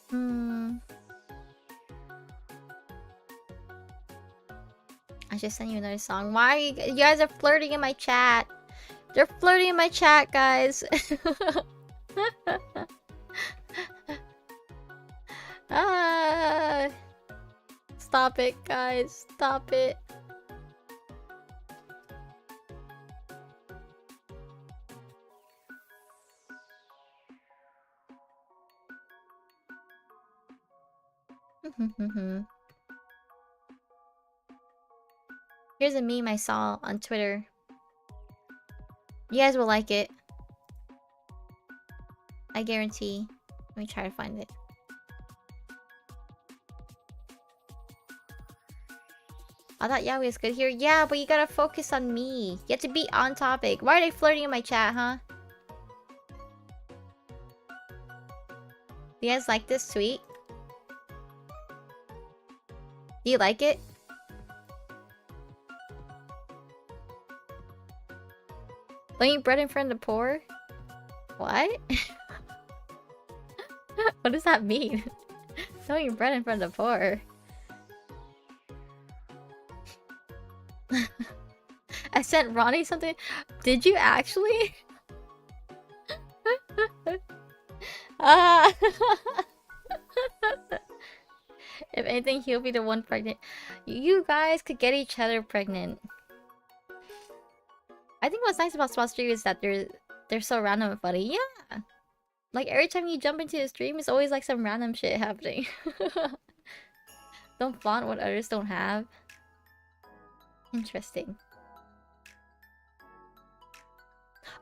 Hmm. I should send you another song. Why you guys are flirting in my chat? They're flirting in my chat, guys. Ah, stop it, guys. Stop it. Here's a meme I saw on Twitter. You guys will like it. I guarantee. Let me try to find it. I thought Yahweh was good here. Yeah, but you gotta focus on me. You have to be on topic. Why are they flirting in my chat, huh? You guys like this tweet? Do you like it? Laying bread in front of the poor? What? What does that mean? Throwing bread in front of the poor. I sent Ronnie something. Did you actually? Ah. If anything, he'll be the one pregnant. You guys could get each other pregnant. I think what's nice about Spot Stream is that they're so random and funny. Yeah. Like every time you jump into a stream, it's always like some random shit happening. Don't flaunt what others don't have. Interesting.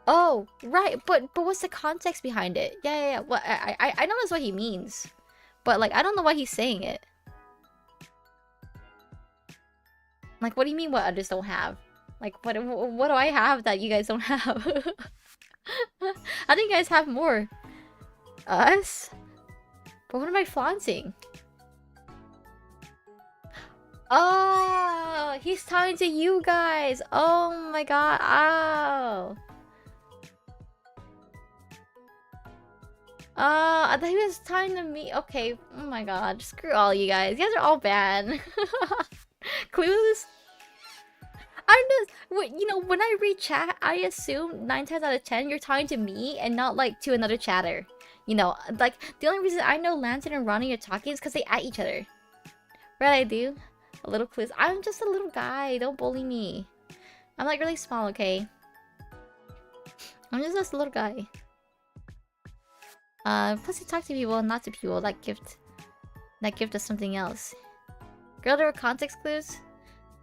Oh, right, but what's the context behind it? Yeah. Well, I know that's what he means, but like I don't know why he's saying it. Like, what do you mean? What others don't have? Like, what do I have that you guys don't have? I think you guys have more. Us? But what am I flaunting? Oh, he's talking to you guys. Oh my god. Oh. I thought he was talking to me. Okay. Oh my god. Screw all you guys. You guys are all bad. Clueless. I'm just, you know, when I read chat, I assume 9 times out of 10 you're talking to me and not like to another chatter. You know, like the only reason I know Lantern and Ronnie are talking is because they at each other. Right, I do. A little clues. I'm just a little guy. Don't bully me. I'm like really small, okay? I'm just a little guy. Plus you talk to people and not to people. That gift is something else. Girl, there were context clues.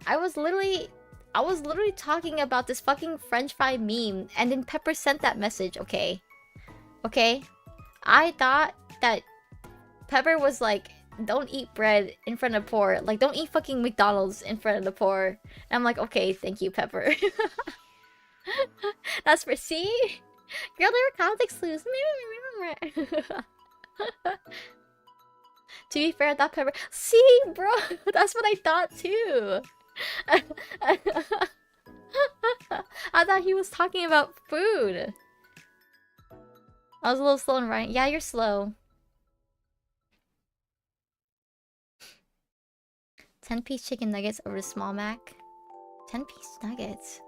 I was literally talking about this fucking French fry meme, and then Pepper sent that message. Okay, okay. I thought that Pepper was like, don't eat bread in front of poor. Like, don't eat fucking McDonald's in front of the poor. And I'm like, okay, thank you, Pepper. That's for see? Girl, there were context clues. To be fair, I thought Pepper... See, bro! That's what I thought, too! I thought he was talking about food. I was a little slow in writing. Yeah, you're slow. 10-piece chicken nuggets over the small mac. 10-piece nuggets.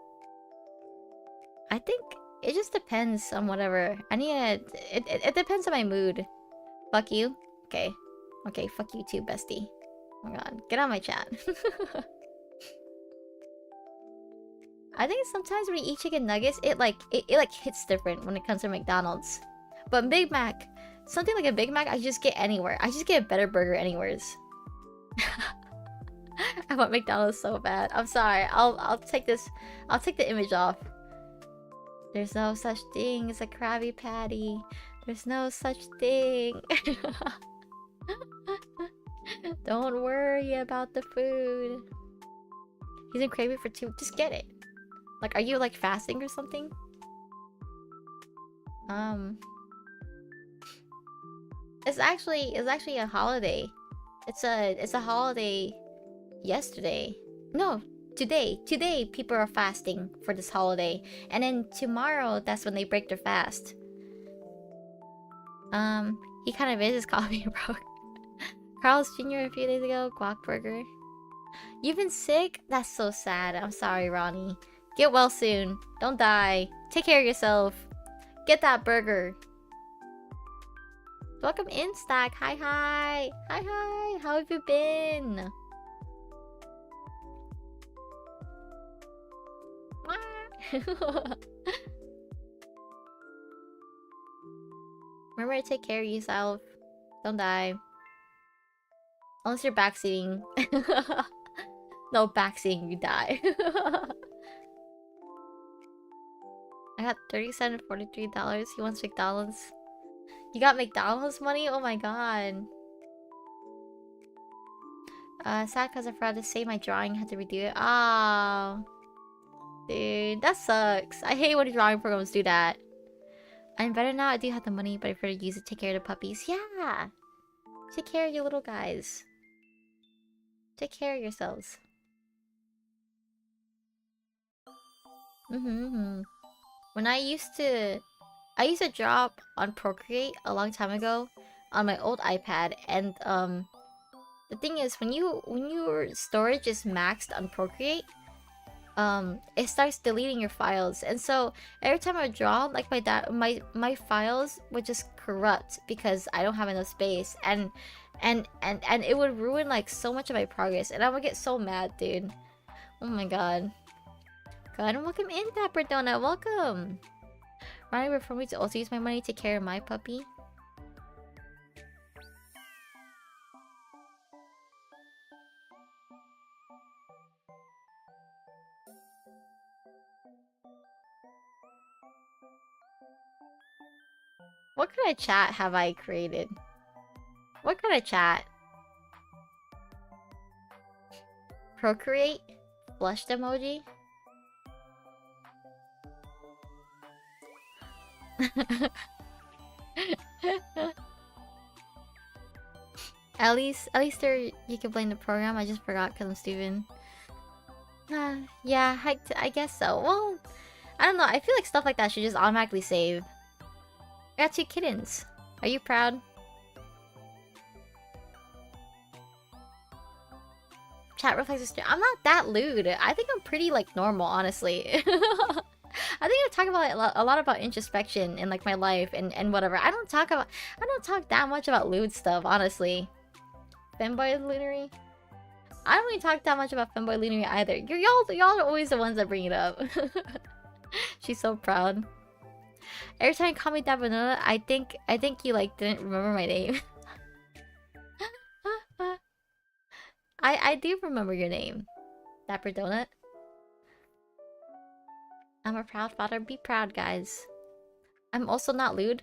I think it just depends on whatever. I need a... It depends on my mood. Fuck you. Okay. Okay, fuck you too, bestie. Oh my god. Get on my chat. I think sometimes when you eat chicken nuggets, it hits different when it comes to McDonald's. But Big Mac, something like a Big Mac, I just get anywhere. I just get a better burger anywheres. I want McDonald's so bad. I'm sorry. I'll take this. I'll take the image off. There's no such thing as a Krabby Patty. There's no such thing. Don't worry about the food. He's been craving for 2. Just get it. Like, are you like fasting or something? It's actually a holiday. It's a holiday yesterday. No, today. Today people are fasting for this holiday. And then tomorrow that's when they break their fast. He kind of is his coffee broke. Carl's Jr. a few days ago, guac burger. You've been sick? That's so sad. I'm sorry, Ronnie. Get well soon. Don't die. Take care of yourself. Get that burger. Welcome in, Stack. Hi, hi. Hi, hi. How have you been? Remember to take care of yourself. Don't die. Unless you're backseating. No, backseating, you die. I got $37, $43. He wants McDonald's. You got McDonald's money? Oh my god. Sad because I forgot to save my drawing. Had to redo it. Oh. Dude, that sucks. I hate when drawing programs do that. I'm better now. I do have the money, but I prefer to use it to take care of the puppies. Yeah. Take care of your little guys. Take care of yourselves. When I used to draw on Procreate a long time ago on my old iPad, and the thing is when your storage is maxed on Procreate, it starts deleting your files, and so every time I would draw, like my files would just corrupt because I don't have enough space, and it would ruin like so much of my progress, and I would get so mad, dude. Oh my god. God, and welcome in, Dapper Donut. Welcome. Ronnie referred me to also use my money to take care of my puppy. What kind of chat have I created? What kind of chat? Procreate? Flushed emoji? At least there you can blame the program. I just forgot because I'm Steven. Yeah, I guess so. Well, I don't know. I feel like stuff like that should just automatically save. I got 2 kittens. Are you proud? Chat reflects the stream. I'm not that lewd. I think I'm pretty like normal, honestly. I think I talk about a lot about introspection in like my life and whatever. I don't talk that much about lewd stuff, honestly. Femboy loonery? I don't really talk that much about femboy loonery either. Y'all are always the ones that bring it up. She's so proud. Every time you call me that vanilla, I think you like didn't remember my name. I do remember your name. Dapper Donut. I'm a proud father. Be proud, guys. I'm also not lewd.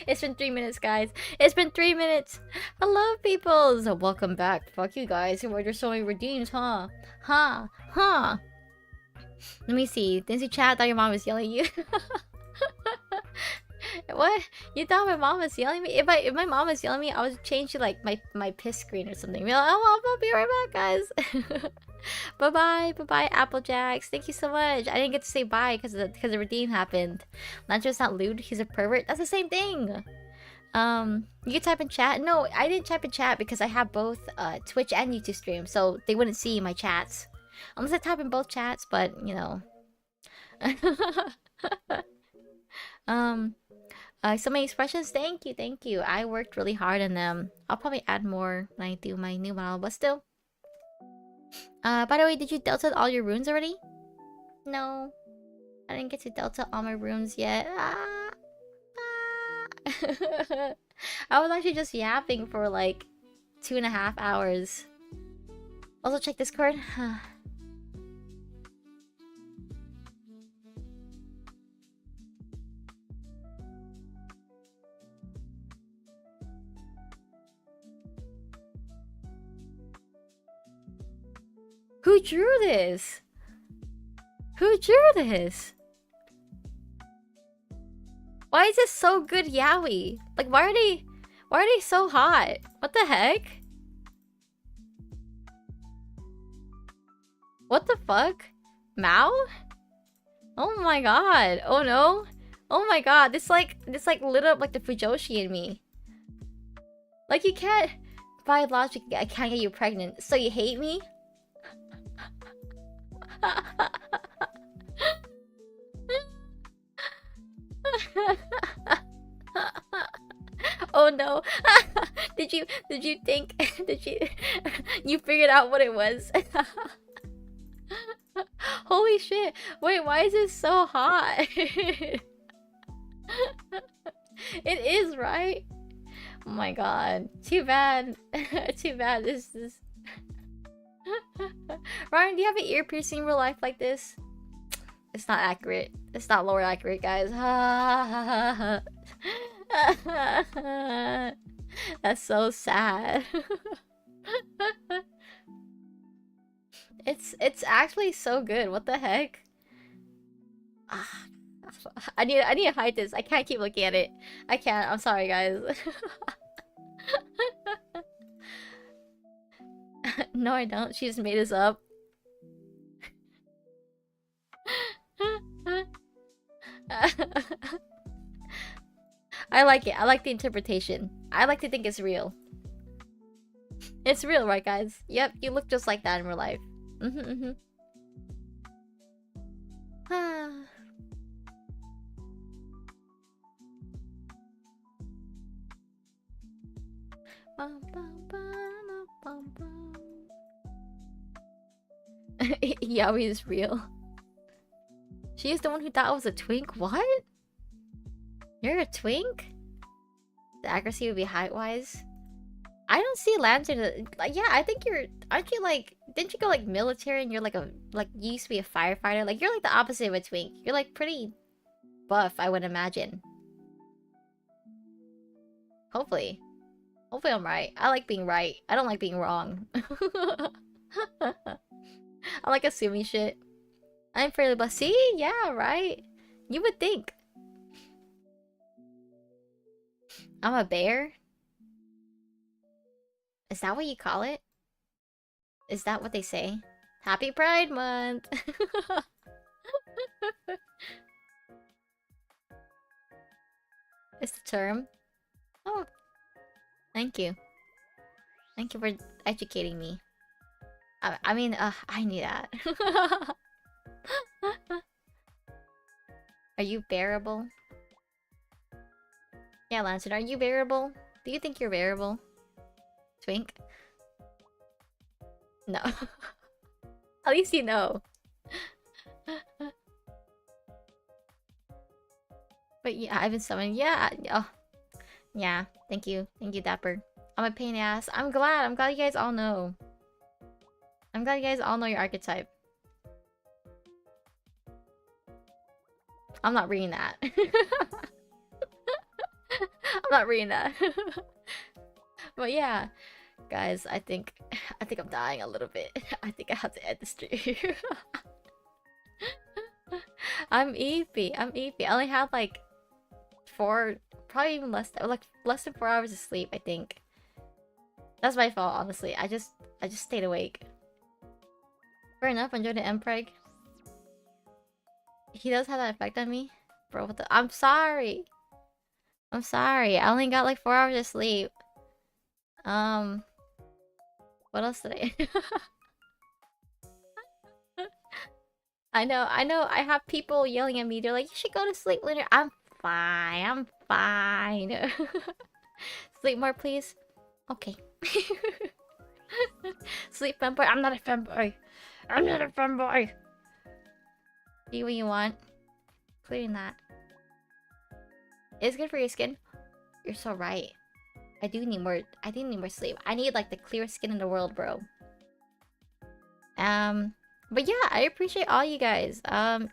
It's been 3 minutes, guys. It's been 3 minutes. Hello, peoples. Welcome back. Fuck you guys. Why there's so many redeems, huh? Huh? Huh? Let me see. Didn't you chat? I thought your mom was yelling at you. What? You thought my mom was yelling at me? If my mom was yelling at me, I would change to like my piss screen or something. Be like, oh, I'll be right back, guys. Bye bye, bye bye, Applejacks. Thank you so much. I didn't get to say bye because the redeem happened. Lancho's not lewd. He's a pervert. That's the same thing. You can type in chat. No, I didn't type in chat because I have both Twitch and YouTube stream, so they wouldn't see my chats unless I type in both chats. But you know, so many expressions. Thank you, thank you. I worked really hard on them. I'll probably add more when I do my new model, but still. By the way, did you delta all your runes already? No. I didn't get to delta all my runes yet. I was actually just yapping for like 2.5 hours. Also check Discord. Who drew this? Who drew this? Why is this so good, yaoi? Like, why are they so hot? What the heck? What the fuck? Mao? Oh my god. Oh no. Oh my god. This lit up like the Fujoshi in me. Like, you can't biologically, I can't get you pregnant. So you hate me? Oh no. Did you think you figured out what it was? Holy shit. Wait, why is it so hot? It is, right? Oh my god. Too bad. Too bad this is Ryan, do you have an ear piercing in real life like this? It's not accurate. It's not lore accurate, guys. That's so sad. It's actually so good. What the heck? I need to hide this. I can't keep looking at it. I can't. I'm sorry, guys. No, I don't. She just made this up. I like it. I like the interpretation. I like to think it's real. It's real, right, guys? Yep, you look just like that in real life. Yaoi is real. She is the one who thought I was a twink? What? You're a twink? The accuracy would be height-wise. I don't see Lantern. Like, yeah, I think you're. Aren't you like? Didn't you go like military and you're like you used to be a firefighter? Like, you're like the opposite of a twink. You're like pretty buff, I would imagine. Hopefully. Hopefully I'm right. I like being right. I don't like being wrong. I like assuming shit. I'm fairly blessed. See? Yeah, right? You would think. I'm a bear? Is that what you call it? Is that what they say? Happy Pride Month! It's the term. Oh, thank you. Thank you for educating me. I mean, I need that. Are you bearable? Yeah, Lancet, are you bearable? Do you think you're bearable? Twink? No. At least you know. But yeah, I've been summoned. Yeah. Oh, yeah. Thank you. Thank you, Dapper. I'm a pain in the ass. I'm glad. I'm glad you guys all know. I'm glad you guys all know your archetype. I'm not reading that. I'm not reading that. But yeah, guys, I think I'm dying a little bit. I think I have to end the stream. I'm eepy. I'm eepy. I only had like probably even less than 4 hours of sleep, I think. That's my fault, honestly. I just stayed awake. Fair enough, enjoy the Mpreg. He does have that effect on me. Bro, what the— I'm sorry. I'm sorry. I only got like 4 hours of sleep. What else did I— I know, I have people yelling at me. They're like, you should go to sleep later. I'm fine. Sleep more, please. Okay. Sleep, femboy. I'm not a femboy. I'm not a femboy. Do what you want. Including that. It's good for your skin. You're so right. I do need more sleep. I need like the clearest skin in the world, bro. But yeah, I appreciate all you guys. I'm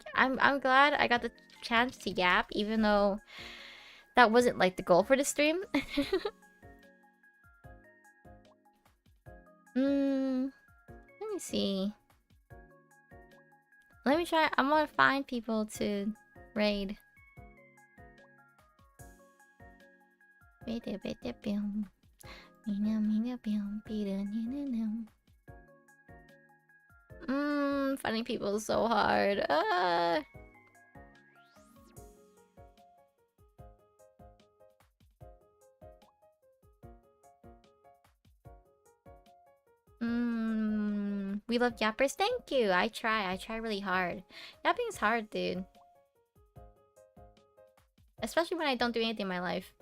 glad I got the chance to yap, even though that wasn't like the goal for the stream. Let me see. Let me try. I'm gonna find people to raid. Finding people is so hard. We love yappers. Thank you. I try really hard. Yapping is hard, dude. Especially when I don't do anything in my life.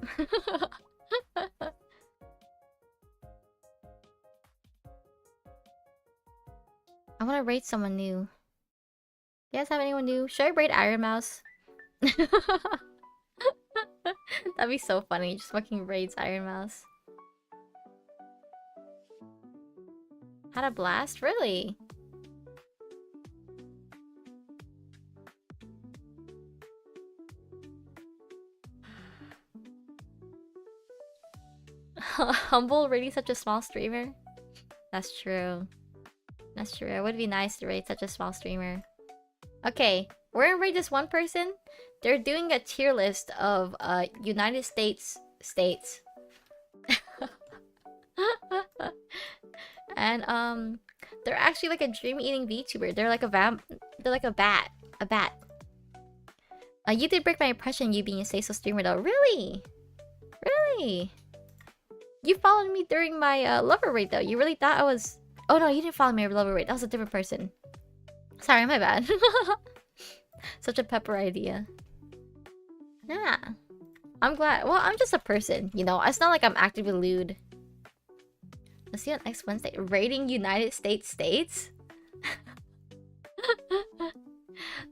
I want to raid someone new. You guys have anyone new? Should I raid Iron Mouse? That'd be so funny. Just fucking raids Iron Mouse. Had a blast? Really? Humble raiding such a small streamer? That's true. That's true. It would be nice to raid such a small streamer. Okay, we're gonna raid this one person. They're doing a tier list of United States states. And they're actually like a dream eating VTuber. They're like a they're like a bat. A bat. You did break my impression, you being a say so streamer though. Really? Really? You followed me during my lover raid though. You really thought I was— Oh no, you didn't follow me lover raid. That was a different person. Sorry, my bad. Such a pepper idea. Yeah. I'm glad. Well, I'm just a person, you know. It's not like I'm actively lewd. Let's see you on next Wednesday. Rating United States states?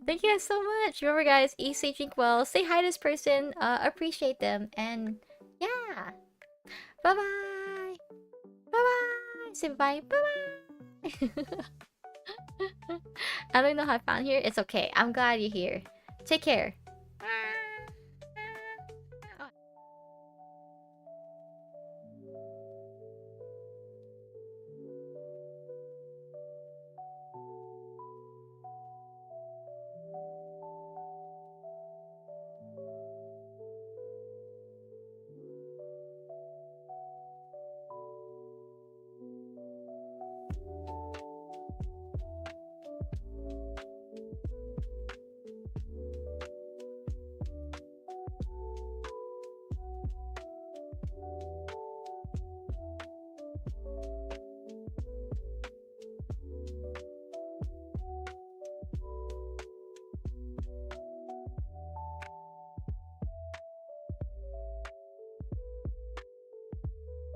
Thank you guys so much. Remember guys, eat, safe, drink well. Say hi to this person. Appreciate them. And yeah. Bye-bye. Bye-bye. Say bye. Bye-bye. I don't know how I found here. It's okay. I'm glad you're here. Take care.